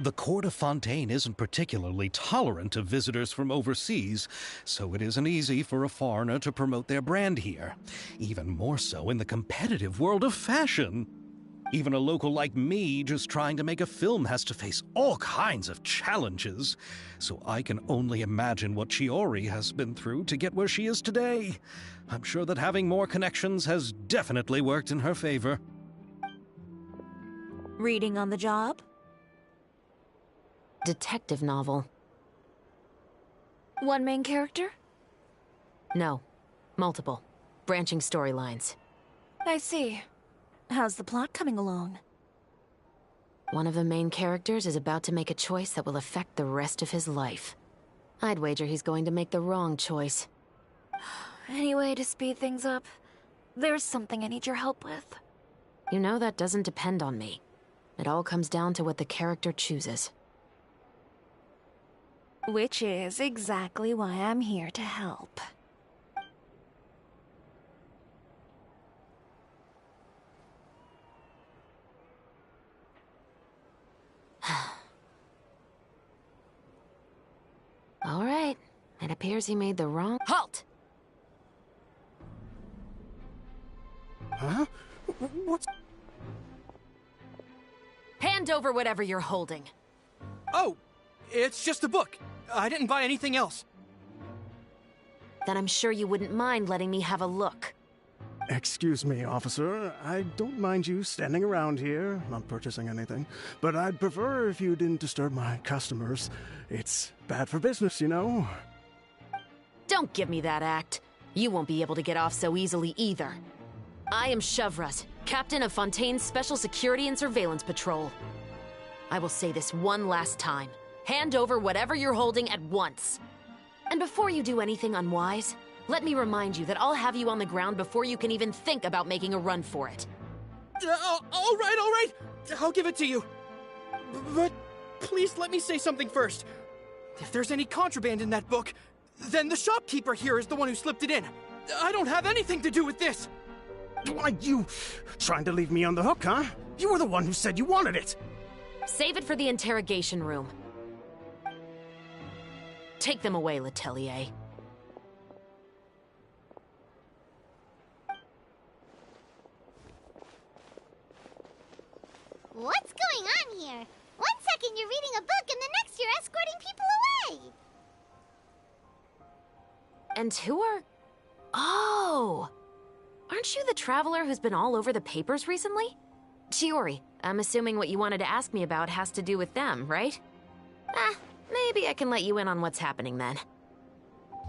[SPEAKER 2] The court of Fontaine isn't particularly tolerant of visitors from overseas, so it isn't easy for a foreigner to promote their brand here. Even more so in the competitive world of fashion. Even a local like me just trying to make a film has to face all kinds of challenges. So I can only imagine what Chiori has been through to get where she is today. I'm sure that having more connections has definitely worked in her favor.
[SPEAKER 17] Reading on the job?
[SPEAKER 21] Detective novel.
[SPEAKER 17] One main character?
[SPEAKER 21] No. Multiple. Branching storylines.
[SPEAKER 17] I see. How's the plot coming along?
[SPEAKER 21] One of the main characters is about to make a choice that will affect the rest of his life. I'd wager he's going to make the wrong choice.
[SPEAKER 17] Any way to speed things up? There's something I need your help with.
[SPEAKER 21] You know that doesn't depend on me. It all comes down to what the character chooses.
[SPEAKER 17] Which is exactly why I'm here to help.
[SPEAKER 21] All right. It appears he made the wrong— Halt!
[SPEAKER 3] Huh? What's...
[SPEAKER 21] Hand over whatever you're holding.
[SPEAKER 7] Oh, it's just a book. I didn't buy anything else.
[SPEAKER 21] Then I'm sure you wouldn't mind letting me have a look.
[SPEAKER 6] Excuse me, officer. I don't mind you standing around here, not purchasing anything, but I'd prefer if you didn't disturb my customers. It's bad for business, you know?
[SPEAKER 21] Don't give me that act. You won't be able to get off so easily either. I am Chevraz, captain of Fontaine's Special Security and Surveillance Patrol. I will say this one last time. Hand over whatever you're holding at once. And before you do anything unwise, let me remind you that I'll have you on the ground before you can even think about making a run for it.
[SPEAKER 7] All right. I'll give it to you. But please let me say something first. If there's any contraband in that book, then the shopkeeper here is the one who slipped it in. I don't have anything to do with this.
[SPEAKER 6] Why, you trying to leave me on the hook, huh? You were the one who said you wanted it.
[SPEAKER 21] Save it for the interrogation room. Take them away, Letelier.
[SPEAKER 5] What's going on here? One second you're reading a book and the next you're escorting people away.
[SPEAKER 21] And who are... Oh! Aren't you the traveler who's been all over the papers recently? Chiori, I'm assuming what you wanted to ask me about has to do with them, right? Maybe I can let you in on what's happening then.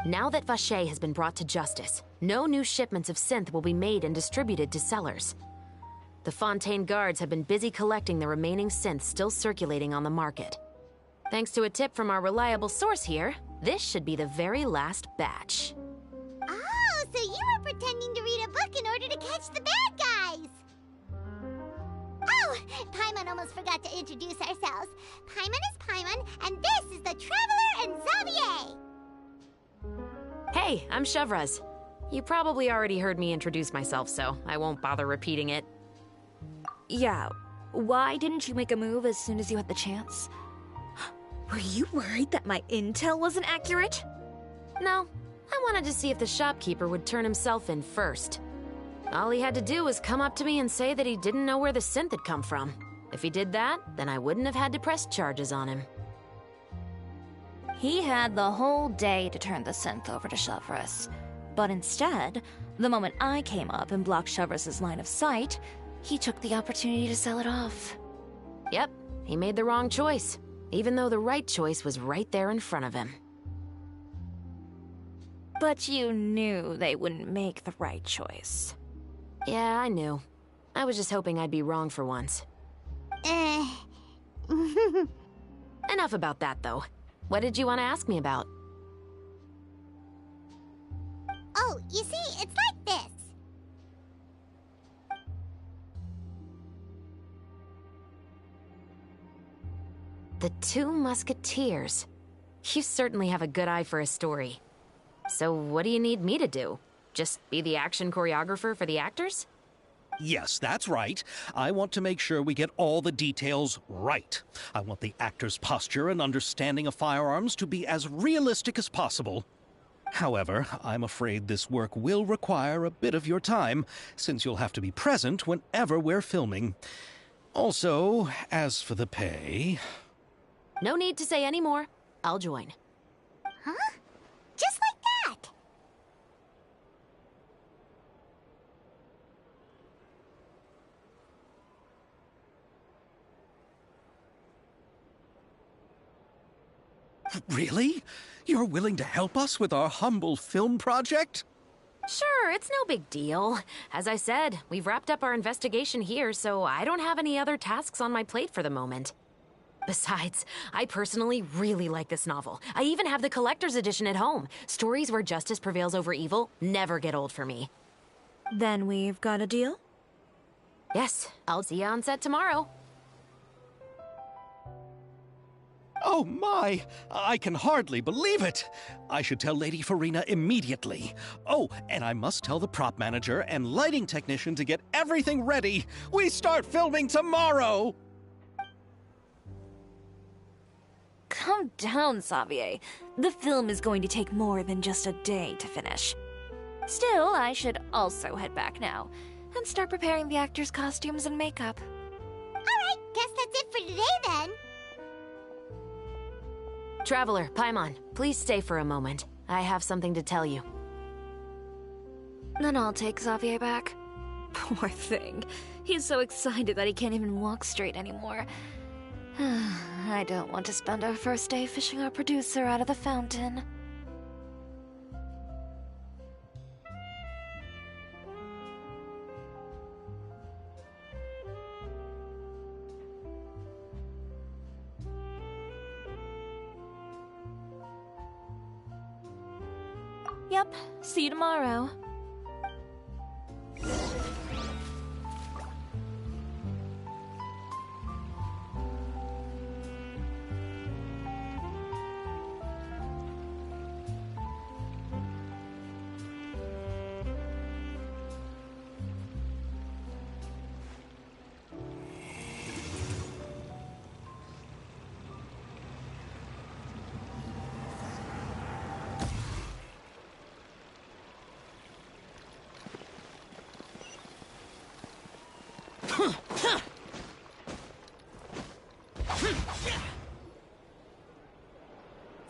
[SPEAKER 21] Now that Vacher has been brought to justice, no new shipments of synth will be made and distributed to sellers. The Fontaine guards have been busy collecting the remaining synths still circulating on the market. Thanks to a tip from our reliable source here, this should be the very last batch.
[SPEAKER 5] Oh, so you were pretending to read a book in order to catch the bad guys. Oh, Paimon almost forgot to introduce ourselves. Paimon is Paimon, and this is the Traveler and Xavier.
[SPEAKER 21] Hey, I'm Chevraz. You probably already heard me introduce myself, so I won't bother repeating it.
[SPEAKER 17] Yeah, why didn't you make a move as soon as you had the chance? Were you worried that my intel wasn't accurate?
[SPEAKER 21] No, I wanted to see if the shopkeeper would turn himself in first. All he had to do was come up to me and say that he didn't know where the synth had come from. If he did that, then I wouldn't have had to press charges on him.
[SPEAKER 17] He had the whole day to turn the synth over to Chevraz. But instead, the moment I came up and blocked Chevraz's line of sight, he took the opportunity to sell it off.
[SPEAKER 21] Yep, he made the wrong choice, even though the right choice was right there in front of him.
[SPEAKER 17] But you knew they wouldn't make the right choice.
[SPEAKER 21] Yeah, I knew. I was just hoping I'd be wrong for once. Enough about that, though. What did you want to ask me about?
[SPEAKER 5] Oh, you see, it's like this.
[SPEAKER 21] The Two Musketeers. You certainly have a good eye for a story. So what do you need me to do? Just be the action choreographer for the actors?
[SPEAKER 2] Yes, that's right. I want to make sure we get all the details right. I want the actor's posture and understanding of firearms to be as realistic as possible. However, I'm afraid this work will require a bit of your time, since you'll have to be present whenever we're filming. Also, as for the pay...
[SPEAKER 21] No need to say any more. I'll join.
[SPEAKER 5] Huh? Just like that!
[SPEAKER 2] Really? You're willing to help us with our humble film project?
[SPEAKER 21] Sure, it's no big deal. As I said, we've wrapped up our investigation here, so I don't have any other tasks on my plate for the moment. Besides, I personally really like this novel. I even have the collector's edition at home. Stories where justice prevails over evil never get old for me.
[SPEAKER 17] Then we've got a deal?
[SPEAKER 21] Yes, I'll see you on set tomorrow.
[SPEAKER 2] Oh my! I can hardly believe it! I should tell Lady Farina immediately. Oh, and I must tell the prop manager and lighting technician to get everything ready. We start filming tomorrow!
[SPEAKER 17] Calm down, Xavier. The film is going to take more than just a day to finish. Still, I should also head back now and start preparing the actors' costumes and makeup.
[SPEAKER 5] Alright, guess that's it for today then.
[SPEAKER 21] Traveler, Paimon, please stay for a moment. I have something to tell you.
[SPEAKER 17] Then I'll take Xavier back. Poor thing. He's so excited that he can't even walk straight anymore. I don't want to spend our first day fishing our producer out of the fountain. Yep, see you tomorrow.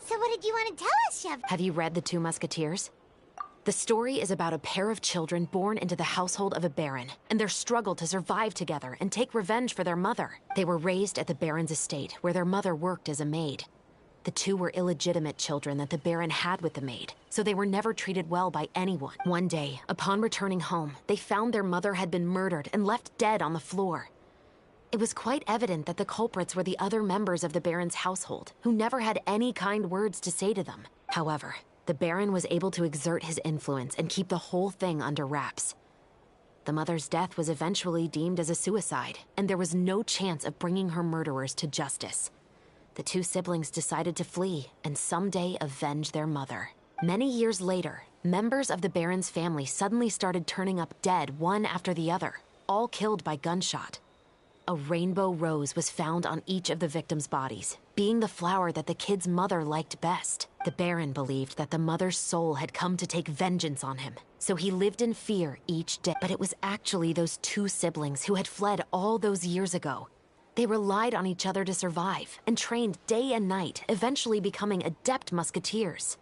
[SPEAKER 5] So what did you want to tell us, Chef?
[SPEAKER 21] Have you read The Two Musketeers? The story is about a pair of children born into the household of a baron, and their struggle to survive together and take revenge for their mother. They were raised at the baron's estate, where their mother worked as a maid. The two were illegitimate children that the baron had with the maid, so they were never treated well by anyone. One day, upon returning home, they found their mother had been murdered and left dead on the floor. It was quite evident that the culprits were the other members of the baron's household, who never had any kind words to say to them. However, the baron was able to exert his influence and keep the whole thing under wraps. The mother's death was eventually deemed as a suicide, and there was no chance of bringing her murderers to justice. The two siblings decided to flee and someday avenge their mother. Many years later, members of the baron's family suddenly started turning up dead one after the other, all killed by gunshot. A rainbow rose was found on each of the victims' bodies, being the flower that the kid's mother liked best. The Baron believed that the mother's soul had come to take vengeance on him, so he lived in fear each day. But it was actually those two siblings who had fled all those years ago. They relied on each other to survive, and trained day and night, eventually becoming adept musketeers.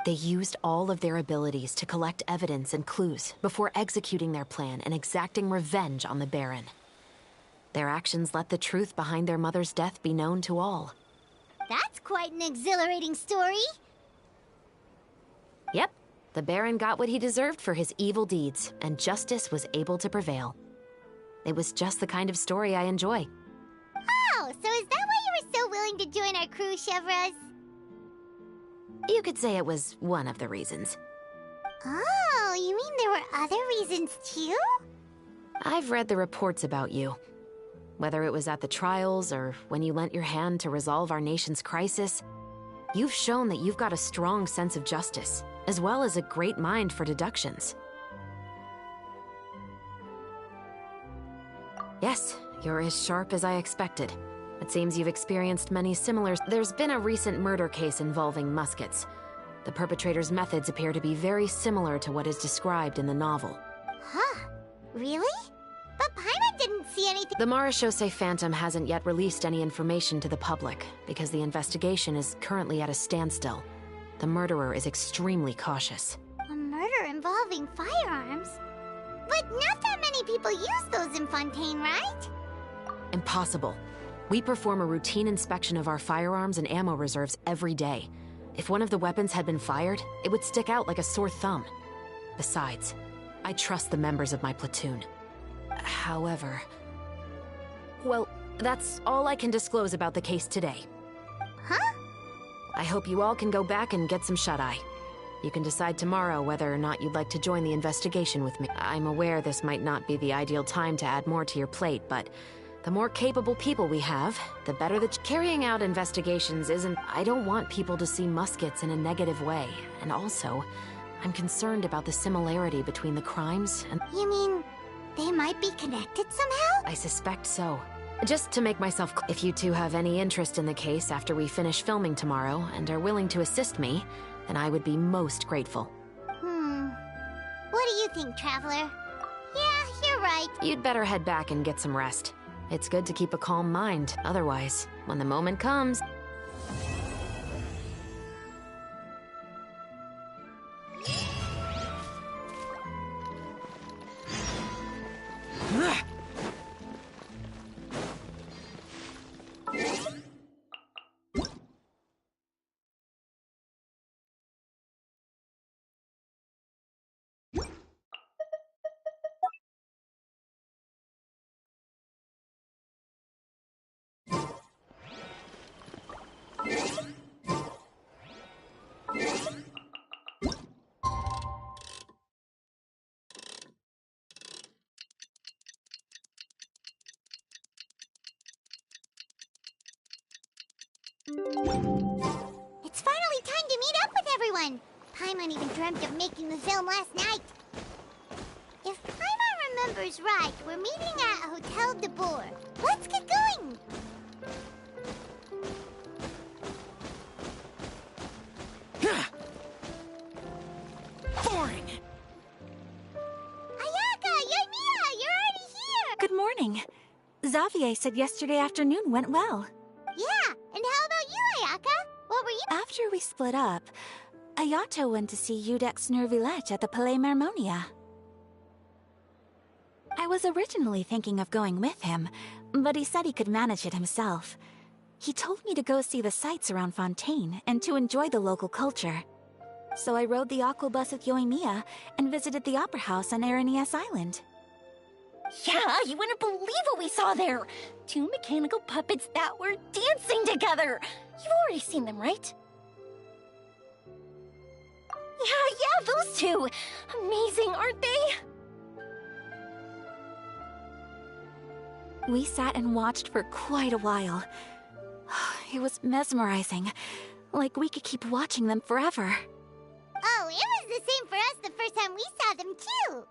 [SPEAKER 21] They used all of their abilities to collect evidence and clues before executing their plan and exacting revenge on the Baron. Their actions let the truth behind their mother's death be known to all.
[SPEAKER 5] That's quite an exhilarating story.
[SPEAKER 21] Yep, the Baron got what he deserved for his evil deeds, and justice was able to prevail. It was just the kind of story I enjoy.
[SPEAKER 5] Oh, so is that why you were so willing to join our crew, Chevroz?
[SPEAKER 21] You could say it was one of the reasons.
[SPEAKER 5] Oh, you mean there were other reasons too?
[SPEAKER 21] I've read the reports about you. Whether it was at the trials or when you lent your hand to resolve our nation's crisis, you've shown that you've got a strong sense of justice, as well as a great mind for deductions. Yes, you're as sharp as I expected. It seems you've experienced many similar... There's been a recent murder case involving muskets. The perpetrator's methods appear to be very similar to what is described in the novel.
[SPEAKER 5] Huh? Really? But Paimon didn't see anything.
[SPEAKER 21] The Marechaussee Phantom hasn't yet released any information to the public because the investigation is currently at a standstill. The murderer is extremely cautious.
[SPEAKER 5] A murder involving firearms? But not that many people use those in Fontaine, right?
[SPEAKER 21] Impossible. We perform a routine inspection of our firearms and ammo reserves every day. If one of the weapons had been fired, it would stick out like a sore thumb. Besides, I trust the members of my platoon. However... Well, that's all I can disclose about the case today.
[SPEAKER 5] Huh?
[SPEAKER 21] I hope you all can go back and get some shut-eye. You can decide tomorrow whether or not you'd like to join the investigation with me. I'm aware this might not be the ideal time to add more to your plate, but The more capable people we have, the better the carrying out investigations isn't... I don't want people to see muskets in a negative way. And also, I'm concerned about the similarity between the crimes and...
[SPEAKER 5] You mean they might be connected somehow?
[SPEAKER 21] I suspect so. Just to make myself if you two have any interest in the case after we finish filming tomorrow and are willing to assist me, then I would be most grateful.
[SPEAKER 5] What do you think, Traveler? Yeah, you're right.
[SPEAKER 21] You'd better head back and get some rest. It's good to keep a calm mind. Otherwise, when the moment comes...
[SPEAKER 5] It's finally time to meet up with everyone. Paimon even dreamt of making the film last night. If Paimon remembers right, we're meeting at Hotel de Boer. Let's get going.
[SPEAKER 13] Boring!
[SPEAKER 5] Ayaka, Yoimiya, you're already here!
[SPEAKER 20] Good morning. Xavier said yesterday afternoon went well.
[SPEAKER 5] Yeah, and how about you, Ayaka? What were you—
[SPEAKER 20] After we split up, Ayato went to see Udex Nervillette at the Palais Marmonia. I was originally thinking of going with him, but he said he could manage it himself. He told me to go see the sights around Fontaine and to enjoy the local culture. So I rode the aqua bus with Yoimiya and visited the Opera House on Aranias Island.
[SPEAKER 18] Yeah, you wouldn't believe what we saw there! 2 mechanical puppets that were dancing together! You've already seen them, right? Yeah, those two! Amazing, aren't they?
[SPEAKER 20] We sat and watched for quite a while. It was mesmerizing. Like we could keep watching them forever.
[SPEAKER 5] Oh, it was the same for us the first time we saw them, too.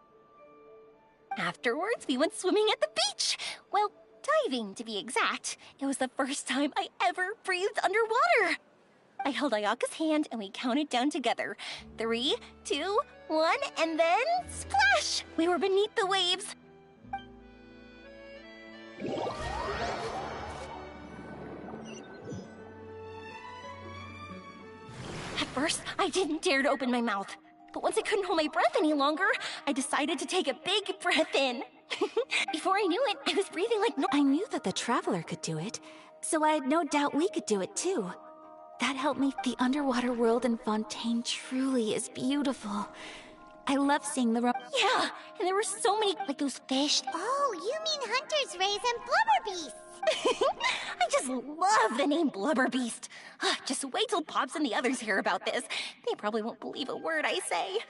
[SPEAKER 18] Afterwards, we went swimming at the beach! Well, diving, to be exact. It was the first time I ever breathed underwater! I held Ayaka's hand and we counted down together. 3, 2, 1, and then splash! We were beneath the waves. At first, I didn't dare to open my mouth. But once I couldn't hold my breath any longer, I decided to take a big breath in. Before I knew it, I was breathing like no—
[SPEAKER 20] I knew that the Traveler could do it, so I had no doubt we could do it too. That helped me. The underwater world in Fontaine truly is beautiful. I love seeing the
[SPEAKER 18] Yeah, and there were so many, like those fish.
[SPEAKER 5] Oh, you mean Hunter's Rays and Blubber Beasts.
[SPEAKER 18] I just love the name Blubber Beast. Just wait till Pops and the others hear about this. They probably won't believe a word I say.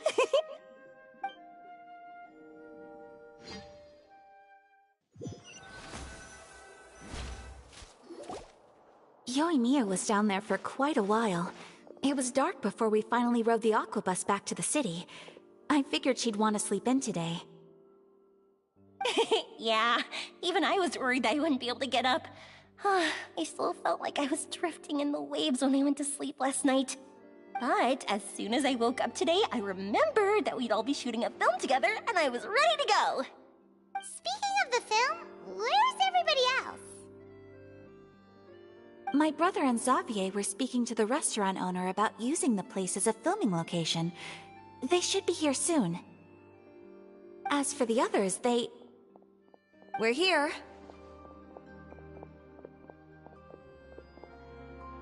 [SPEAKER 20] Yoimiya was down there for quite a while. It was dark before we finally rode the aqua bus back to the city. I figured she'd want to sleep in today.
[SPEAKER 18] Yeah, even I was worried that I wouldn't be able to get up. I still felt like I was drifting in the waves when I went to sleep last night. But as soon as I woke up today, I remembered that we'd all be shooting a film together, and I was ready to go.
[SPEAKER 5] Speaking of the film, where's everybody else?
[SPEAKER 20] My brother and Xavier were speaking to the restaurant owner about using the place as a filming location. They should be here soon. As for the others,
[SPEAKER 21] We're here.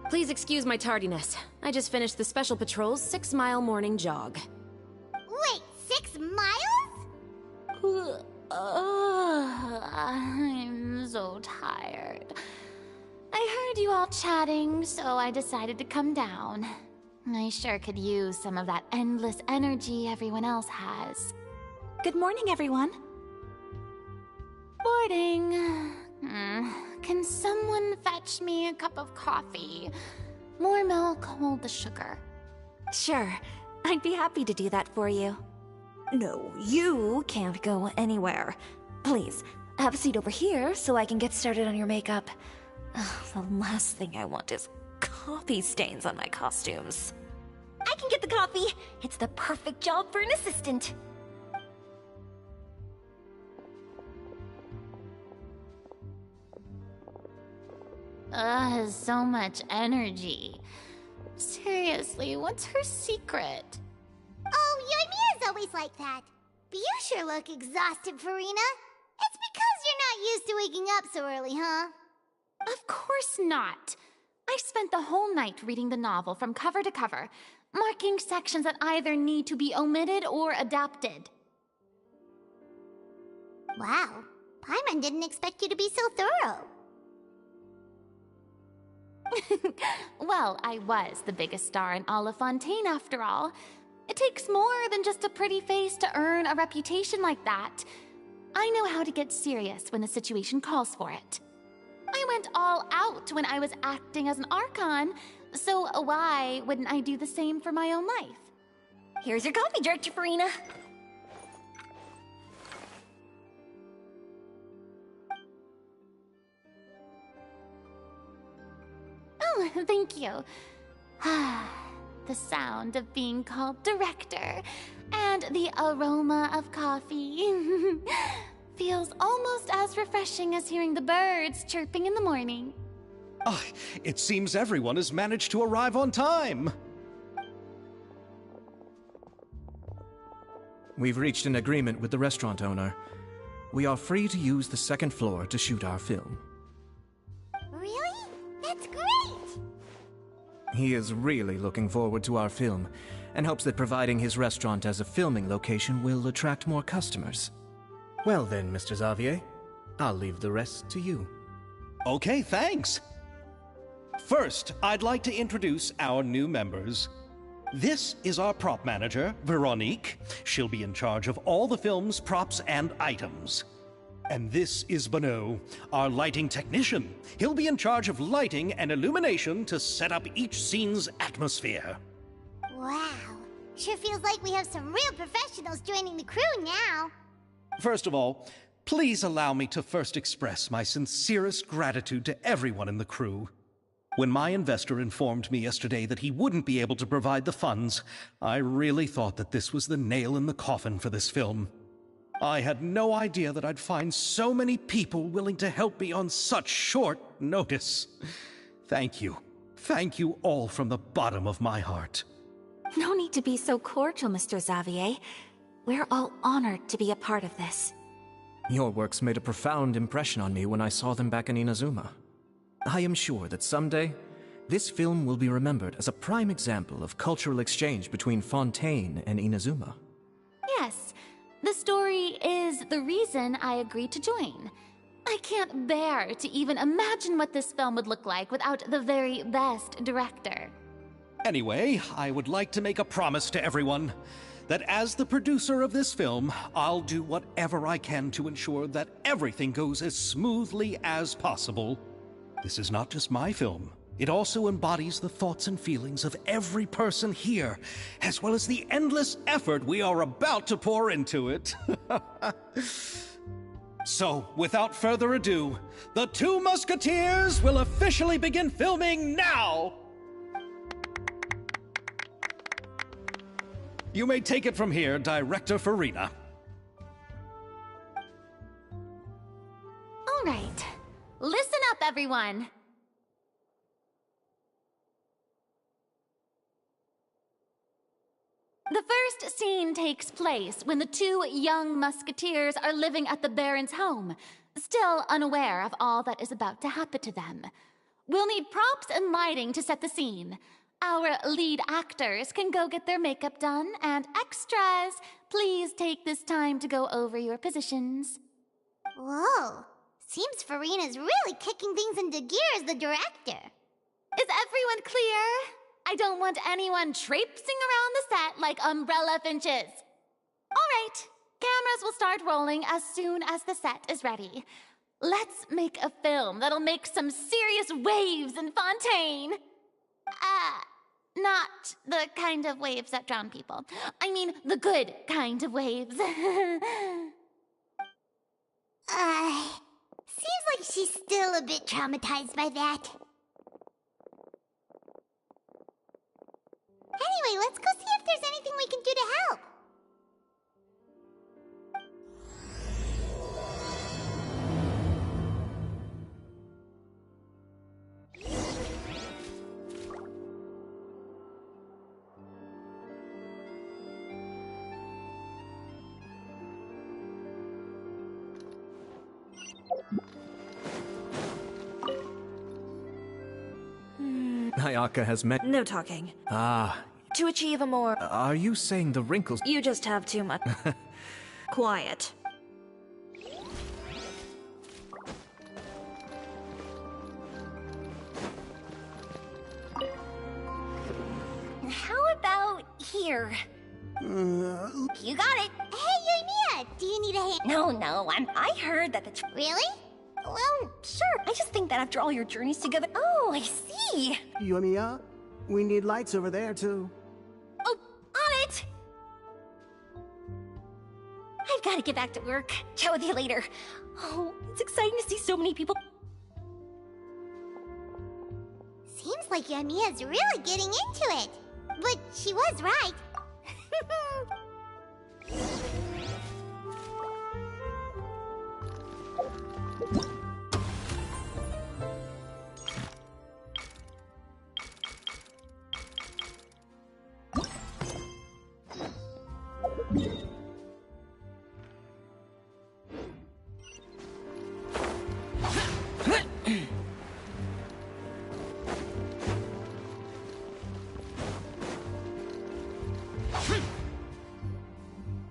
[SPEAKER 21] Please excuse my tardiness. I just finished the Special Patrol's 6-mile morning jog.
[SPEAKER 5] Wait, 6 miles?
[SPEAKER 1] I'm so tired. I heard you all chatting, so I decided to come down. I sure could use some of that endless energy everyone else has.
[SPEAKER 20] Good morning, everyone.
[SPEAKER 1] Morning.
[SPEAKER 12] Can someone fetch me a cup of coffee? More milk, hold the sugar.
[SPEAKER 17] Sure, I'd be happy to do that for you. No, you can't go anywhere. Please, have a seat over here so I can get started on your makeup. The last thing I want is coffee stains on my costumes.
[SPEAKER 18] I can get the coffee. It's the perfect job for an assistant.
[SPEAKER 12] So much energy. Seriously, what's her secret?
[SPEAKER 5] Oh, Yoimiya's always like that. But you sure look exhausted, Farina. It's because you're not used to waking up so early, huh?
[SPEAKER 12] Of course not. I spent the whole night reading the novel from cover to cover, marking sections that either need to be omitted or adapted.
[SPEAKER 5] Wow, Paimon didn't expect you to be so thorough.
[SPEAKER 12] Well, I was the biggest star in all of Fontaine after all. It takes more than just a pretty face to earn a reputation like that. I know how to get serious when the situation calls for it. I went all out when I was acting as an Archon, so why wouldn't I do the same for my own life?
[SPEAKER 18] Here's your coffee, Director Farina.
[SPEAKER 12] Oh, thank you. The sound of being called director and the aroma of coffee feels almost as refreshing as hearing the birds chirping in the morning.
[SPEAKER 2] Ah, it seems everyone has managed to arrive on time.
[SPEAKER 19] We've reached an agreement with the restaurant owner. We are free to use the second floor to shoot our film.
[SPEAKER 5] Really? That's great!
[SPEAKER 19] He is really looking forward to our film, and hopes that providing his restaurant as a filming location will attract more customers. Well then, Mr. Xavier, I'll leave the rest to you.
[SPEAKER 2] Okay, thanks. First, I'd like to introduce our new members. This is our prop manager, Veronique. She'll be in charge of all the film's props and items. And this is Bonneau, our lighting technician. He'll be in charge of lighting and illumination to set up each scene's atmosphere.
[SPEAKER 5] Wow, sure feels like we have some real professionals joining the crew now.
[SPEAKER 2] First of all, please allow me to first express my sincerest gratitude to everyone in the crew. When my investor informed me yesterday that he wouldn't be able to provide the funds, I really thought that this was the nail in the coffin for this film. I had no idea that I'd find so many people willing to help me on such short notice. Thank you. Thank you all from the bottom of my heart.
[SPEAKER 20] No need to be so cordial, Mr. Xavier. We're all honored to be a part of this.
[SPEAKER 19] Your works made a profound impression on me when I saw them back in Inazuma. I am sure that someday, this film will be remembered as a prime example of cultural exchange between Fontaine and Inazuma.
[SPEAKER 12] Yes, the story is the reason I agreed to join. I can't bear to even imagine what this film would look like without the very best director.
[SPEAKER 2] Anyway, I would like to make a promise to everyone that as the producer of this film, I'll do whatever I can to ensure that everything goes as smoothly as possible. This is not just my film. It also embodies the thoughts and feelings of every person here, as well as the endless effort we are about to pour into it. So, without further ado, the Two Musketeers will officially begin filming now! You may take it from here, Director Farina.
[SPEAKER 12] All right, listen up, everyone. The first scene takes place when the two young musketeers are living at the Baron's home, still unaware of all that is about to happen to them. We'll need props and lighting to set the scene. Our lead actors can go get their makeup done, and extras, please take this time to go over your positions.
[SPEAKER 5] Whoa, seems Farina's really kicking things into gear as the director.
[SPEAKER 12] Is everyone clear? I don't want anyone traipsing around the set like umbrella finches. All right, cameras will start rolling as soon as the set is ready. Let's make a film that'll make some serious waves in Fontaine. Not the kind of waves that drown people. I mean, the good kind of waves.
[SPEAKER 5] Seems like she's still a bit traumatized by that. Anyway, let's go see if there's anything we can do to help.
[SPEAKER 19] Ayaka has met.
[SPEAKER 9] No talking.
[SPEAKER 19] Ah.
[SPEAKER 9] To achieve a more...
[SPEAKER 19] Are you saying the wrinkles...
[SPEAKER 9] You just have too much... Quiet.
[SPEAKER 5] How about here? You got it. Hey, Yoimiya, do you need a hand?
[SPEAKER 18] No, I heard that the...
[SPEAKER 5] Really?
[SPEAKER 18] Well, sure. I just think that after all your journeys together... Oh, I see.
[SPEAKER 6] Yoimiya, we need lights over there, too.
[SPEAKER 18] Oh, on it! I've got to get back to work. Chat with you later. Oh, it's exciting to see so many people...
[SPEAKER 5] Seems like Yoimiya's really getting into it. But she was right.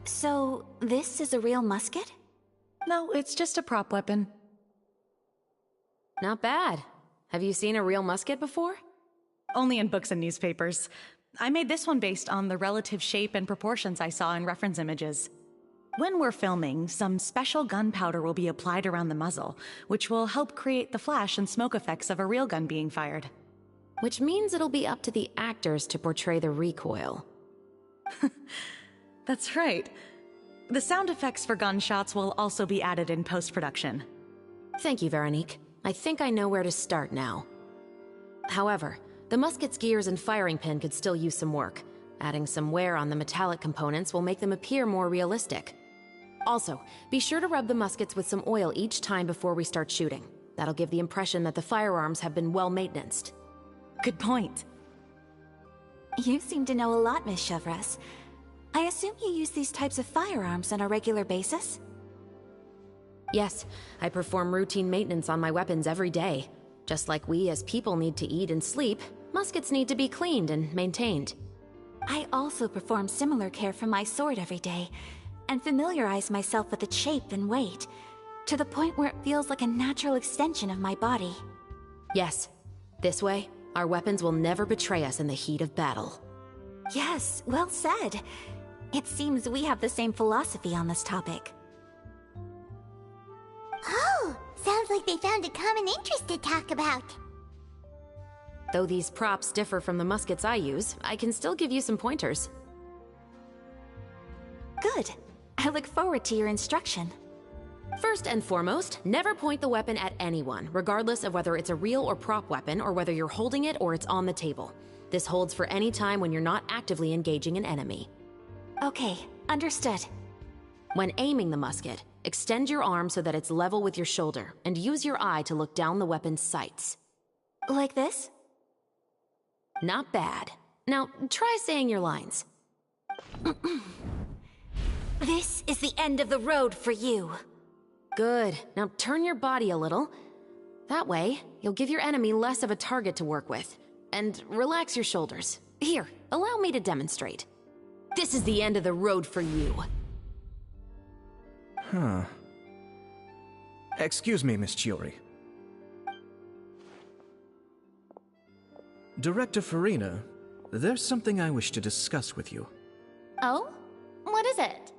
[SPEAKER 20] So, this is a real musket?
[SPEAKER 10] No, it's just a prop weapon.
[SPEAKER 21] Not bad. Have you seen a real musket before?
[SPEAKER 22] Only in books and newspapers. I made this one based on the relative shape and proportions I saw in reference images. When we're filming, some special gunpowder will be applied around the muzzle, which will help create the flash and smoke effects of a real gun being fired.
[SPEAKER 21] Which means it'll be up to the actors to portray the recoil.
[SPEAKER 22] That's right. The sound effects for gunshots will also be added in post-production.
[SPEAKER 21] Thank you, Veronique. I think I know where to start now. However, the musket's gears and firing pin could still use some work. Adding some wear on the metallic components will make them appear more realistic. Also, be sure to rub the muskets with some oil each time before we start shooting. That'll give the impression that the firearms have been well maintained.
[SPEAKER 22] Good point.
[SPEAKER 20] You seem to know a lot, Miss Chevres. I assume you use these types of firearms on a regular basis?
[SPEAKER 21] Yes, I perform routine maintenance on my weapons every day. Just like we as people need to eat and sleep, muskets need to be cleaned and maintained.
[SPEAKER 20] I also perform similar care for my sword every day, and familiarize myself with its shape and weight, to the point where it feels like a natural extension of my body.
[SPEAKER 21] Yes, this way, our weapons will never betray us in the heat of battle.
[SPEAKER 20] Yes, well said. It seems we have the same philosophy on this topic.
[SPEAKER 5] Oh, sounds like they found a common interest to talk about.
[SPEAKER 21] Though these props differ from the muskets I use, I can still give you some pointers.
[SPEAKER 20] Good. I look forward to your instruction.
[SPEAKER 21] First and foremost, never point the weapon at anyone, regardless of whether it's a real or prop weapon, or whether you're holding it or it's on the table. This holds for any time when you're not actively engaging an enemy.
[SPEAKER 20] Okay, understood.
[SPEAKER 21] When aiming the musket, extend your arm so that it's level with your shoulder, and use your eye to look down the weapon's sights.
[SPEAKER 20] Like this?
[SPEAKER 21] Not bad. Now, try saying your lines.
[SPEAKER 20] This is the end of the road for you.
[SPEAKER 21] Good. Now turn your body a little. That way, you'll give your enemy less of a target to work with. And relax your shoulders. Here, allow me to demonstrate. This is the end of the road for you.
[SPEAKER 19] Huh. Excuse me, Miss Chiori. Director Farina, there's something I wish to discuss with you.
[SPEAKER 12] Oh? What is it?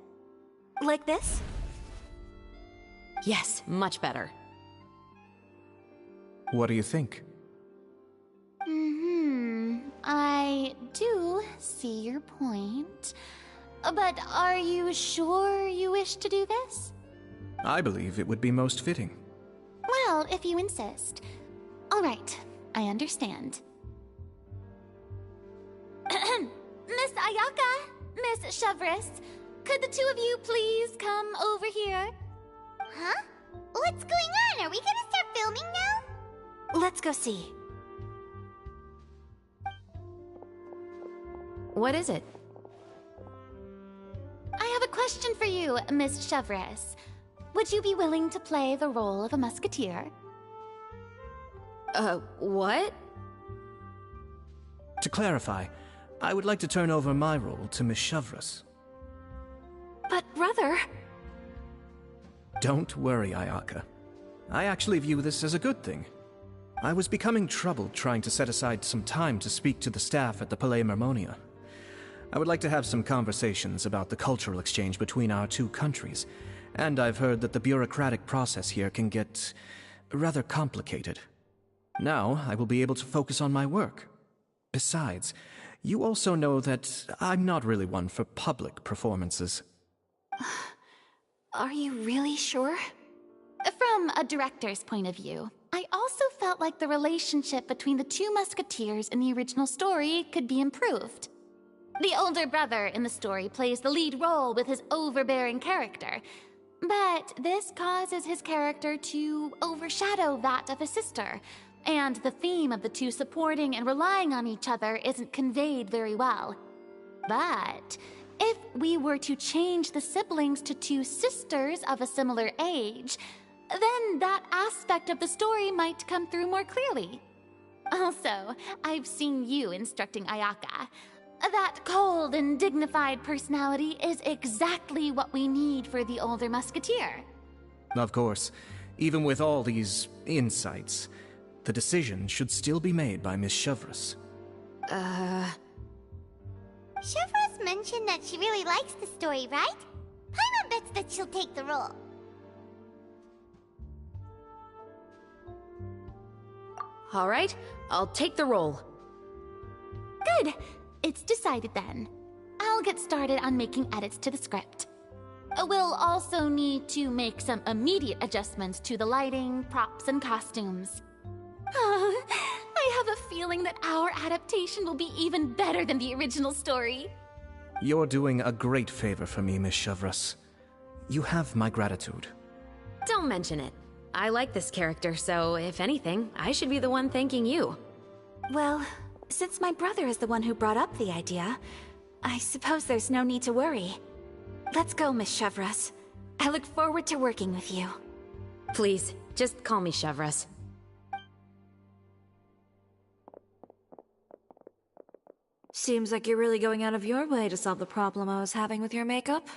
[SPEAKER 20] Like this?
[SPEAKER 21] Yes, much better.
[SPEAKER 19] What do you think?
[SPEAKER 12] I do see your point. But are you sure you wish to do this?
[SPEAKER 19] I believe it would be most fitting.
[SPEAKER 12] Well, if you insist. All right, I understand. Miss Ayaka, Miss Chevres, could the two of you please come over here?
[SPEAKER 5] Huh? What's going on? Are we gonna start filming now?
[SPEAKER 20] Let's go see.
[SPEAKER 21] What is it?
[SPEAKER 12] I have a question for you, Miss Chevres. Would you be willing to play the role of a musketeer?
[SPEAKER 21] What?
[SPEAKER 19] To clarify, I would like to turn over my role to Miss Chevres.
[SPEAKER 20] But brother...
[SPEAKER 19] Don't worry, Ayaka. I actually view this as a good thing. I was becoming troubled trying to set aside some time to speak to the staff at the Palais Mermonia. I would like to have some conversations about the cultural exchange between our two countries, and I've heard that the bureaucratic process here can get rather complicated. Now, I will be able to focus on my work. Besides, you also know that I'm not really one for public performances.
[SPEAKER 20] Are you really sure?
[SPEAKER 12] From a director's point of view, I also felt like the relationship between the two musketeers in the original story could be improved. The older brother in the story plays the lead role with his overbearing character, but this causes his character to overshadow that of his sister, and the theme of the two supporting and relying on each other isn't conveyed very well. But if we were to change the siblings to two sisters of a similar age, then that aspect of the story might come through more clearly. Also, I've seen you instructing Ayaka. That cold and dignified personality is exactly what we need for the older musketeer.
[SPEAKER 19] Of course, even with all these insights, the decision should still be made by Miss Chevres.
[SPEAKER 5] Chevres mentioned that she really likes the story, right? Paimon bets that she'll take the role.
[SPEAKER 21] All right, I'll take the role.
[SPEAKER 12] Good. It's decided then. I'll get started on making edits to the script. We'll also need to make some immediate adjustments to the lighting, props, and costumes. I have a feeling that our adaptation will be even better than the original story.
[SPEAKER 19] You're doing a great favor for me, Miss Chevres. You have my gratitude.
[SPEAKER 21] Don't mention it. I like this character, so if anything, I should be the one thanking you.
[SPEAKER 20] Well, since my brother is the one who brought up the idea, I suppose there's no need to worry. Let's go, Miss Chevres. I look forward to working with you.
[SPEAKER 21] Please, just call me Chevres.
[SPEAKER 20] Seems like you're really going out of your way to solve the problem I was having with your makeup.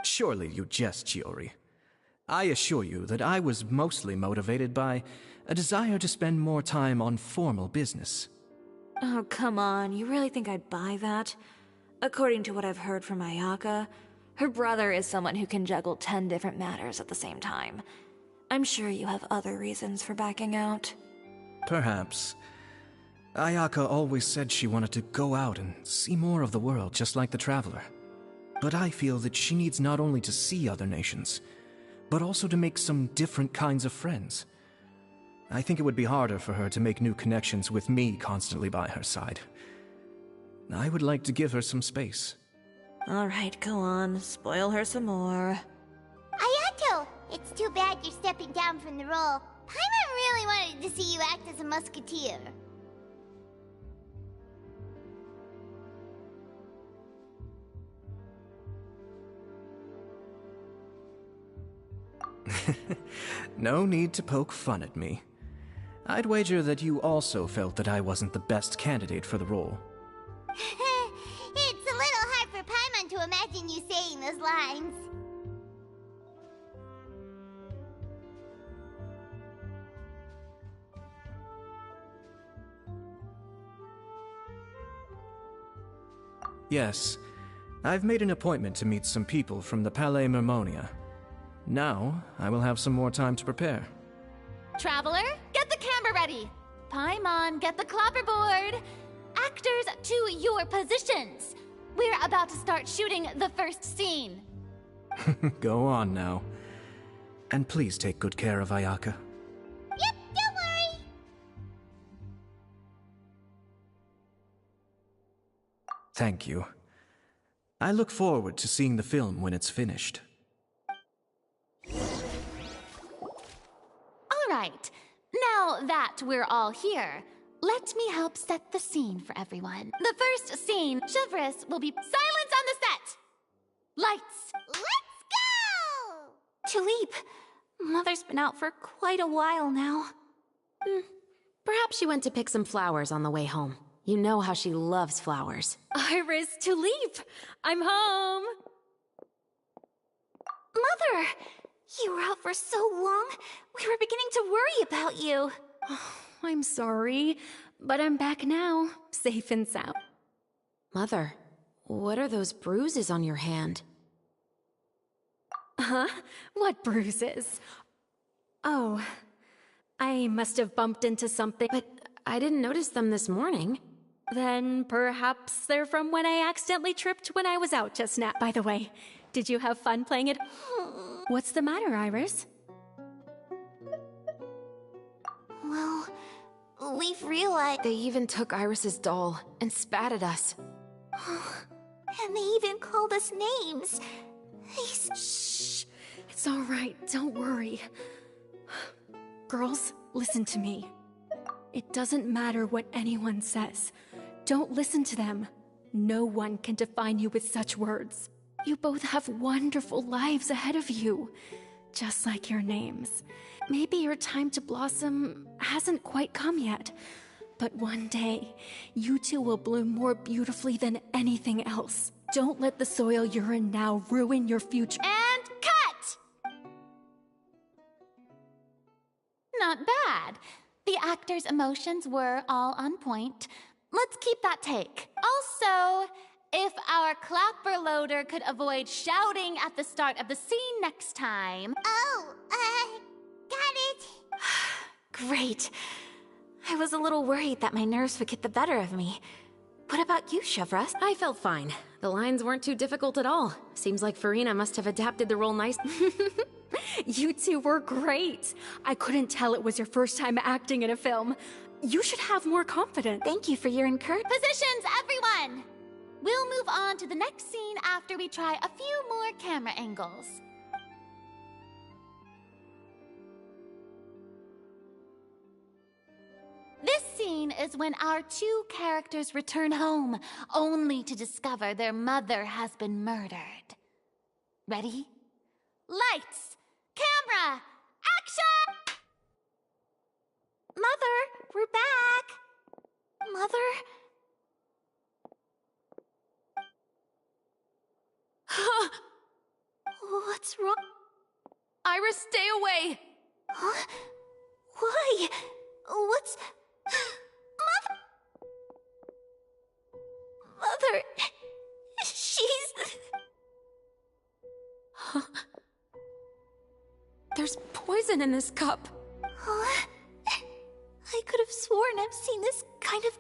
[SPEAKER 19] Surely you jest, Chiori. I assure you that I was mostly motivated by a desire to spend more time on formal business.
[SPEAKER 20] Oh, come on. You really think I'd buy that? According to what I've heard from Ayaka, her brother is someone who can juggle 10 different matters at the same time. I'm sure you have other reasons for backing out.
[SPEAKER 19] Perhaps. Ayaka always said she wanted to go out and see more of the world, just like the Traveler. But I feel that she needs not only to see other nations, but also to make some different kinds of friends. I think it would be harder for her to make new connections with me constantly by her side. I would like to give her some space.
[SPEAKER 20] Alright, go on. Spoil her some more.
[SPEAKER 5] Ayato! It's too bad you're stepping down from the role. Paimon really wanted to see you act as a musketeer.
[SPEAKER 19] No need to poke fun at me. I'd wager that you also felt that I wasn't the best candidate for the role.
[SPEAKER 5] It's a little hard for Paimon to imagine you saying those lines.
[SPEAKER 19] Yes, I've made an appointment to meet some people from the Palais Mermonia. Now, I will have some more time to prepare.
[SPEAKER 12] Traveler, get the camera ready. Paimon, get the clapperboard. Actors, to your positions. We're about to start shooting the first scene.
[SPEAKER 19] Go on now. And please take good care of Ayaka.
[SPEAKER 5] Yep, don't worry.
[SPEAKER 19] Thank you. I look forward to seeing the film when it's finished.
[SPEAKER 12] All right, now that we're all here, let me help set the scene for everyone. The first scene, Chevres will be silence on the set. Lights.
[SPEAKER 5] Let's go!
[SPEAKER 20] Tulip, Mother's been out for quite a while now.
[SPEAKER 21] Perhaps she went to pick some flowers on the way home. You know how she loves flowers.
[SPEAKER 15] Iris, Tulip, I'm home.
[SPEAKER 20] Mother! You were out for so long, we were beginning to worry about you.
[SPEAKER 15] I'm sorry, but I'm back now, safe and sound.
[SPEAKER 21] Mother, what are those bruises on your hand?
[SPEAKER 15] Huh? What bruises? Oh, I must have bumped into something.
[SPEAKER 21] But I didn't notice them this morning.
[SPEAKER 15] Then perhaps they're from when I accidentally tripped when I was out just now. By the way, did you have fun playing it? What's the matter, Iris?
[SPEAKER 20] Well, we've realized...
[SPEAKER 21] They even took Iris's doll and spat at us.
[SPEAKER 20] And they even called us names.
[SPEAKER 15] Shh. It's all right. Don't worry. Girls, listen to me. It doesn't matter what anyone says. Don't listen to them. No one can define you with such words. You both have wonderful lives ahead of you, just like your names. Maybe your time to blossom hasn't quite come yet, but one day, you two will bloom more beautifully than anything else. Don't let the soil you're in now ruin your future.
[SPEAKER 12] And cut! Not bad. The actors' emotions were all on point. Let's keep that take. Also, if our clapper loader could avoid shouting at the start of the scene next time.
[SPEAKER 5] Oh, got it.
[SPEAKER 20] Great. I was a little worried that my nerves would get the better of me. What about you, Chevres?
[SPEAKER 21] I felt fine. The lines weren't too difficult at all. Seems like Farina must have adapted the role nicely.
[SPEAKER 15] You two were great. I couldn't tell it was your first time acting in a film. You should have more confidence.
[SPEAKER 20] Thank you for your encouragement.
[SPEAKER 12] Positions, everyone! We'll move on to the next scene after we try a few more camera angles. This scene is when our two characters return home, only to discover their mother has been murdered. Ready? Lights! Camera! Action!
[SPEAKER 20] Mother, we're back! Mother? What's wrong?
[SPEAKER 21] Iris, stay away!
[SPEAKER 20] Huh? Why? What's... Mother... Mother... She's...
[SPEAKER 21] There's poison in this cup.
[SPEAKER 20] Huh? I could have sworn I've seen this kind of...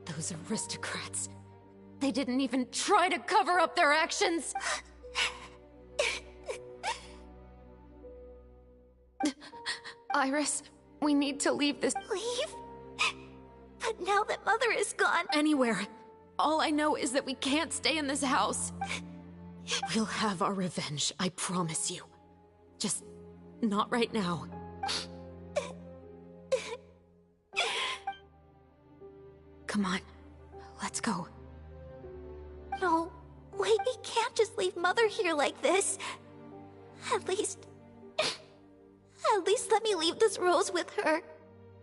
[SPEAKER 21] Those aristocrats. They didn't even try to cover up their actions. Iris, we need to leave this...
[SPEAKER 20] Leave? But now that Mother is gone...
[SPEAKER 21] Anywhere. All I know is that we can't stay in this house. We'll have our revenge, I promise you. Just not right now. Come on, let's go.
[SPEAKER 20] No, wait, we can't just leave Mother here like this. At least let me leave this rose with her.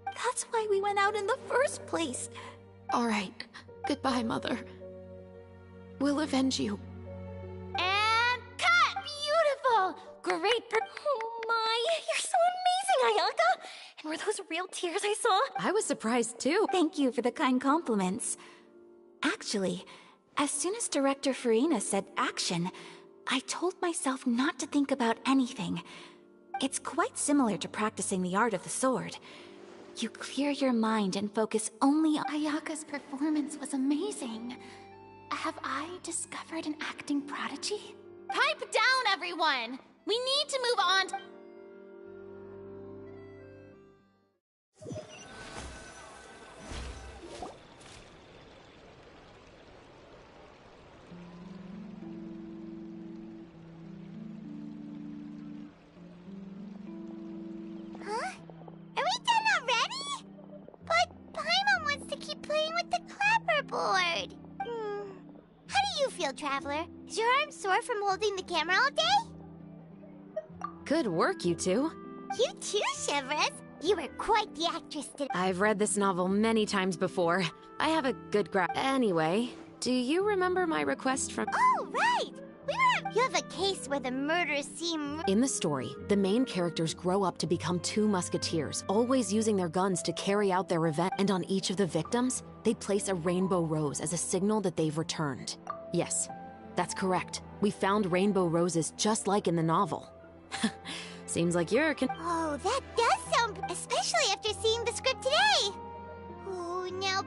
[SPEAKER 20] That's why we went out in the first place.
[SPEAKER 21] All right, goodbye, Mother. We'll avenge you.
[SPEAKER 12] And cut! Beautiful! Great
[SPEAKER 18] Oh my, you're so amazing, Ayaka! And were those real tears I saw?
[SPEAKER 21] I was surprised too.
[SPEAKER 20] Thank you for the kind compliments. Actually, as soon as Director Farina said action, I told myself not to think about anything. It's quite similar to practicing the art of the sword. You clear your mind and focus only on...
[SPEAKER 12] Ayaka's performance was amazing. Have I discovered an acting prodigy? Pipe down, everyone! We need to move on to...
[SPEAKER 5] Huh? Are we done already? But Paimon wants to keep playing with the clapperboard. How do you feel, Traveler? Is your arm sore from holding the camera all day?
[SPEAKER 21] Good work, you two.
[SPEAKER 5] You too, Shivers. You were quite the actress today.
[SPEAKER 21] I've read this novel many times before. I have a good grasp. Anyway, do you remember my request from...
[SPEAKER 5] Oh, right! You have a case where the murders seem...
[SPEAKER 21] In the story, the main characters grow up to become two musketeers, always using their guns to carry out their revenge. And on each of the victims, they place a rainbow rose as a signal that they've returned. Yes, that's correct. We found rainbow roses just like in the novel. Seems like you're
[SPEAKER 5] Oh, that does sound... Especially after seeing the script today. Oh, now,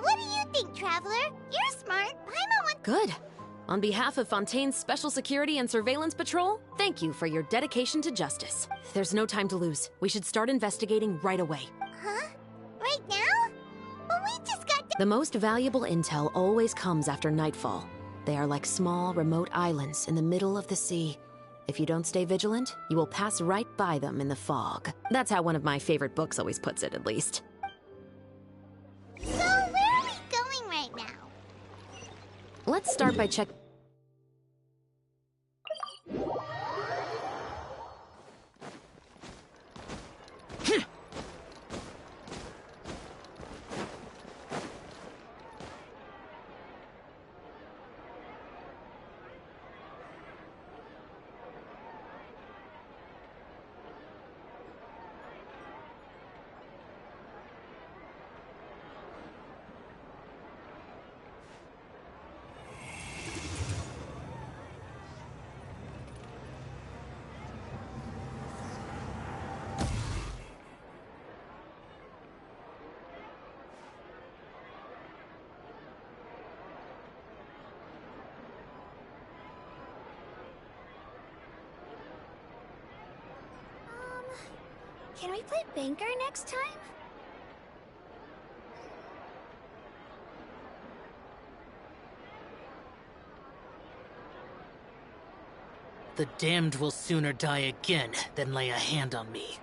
[SPEAKER 5] what do you think, Traveler? You're smart. Paimon wants...
[SPEAKER 21] Good. On behalf of Fontaine's Special Security and Surveillance Patrol, thank you for your dedication to justice. There's no time to lose. We should start investigating right away.
[SPEAKER 5] Huh? Right now? But we just got...
[SPEAKER 21] The most valuable intel always comes after nightfall. They are like small, remote islands in the middle of the sea. If you don't stay vigilant, you will pass right by them in the fog. That's how one of my favorite books always puts it, at least.
[SPEAKER 5] So, where are we going right now?
[SPEAKER 21] Let's start by checking...
[SPEAKER 8] Can we play banker next time?
[SPEAKER 4] The damned will sooner die again than lay a hand on me.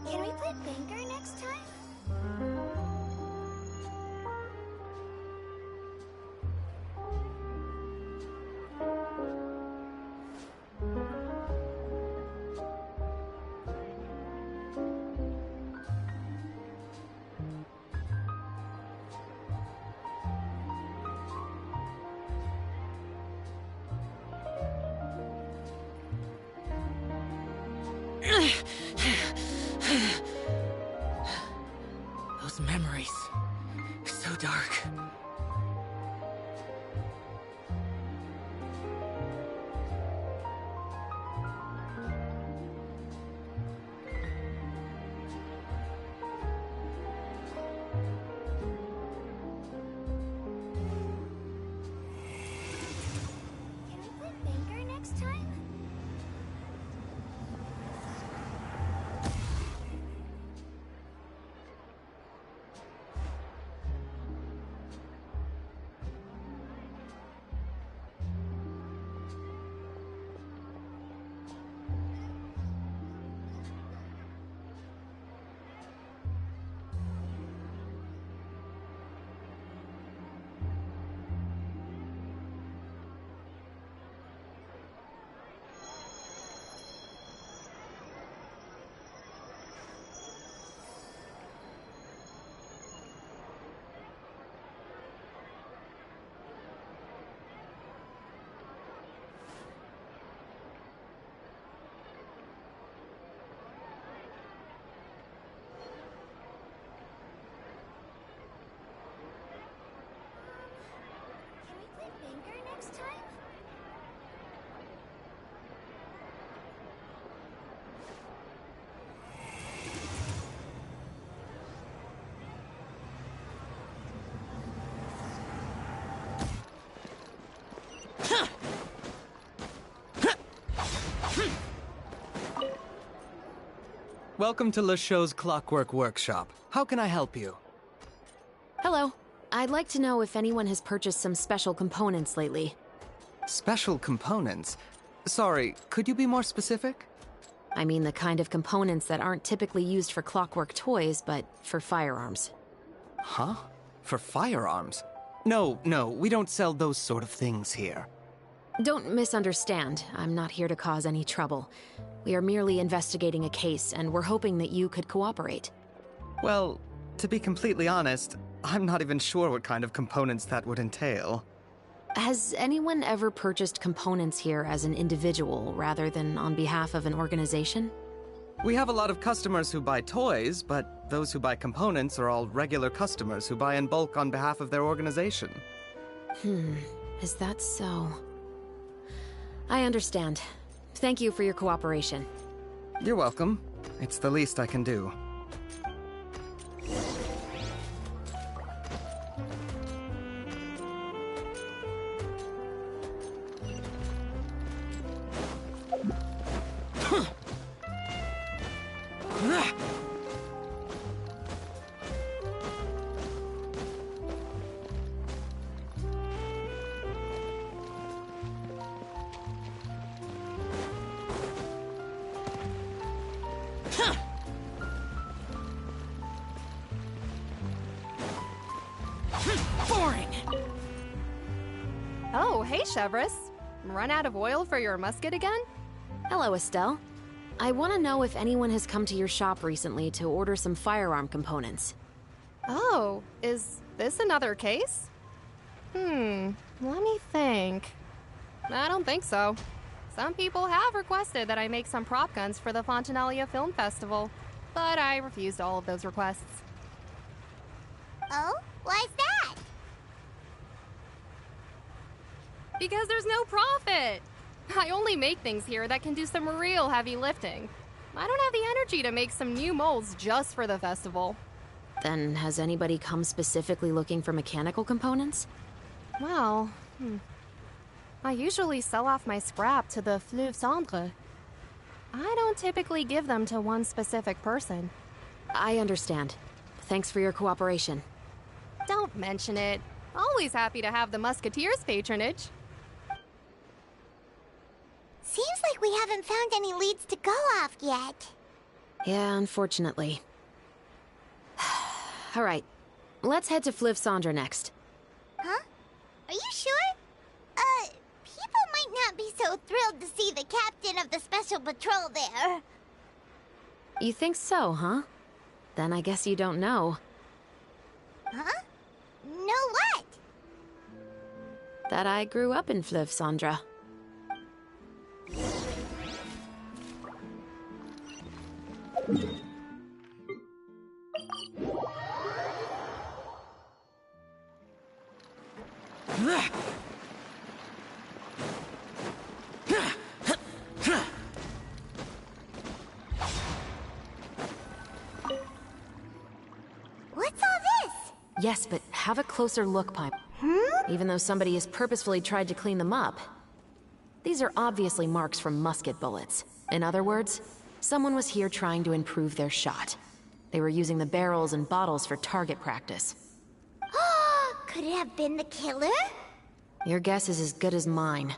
[SPEAKER 8] Can we play banker next time?
[SPEAKER 4] Those memories, so dark.
[SPEAKER 8] Can we play banker next time?
[SPEAKER 11] Welcome to Le Show's Clockwork Workshop. How can I help you?
[SPEAKER 21] Hello. I'd like to know if anyone has purchased some special components lately.
[SPEAKER 11] Special components? Sorry, could you be more specific?
[SPEAKER 21] I mean the kind of components that aren't typically used for clockwork toys, but for firearms.
[SPEAKER 11] Huh? For firearms? No, we don't sell those sort of things here.
[SPEAKER 21] Don't misunderstand. I'm not here to cause any trouble. We are merely investigating a case, and we're hoping that you could cooperate.
[SPEAKER 11] Well, to be completely honest, I'm not even sure what kind of components that would entail.
[SPEAKER 21] Has anyone ever purchased components here as an individual rather than on behalf of an organization?
[SPEAKER 11] We have a lot of customers who buy toys, but those who buy components are all regular customers who buy in bulk on behalf of their organization.
[SPEAKER 21] Is that so? I understand. Thank you for your cooperation.
[SPEAKER 11] You're welcome. It's the least I can do.
[SPEAKER 14] Boring! Oh, hey, Chevris. Run out of oil for your musket again?
[SPEAKER 21] Hello, Estelle. I want to know if anyone has come to your shop recently to order some firearm components.
[SPEAKER 14] Oh, is this another case? Let me think. I don't think so. Some people have requested that I make some prop guns for the Fontanalia Film Festival, but I refused all of those requests.
[SPEAKER 5] Oh? Why's that?
[SPEAKER 14] Because there's no profit! I only make things here that can do some real heavy lifting. I don't have the energy to make some new molds just for the festival.
[SPEAKER 21] Then has anybody come specifically looking for mechanical components?
[SPEAKER 14] Well, I usually sell off my scrap to the Fleuve Cendre. I don't typically give them to one specific person.
[SPEAKER 21] I understand. Thanks for your cooperation.
[SPEAKER 14] Don't mention it. Always happy to have the Musketeers' patronage.
[SPEAKER 5] Seems like we haven't found any leads to go off yet.
[SPEAKER 21] Yeah, unfortunately. All right, let's head to Fleuve Cendre next.
[SPEAKER 5] Huh? Are you sure? People might not be so thrilled to see the captain of the special patrol there.
[SPEAKER 21] You think so, huh? Then I guess you don't know.
[SPEAKER 5] Huh? Know what?
[SPEAKER 21] That I grew up in Fleuve Cendre.
[SPEAKER 5] What's all this?
[SPEAKER 21] Yes, but have a closer look, Pipe. Even though somebody has purposefully tried to clean them up. These are obviously marks from musket bullets. In other words, someone was here trying to improve their shot. They were using the barrels and bottles for target practice.
[SPEAKER 5] Could it have been the killer?
[SPEAKER 21] Your guess is as good as mine.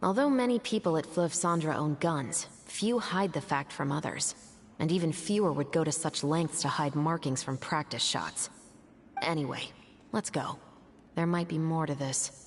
[SPEAKER 21] Although many people at Fleuve Cendre own guns, few hide the fact from others. And even fewer would go to such lengths to hide markings from practice shots. Anyway, let's go. There might be more to this.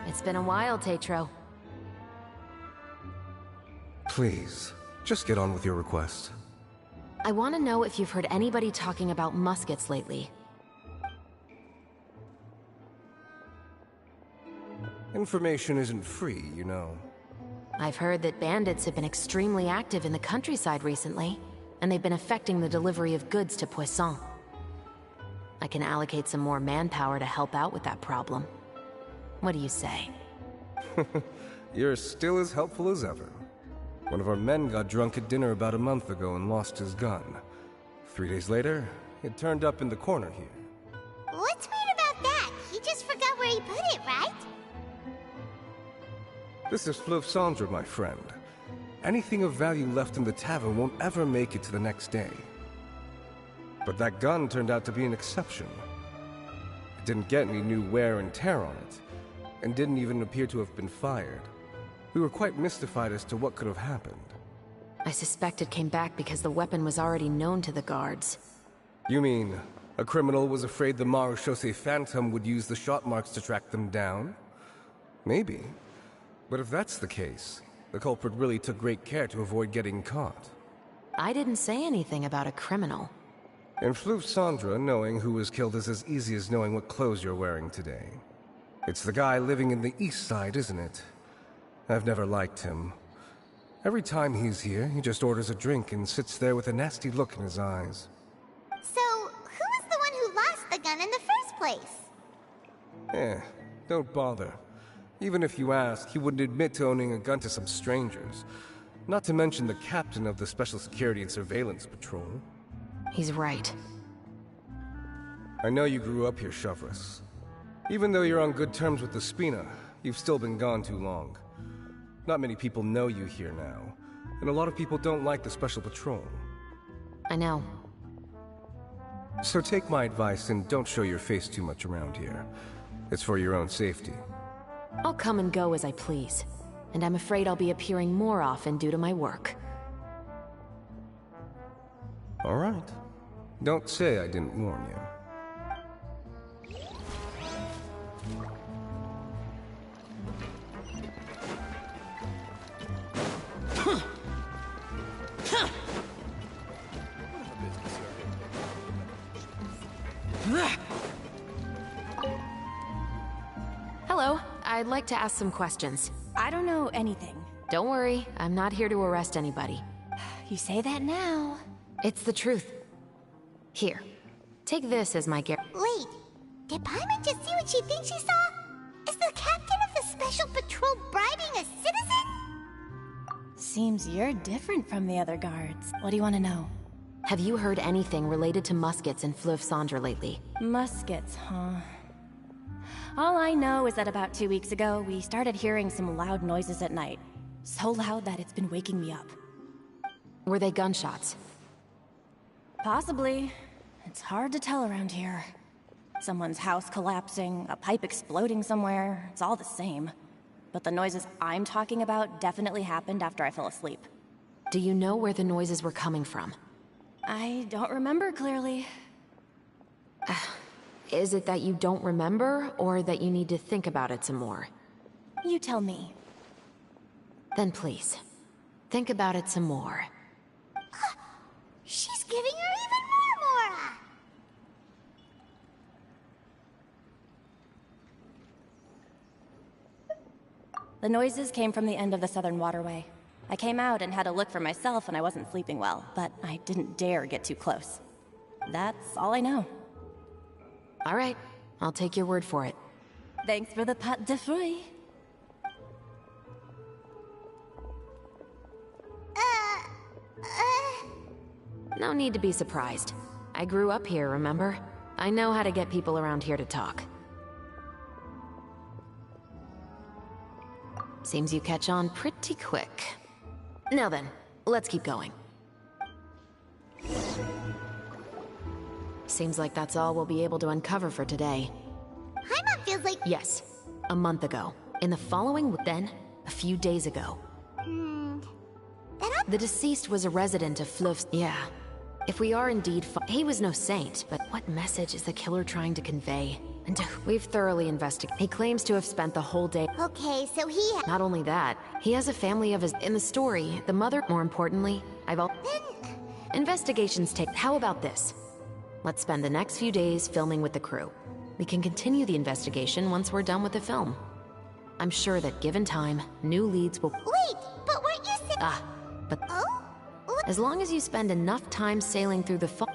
[SPEAKER 21] It's been a while, Tetro.
[SPEAKER 23] Please, just get on with your request.
[SPEAKER 21] I want to know if you've heard anybody talking about muskets lately.
[SPEAKER 23] Information isn't free, you know.
[SPEAKER 21] I've heard that bandits have been extremely active in the countryside recently, and they've been affecting the delivery of goods to Poisson. I can allocate some more manpower to help out with that problem. What do you say?
[SPEAKER 23] You're still as helpful as ever. One of our men got drunk at dinner about a month ago and lost his gun. 3 days later, it turned up in the corner here.
[SPEAKER 5] What's weird about that? He just forgot where he put it, right?
[SPEAKER 23] This is Fleuve Cendre, my friend. Anything of value left in the tavern won't ever make it to the next day. But that gun turned out to be an exception. It didn't get any new wear and tear on it, and didn't even appear to have been fired. We were quite mystified as to what could have happened.
[SPEAKER 21] I suspect it came back because the weapon was already known to the guards.
[SPEAKER 23] You mean, a criminal was afraid the Marechaussee Phantom would use the shot marks to track them down? Maybe. But if that's the case, the culprit really took great care to avoid getting caught.
[SPEAKER 21] I didn't say anything about a criminal.
[SPEAKER 23] In Fleuve Cendre, knowing who was killed is as easy as knowing what clothes you're wearing today. It's the guy living in the East Side, isn't it? I've never liked him. Every time he's here, he just orders a drink and sits there with a nasty look in his eyes.
[SPEAKER 5] So, who was the one who lost the gun in the first place?
[SPEAKER 23] Don't bother. Even if you asked, he wouldn't admit to owning a gun to some strangers. Not to mention the captain of the Special Security and Surveillance Patrol.
[SPEAKER 21] He's right.
[SPEAKER 23] I know you grew up here, Chevres. Even though you're on good terms with the Spina, you've still been gone too long. Not many people know you here now, and a lot of people don't like the Special Patrol.
[SPEAKER 21] I know.
[SPEAKER 23] So take my advice and don't show your face too much around here. It's for your own safety.
[SPEAKER 21] I'll come and go as I please, and I'm afraid I'll be appearing more often due to my work.
[SPEAKER 23] All right. Don't say I didn't warn you.
[SPEAKER 21] Hello, I'd like to ask some questions.
[SPEAKER 13] I don't know anything.
[SPEAKER 21] Don't worry, I'm not here to arrest anybody.
[SPEAKER 13] You say that now.
[SPEAKER 21] It's the truth. Here, take this as my guarantee.
[SPEAKER 5] Wait, did Paimon just see what she thinks she saw? Is the captain of the Special Patrol bribing a citizen?
[SPEAKER 13] Seems you're different from the other guards. What do you want to know?
[SPEAKER 21] Have you heard anything related to muskets in Fleuve Cendre lately?
[SPEAKER 13] Muskets, huh? All I know is that about 2 weeks ago, we started hearing some loud noises at night. So loud that it's been waking me up.
[SPEAKER 21] Were they gunshots?
[SPEAKER 13] Possibly. It's hard to tell around here. Someone's house collapsing, a pipe exploding somewhere, it's all the same. But the noises I'm talking about definitely happened after I fell asleep.
[SPEAKER 21] Do you know where the noises were coming from?
[SPEAKER 13] I don't remember clearly.
[SPEAKER 21] Is it that you don't remember, or that you need to think about it some more?
[SPEAKER 13] You tell me.
[SPEAKER 21] Then please, think about it some more.
[SPEAKER 5] She's giving her even more Mora!
[SPEAKER 13] The noises came from the end of the Southern Waterway. I came out and had a look for myself and I wasn't sleeping well, but I didn't dare get too close. That's all I know.
[SPEAKER 21] All right, I'll take your word for it.
[SPEAKER 13] Thanks for the pâte de fruits.
[SPEAKER 21] No need to be surprised. I grew up here, remember? I know how to get people around here to talk. Seems you catch on pretty quick. Now then, let's keep going. Seems like that's all we'll be able to uncover for today.
[SPEAKER 5] Paimon feels like...
[SPEAKER 21] Yes, a month ago. In the following, then, a few days ago. The deceased was a resident of Fleuve. Yeah. If we are indeed he was no saint, but what message is the killer trying to convey? And we've thoroughly investigated. He claims to have spent the whole day.
[SPEAKER 5] Okay, so he...
[SPEAKER 21] Not only that, he has a family of his... In the story, the mother... More importantly, Then... Investigations take... How about this? Let's spend the next few days filming with the crew. We can continue the investigation once we're done with the film. I'm sure that given time, new leads will...
[SPEAKER 5] Wait, but weren't you saying...
[SPEAKER 21] But...
[SPEAKER 5] Oh?
[SPEAKER 21] As long as you spend enough time sailing through the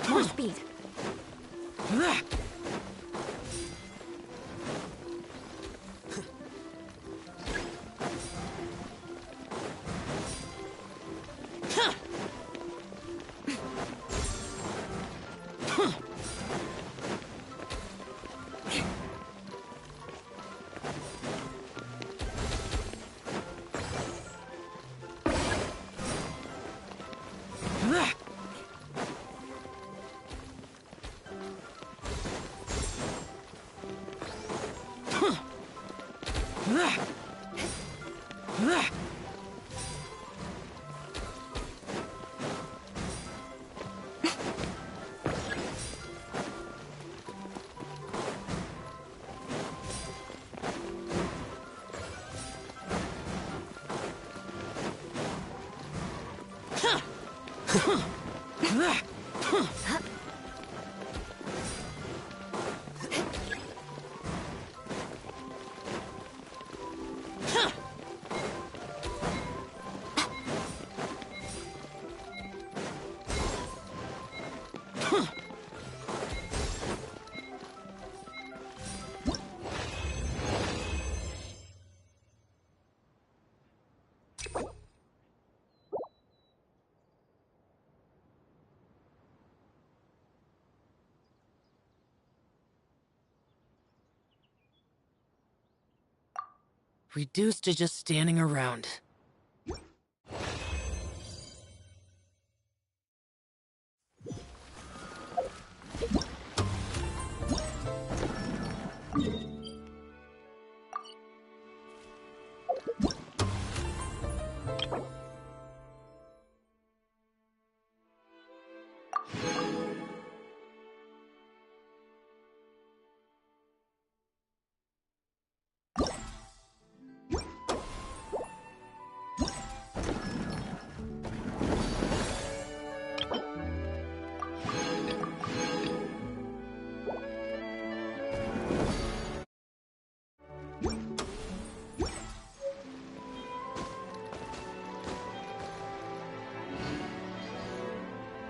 [SPEAKER 20] More speed.
[SPEAKER 4] Reduced to just standing around.